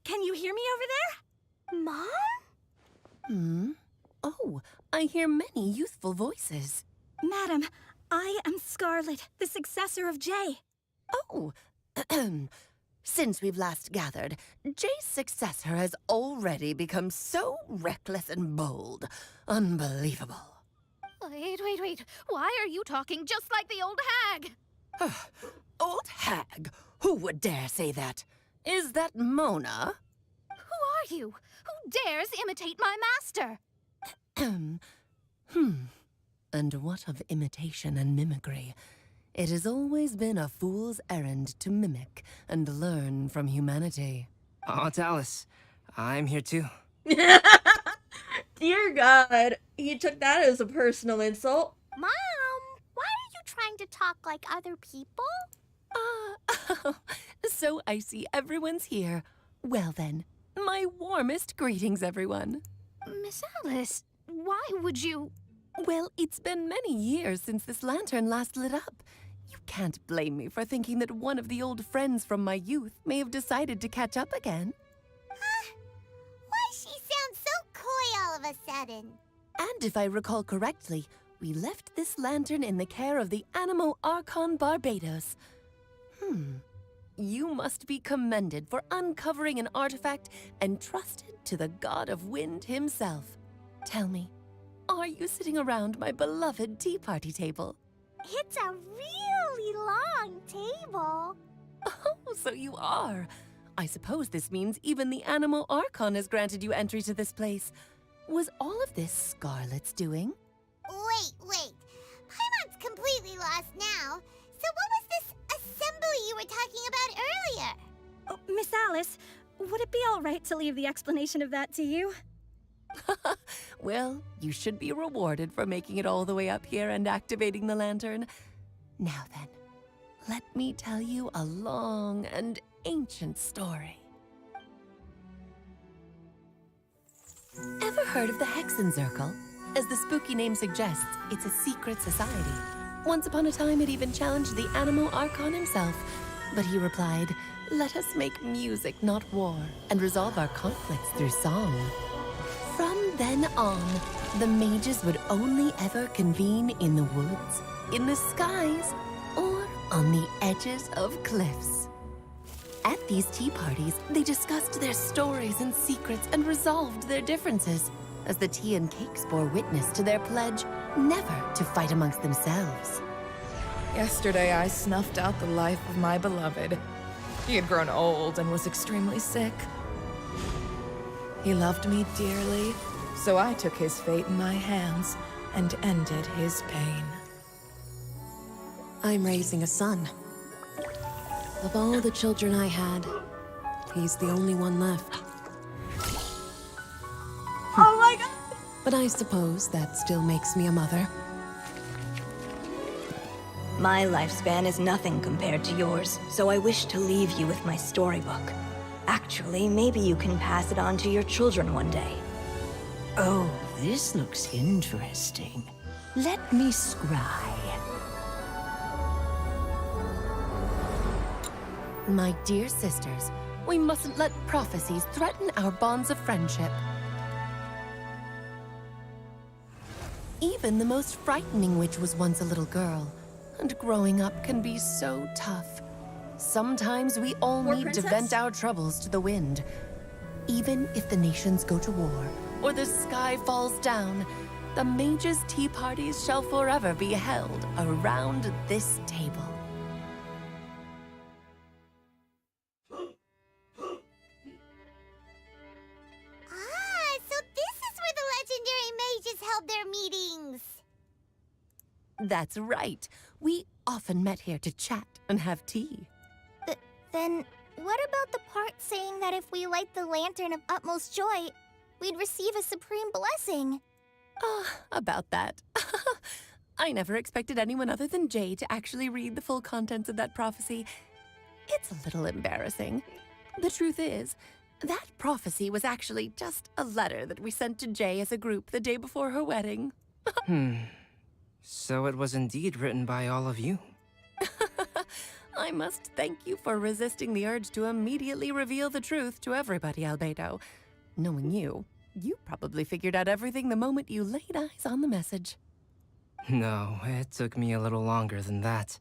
Can you hear me over there? Mom? Oh, I hear many youthful voices. Madam, I am Scarlet, the successor of Jay. Oh, Since we've last gathered, Jay's successor has already become so reckless and bold. Unbelievable. Wait. Why are you talking just like the old hag? Old hag? Who would dare say that? Is that Mona? Who are you? Who dares imitate my master? And what of imitation and mimicry? It has always been a fool's errand to mimic and learn from humanity. Oh, Dallas, I'm here too. Dear God, he took that as a personal insult. Mom, why are you trying to talk like other people? So I see everyone's here. Well then, my warmest greetings, everyone. Miss Alice, why would you... Well, it's been many years since this lantern last lit up. You can't blame me for thinking that one of the old friends from my youth may have decided to catch up again. Why she sounds so coy all of a sudden? And if I recall correctly, we left this lantern in the care of the Animo Archon Barbados. You must be commended for uncovering an artifact entrusted to the god of wind himself. Tell me, are you sitting around my beloved tea party table? It's a really long table. Oh, so you are. I suppose this means even the Animo Archon has granted you entry to this place. Was all of this Scarlet's doing? Wait. Paimon's completely lost now. So what was this assembly you were talking about earlier? Oh, Miss Alice, would it be all right to leave the explanation of that to you? Well, you should be rewarded for making it all the way up here and activating the lantern. Now then, let me tell you a long and ancient story. Ever heard of the Hexenzirkel? As the spooky name suggests, it's a secret society. Once upon a time, it even challenged the Animo Archon himself. But he replied, "Let us make music, not war, and resolve our conflicts through song." From then on, the mages would only ever convene in the woods, in the skies, or on the edges of cliffs. At these tea parties, they discussed their stories and secrets and resolved their differences, as the tea and cakes bore witness to their pledge never to fight amongst themselves. Yesterday, I snuffed out the life of my beloved. He had grown old and was extremely sick. He loved me dearly, so I took his fate in my hands and ended his pain. I'm raising a son. Of all the children I had, he's the only one left. Oh my God! But I suppose that still makes me a mother. My lifespan is nothing compared to yours, so I wish to leave you with my storybook. Actually, maybe you can pass it on to your children one day. Oh, this looks interesting. Let me scry. My dear sisters, we mustn't let prophecies threaten our bonds of friendship. Even the most frightening witch was once a little girl, and growing up can be so tough. Sometimes we all need to vent our troubles to the wind. Even if the nations go to war, or the sky falls down, the mages' tea parties shall forever be held around this table. So this is where the legendary mages held their meetings. That's right. We often met here to chat and have tea. Then, what about the part saying that if we light the lantern of utmost joy, we'd receive a supreme blessing? About that. I never expected anyone other than Jay to actually read the full contents of that prophecy. It's a little embarrassing. The truth is, that prophecy was actually just a letter that we sent to Jay as a group the day before her wedding. So it was indeed written by all of you. I must thank you for resisting the urge to immediately reveal the truth to everybody, Albedo. Knowing you probably figured out everything the moment you laid eyes on the message. No, it took me a little longer than that.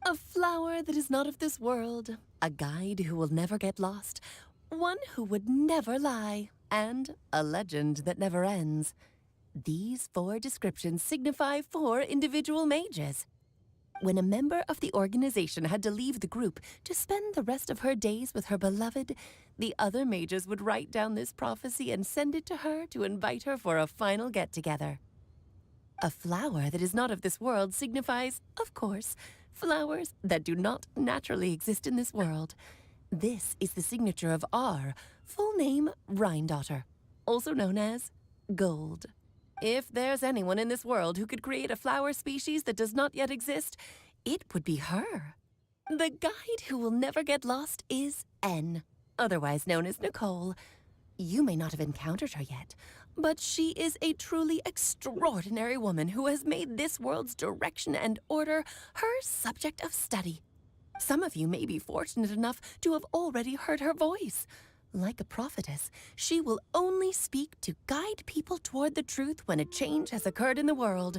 A flower that is not of this world, a guide who will never get lost, one who would never lie, and a legend that never ends. These 4 descriptions signify 4 individual mages. When a member of the organization had to leave the group to spend the rest of her days with her beloved, the other mages would write down this prophecy and send it to her to invite her for a final get-together. A flower that is not of this world signifies, of course, flowers that do not naturally exist in this world. This is the signature of our full name, Rhine-daughter, also known as Gold. If there's anyone in this world who could create a flower species that does not yet exist, it would be her. The guide who will never get lost is N, otherwise known as Nicole. You may not have encountered her yet, but she is a truly extraordinary woman who has made this world's direction and order her subject of study. Some of you may be fortunate enough to have already heard her voice. Like a prophetess, she will only speak to guide people toward the truth when a change has occurred in the world.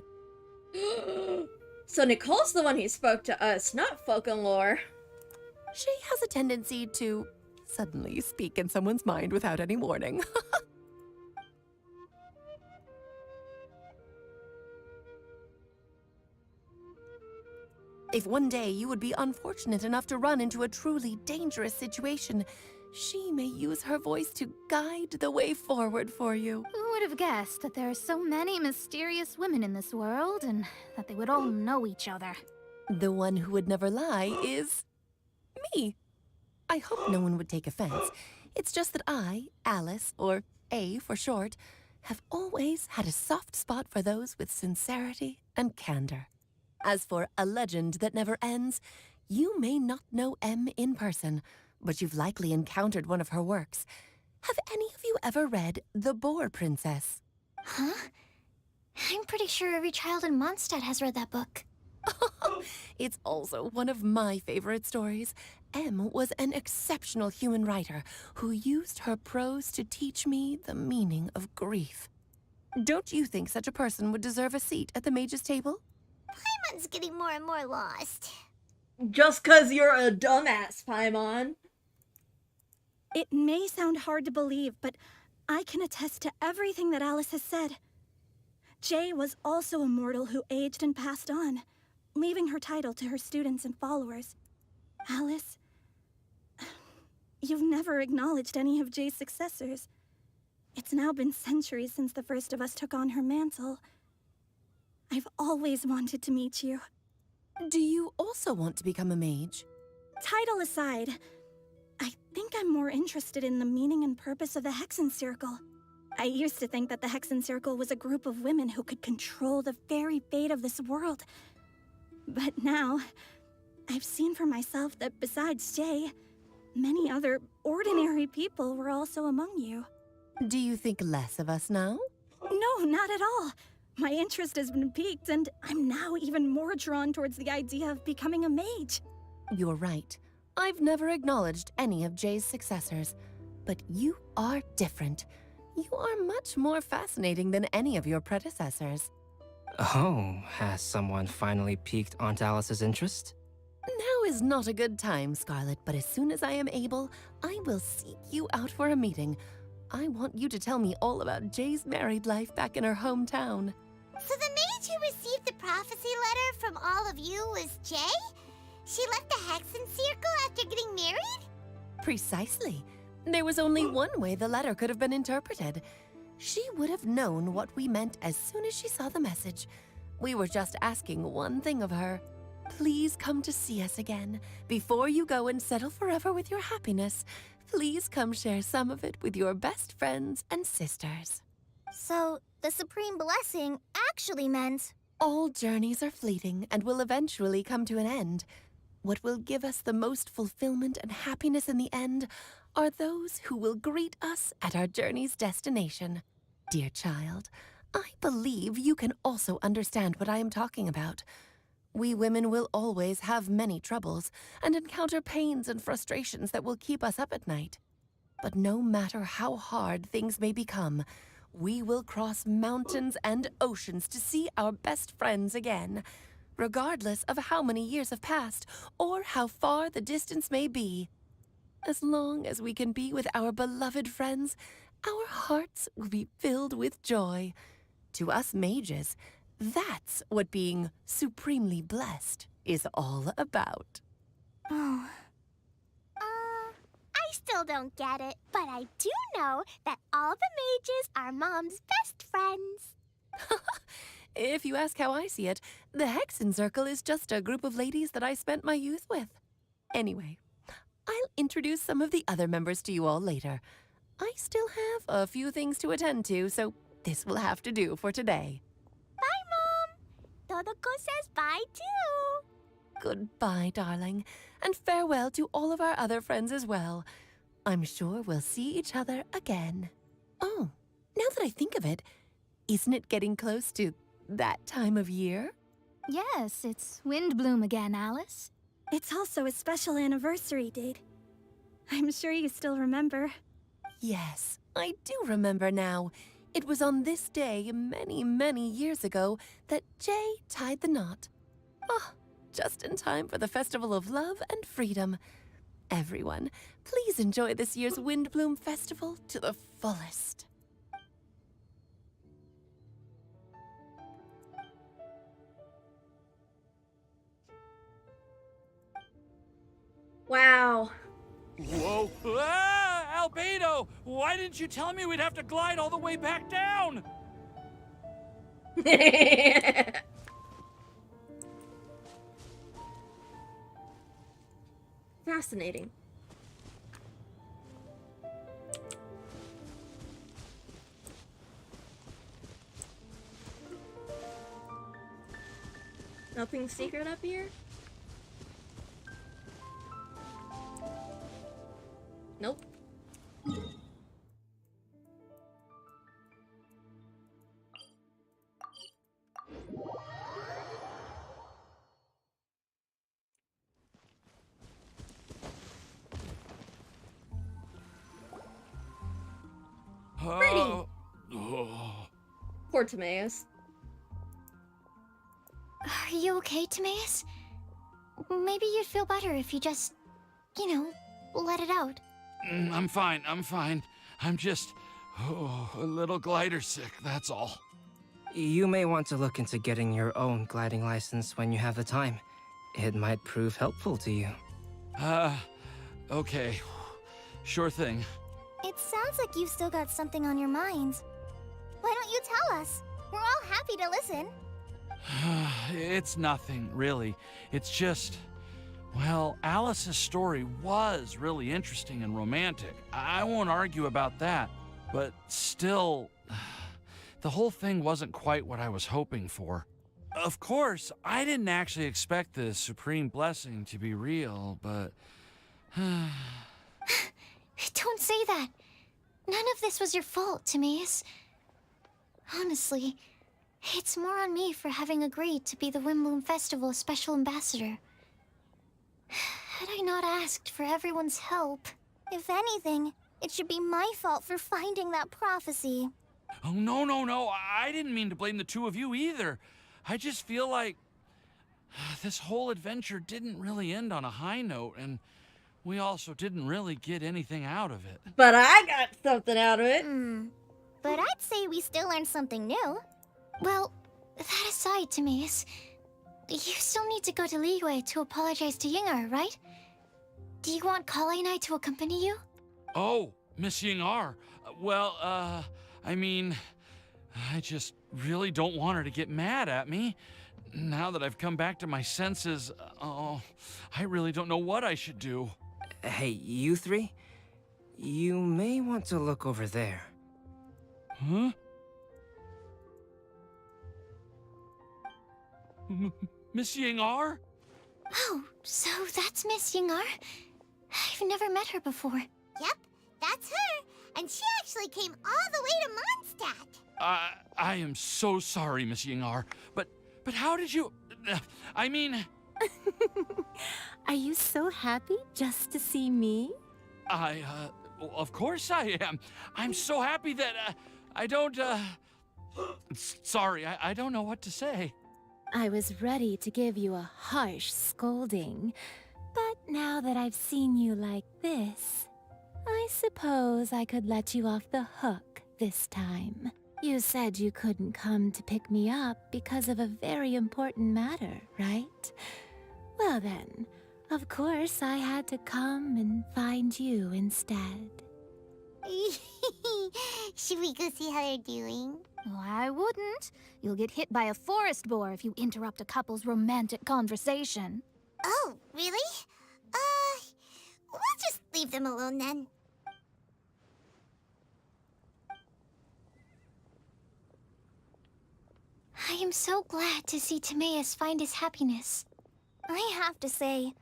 So Nicole's the one who spoke to us, not folk and lore. She has a tendency to suddenly speak in someone's mind without any warning. If one day you would be unfortunate enough to run into a truly dangerous situation, she may use her voice to guide the way forward for you. Who would have guessed that there are so many mysterious women in this world and that they would all know each other? The one who would never lie is me. I hope no one would take offense. It's just that I, Alice, or A for short, have always had a soft spot for those with sincerity and candor. As for a legend that never ends, you may not know M in person, but you've likely encountered one of her works. Have any of you ever read The Boar Princess? Huh? I'm pretty sure every child in Mondstadt has read that book. It's also one of my favorite stories. M was an exceptional human writer who used her prose to teach me the meaning of grief. Don't you think such a person would deserve a seat at the mage's table? Paimon's getting more and more lost. Just 'cause you're a dumbass, Paimon. It may sound hard to believe, but I can attest to everything that Alice has said. Jay was also a mortal who aged and passed on, leaving her title to her students and followers. Alice, you've never acknowledged any of Jay's successors. It's now been centuries since the first of us took on her mantle. I've always wanted to meet you. Do you also want to become a mage? Title aside, I think I'm more interested in the meaning and purpose of the Hexen Circle. I used to think that the Hexen Circle was a group of women who could control the very fate of this world. But now, I've seen for myself that besides Jay, many other ordinary people were also among you. Do you think less of us now? No, not at all. My interest has been piqued, and I'm now even more drawn towards the idea of becoming a mage. You're right. I've never acknowledged any of Jay's successors, but you are different. You are much more fascinating than any of your predecessors. Oh, has someone finally piqued Aunt Alice's interest? Now is not a good time, Scarlet, but as soon as I am able, I will seek you out for a meeting. I want you to tell me all about Jay's married life back in her hometown. So the mage who received the prophecy letter from all of you was Jay? She left the Hexen Circle after getting married? Precisely. There was only one way the letter could have been interpreted. She would have known what we meant as soon as she saw the message. We were just asking one thing of her. Please come to see us again. Before you go and settle forever with your happiness, please come share some of it with your best friends and sisters. So, the Supreme Blessing actually meant... All journeys are fleeting and will eventually come to an end. What will give us the most fulfillment and happiness in the end are those who will greet us at our journey's destination. Dear child, I believe you can also understand what I am talking about. We women will always have many troubles and encounter pains and frustrations that will keep us up at night. But no matter how hard things may become, we will cross mountains and oceans to see our best friends again. regardless of how many years have passed or how far the distance may be. As long as we can be with our beloved friends, our hearts will be filled with joy. To us mages, that's what being supremely blessed is all about. Oh. I still don't get it, but I do know that all the mages are Mom's best friends. If you ask how I see it, the Hexen Circle is just a group of ladies that I spent my youth with. Anyway, I'll introduce some of the other members to you all later. I still have a few things to attend to, so this will have to do for today. Bye, Mom. Todoko says bye, too. Goodbye, darling, and farewell to all of our other friends as well. I'm sure we'll see each other again. Oh, now that I think of it, isn't it getting close to that time of year? Yes, it's Windblume again, Alice. It's also a special anniversary date. I'm sure you still remember. Yes, I do remember now. It was on this day many, many years ago that Jay tied the knot. Ah, just in time for the Festival of Love and Freedom. Everyone, please enjoy this year's Windblume Festival to the fullest. Wow. Whoa! Ah, Albedo! Why didn't you tell me we'd have to glide all the way back down? Fascinating. Nothing secret up here? Nope. Pretty. Poor Timaeus. Are you okay, Timaeus? Maybe you'd feel better if you just, let it out. I'm fine, I'm fine. I'm just a little glider sick, that's all. You may want to look into getting your own gliding license when you have the time. It might prove helpful to you. Okay. Sure thing. It sounds like you've still got something on your minds. Why don't you tell us? We're all happy to listen. It's nothing, really. It's just... Well, Alice's story was really interesting and romantic. I won't argue about that. But still, the whole thing wasn't quite what I was hoping for. Of course, I didn't actually expect the supreme blessing to be real, but... Don't say that. None of this was your fault, Timaeus. Honestly, it's more on me for having agreed to be the Windblume Festival Special Ambassador. Had I not asked for everyone's help... If anything, it should be my fault for finding that prophecy. Oh, no. I didn't mean to blame the two of you either. I just feel like this whole adventure didn't really end on a high note, and we also didn't really get anything out of it. But I got something out of it. But I'd say we still learned something new. Well, that aside, Timaeus, you still need to go to Liyue to apologize to Yingar, right? Do you want Kale and I to accompany you? Oh, Miss Yingar. Well, I mean, I just really don't want her to get mad at me. Now that I've come back to my senses, I really don't know what I should do. Hey, you three? You may want to look over there. Huh? Miss Yingar? Oh, so that's Miss Yingar? I've never met her before. Yep, that's her. And she actually came all the way to Mondstadt. I am so sorry, Miss Yingar. But how did you... I mean... Are you so happy just to see me? Well, of course I am. I'm so happy that, I don't, sorry, I don't know what to say. I was ready to give you a harsh scolding, but now that I've seen you like this, I suppose I could let you off the hook this time. You said you couldn't come to pick me up because of a very important matter, right? Well then, of course I had to come and find you instead. Should we go see how they're doing? Oh, I wouldn't. You'll get hit by a forest boar if you interrupt a couple's romantic conversation. Oh, really? We'll just leave them alone then. I am so glad to see Timaeus find his happiness. I have to say,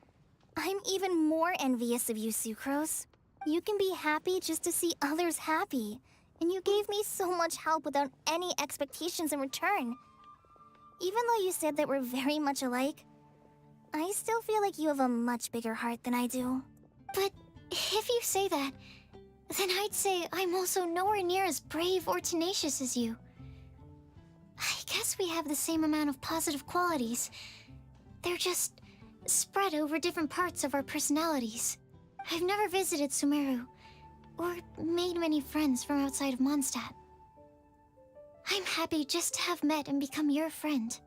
I'm even more envious of you, Sucrose. You can be happy just to see others happy, and you gave me so much help without any expectations in return. Even though you said that we're very much alike, I still feel like you have a much bigger heart than I do. But if you say that, then I'd say I'm also nowhere near as brave or tenacious as you. I guess we have the same amount of positive qualities. They're just spread over different parts of our personalities. I've never visited Sumeru, or made many friends from outside of Mondstadt. I'm happy just to have met and become your friend.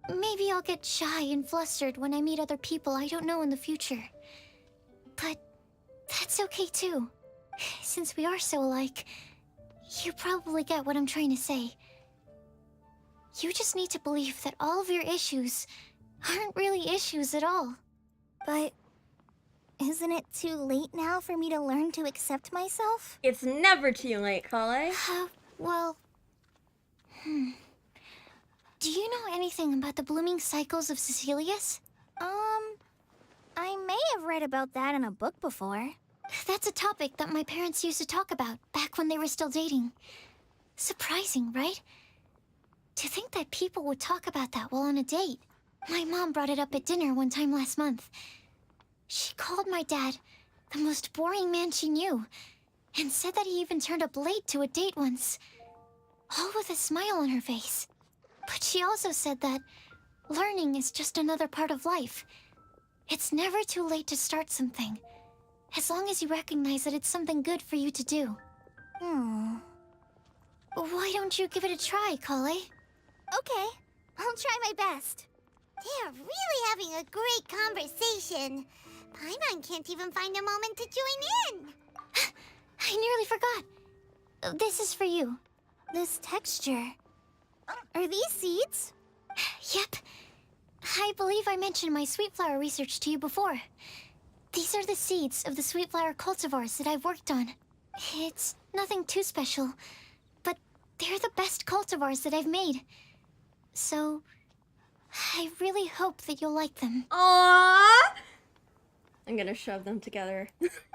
Maybe I'll get shy and flustered when I meet other people I don't know in the future. But that's okay too. Since we are so alike, you probably get what I'm trying to say. You just need to believe that all of your issues aren't really issues at all. But isn't it too late now for me to learn to accept myself? It's never too late, Kale. Well... Do you know anything about the blooming cycles of Cecilius? I may have read about that in a book before. That's a topic that my parents used to talk about back when they were still dating. Surprising, right? To think that people would talk about that while on a date. My mom brought it up at dinner one time last month. She called my dad the most boring man she knew, and said that he even turned up late to a date once, all with a smile on her face. But she also said that learning is just another part of life. It's never too late to start something, as long as you recognize that it's something good for you to do. Why don't you give it a try, Kale? Okay, I'll try my best. They're really having a great conversation. Paimon can't even find a moment to join in. I nearly forgot. This is for you. This texture. Are these seeds? Yep. I believe I mentioned my sweet flower research to you before. These are the seeds of the sweet flower cultivars that I've worked on. It's nothing too special, but they're the best cultivars that I've made. So, I really hope that you'll like them. Aww! I'm gonna shove them together.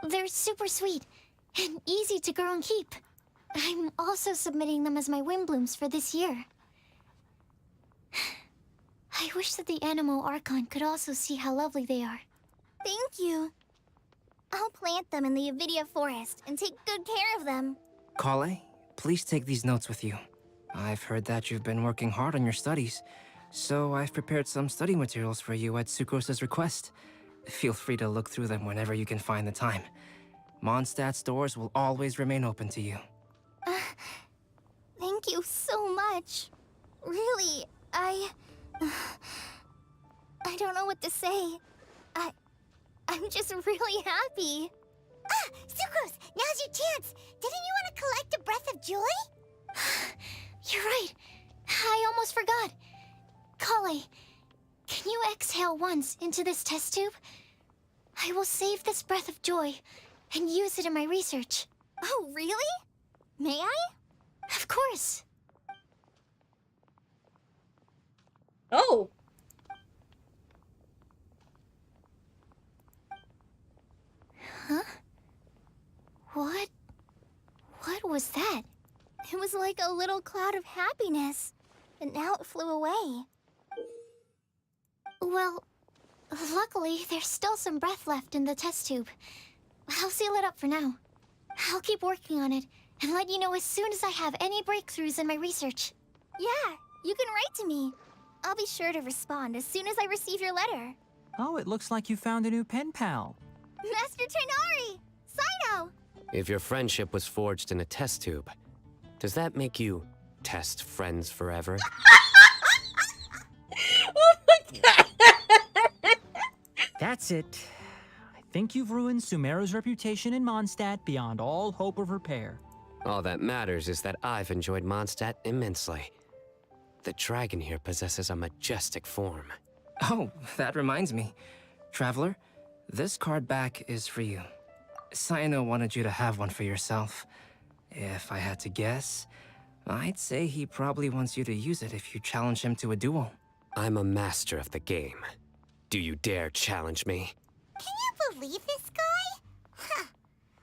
They're super sweet and easy to grow and keep. I'm also submitting them as my Windblooms for this year. I wish that the Anemo Archon could also see how lovely they are. Thank you. I'll plant them in the Avidia forest and take good care of them. Kale, please take these notes with you. I've heard that you've been working hard on your studies, so I've prepared some study materials for you at Sucrose's request. Feel free to look through them whenever you can find the time. Mondstadt's doors will always remain open to you. Thank you so much. Really, I don't know what to say. I'm just really happy. Sucrose, now's your chance. Didn't you want to collect a breath of joy? You're right. I almost forgot. Kale, can you exhale once into this test tube? I will save this breath of joy and use it in my research. Oh, really? May I? Of course. Oh! Huh? What was that? It was like a little cloud of happiness, and now it flew away. Well, luckily, there's still some breath left in the test tube. I'll seal it up for now. I'll keep working on it and let you know as soon as I have any breakthroughs in my research. Yeah, you can write to me. I'll be sure to respond as soon as I receive your letter. Oh, it looks like you found a new pen pal. Master Tighnari! Cyno! If your friendship was forged in a test tube, does that make you test friends forever? Oh my god! That's it. I think you've ruined Sumeru's reputation in Mondstadt beyond all hope of repair. All that matters is that I've enjoyed Mondstadt immensely. The dragon here possesses a majestic form. Oh, that reminds me. Traveler, this card back is for you. Cyno wanted you to have one for yourself. If I had to guess, I'd say he probably wants you to use it if you challenge him to a duel. I'm a master of the game. Do you dare challenge me? Can you believe this guy? Huh.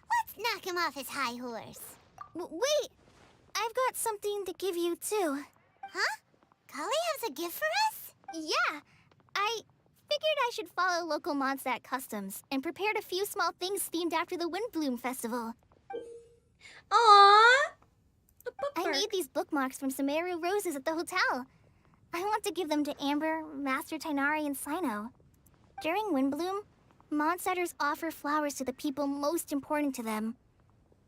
Let's knock him off his high horse. Wait! I've got something to give you, too. Huh? Kali has a gift for us? Yeah! I figured I should follow local Mondstadt customs and prepared a few small things themed after the Windblume festival. Aww! I made these bookmarks from Sumeru roses at the hotel. I want to give them to Amber, Master Tighnari, and Cyno. During Windblume, Mondstadters offer flowers to the people most important to them.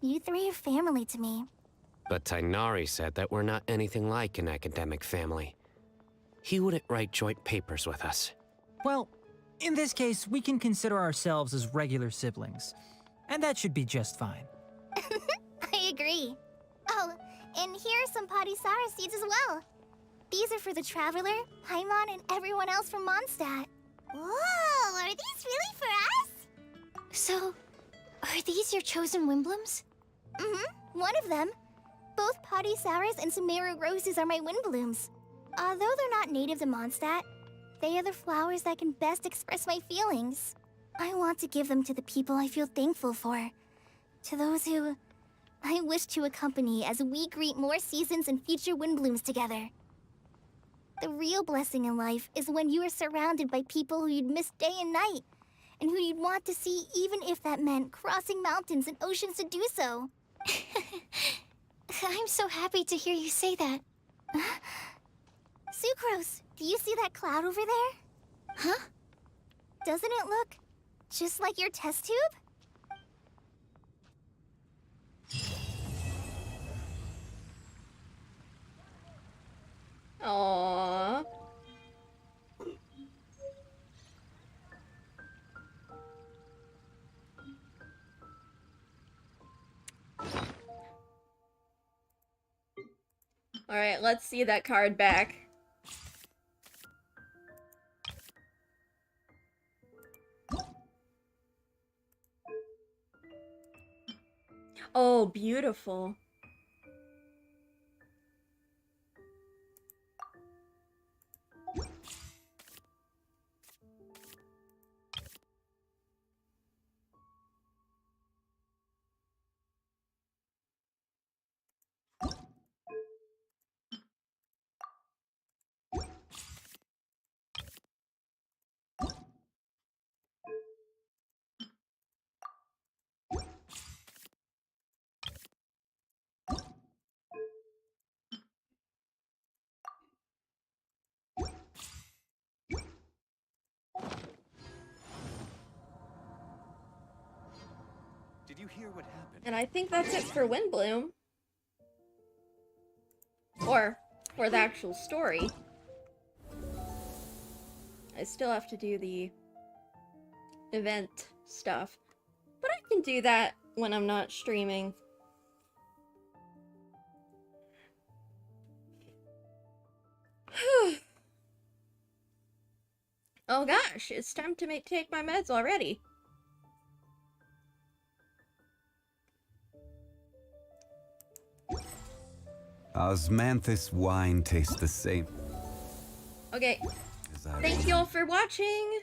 You three are family to me. But Tighnari said that we're not anything like an academic family. He wouldn't write joint papers with us. Well, in this case, we can consider ourselves as regular siblings. And that should be just fine. I agree. Oh, and here are some Padisara seeds as well. These are for the Traveler, Paimon, and everyone else from Mondstadt. Whoa, are these really for us? So, are these your chosen Windblooms? Mm-hmm, one of them. Both Padisaras and Sumeru roses are my Windblooms. Although they're not native to Mondstadt, they are the flowers that can best express my feelings. I want to give them to the people I feel thankful for. To those who I wish to accompany as we greet more seasons and future Windblooms together. The real blessing in life is when you are surrounded by people who you'd miss day and night, and who you'd want to see even if that meant crossing mountains and oceans to do so. I'm so happy to hear you say that. Sucrose, do you see that cloud over there? Huh? Doesn't it look just like your test tube? Aww. Alright, let's see that card back. Oh, beautiful. Did you hear what happened? And I think that's it for Windblume. Or for the actual story. I still have to do the event stuff. But I can do that when I'm not streaming. Oh gosh, it's time to take my meds already. Osmanthus wine tastes the same. Okay, as I thank you all for watching.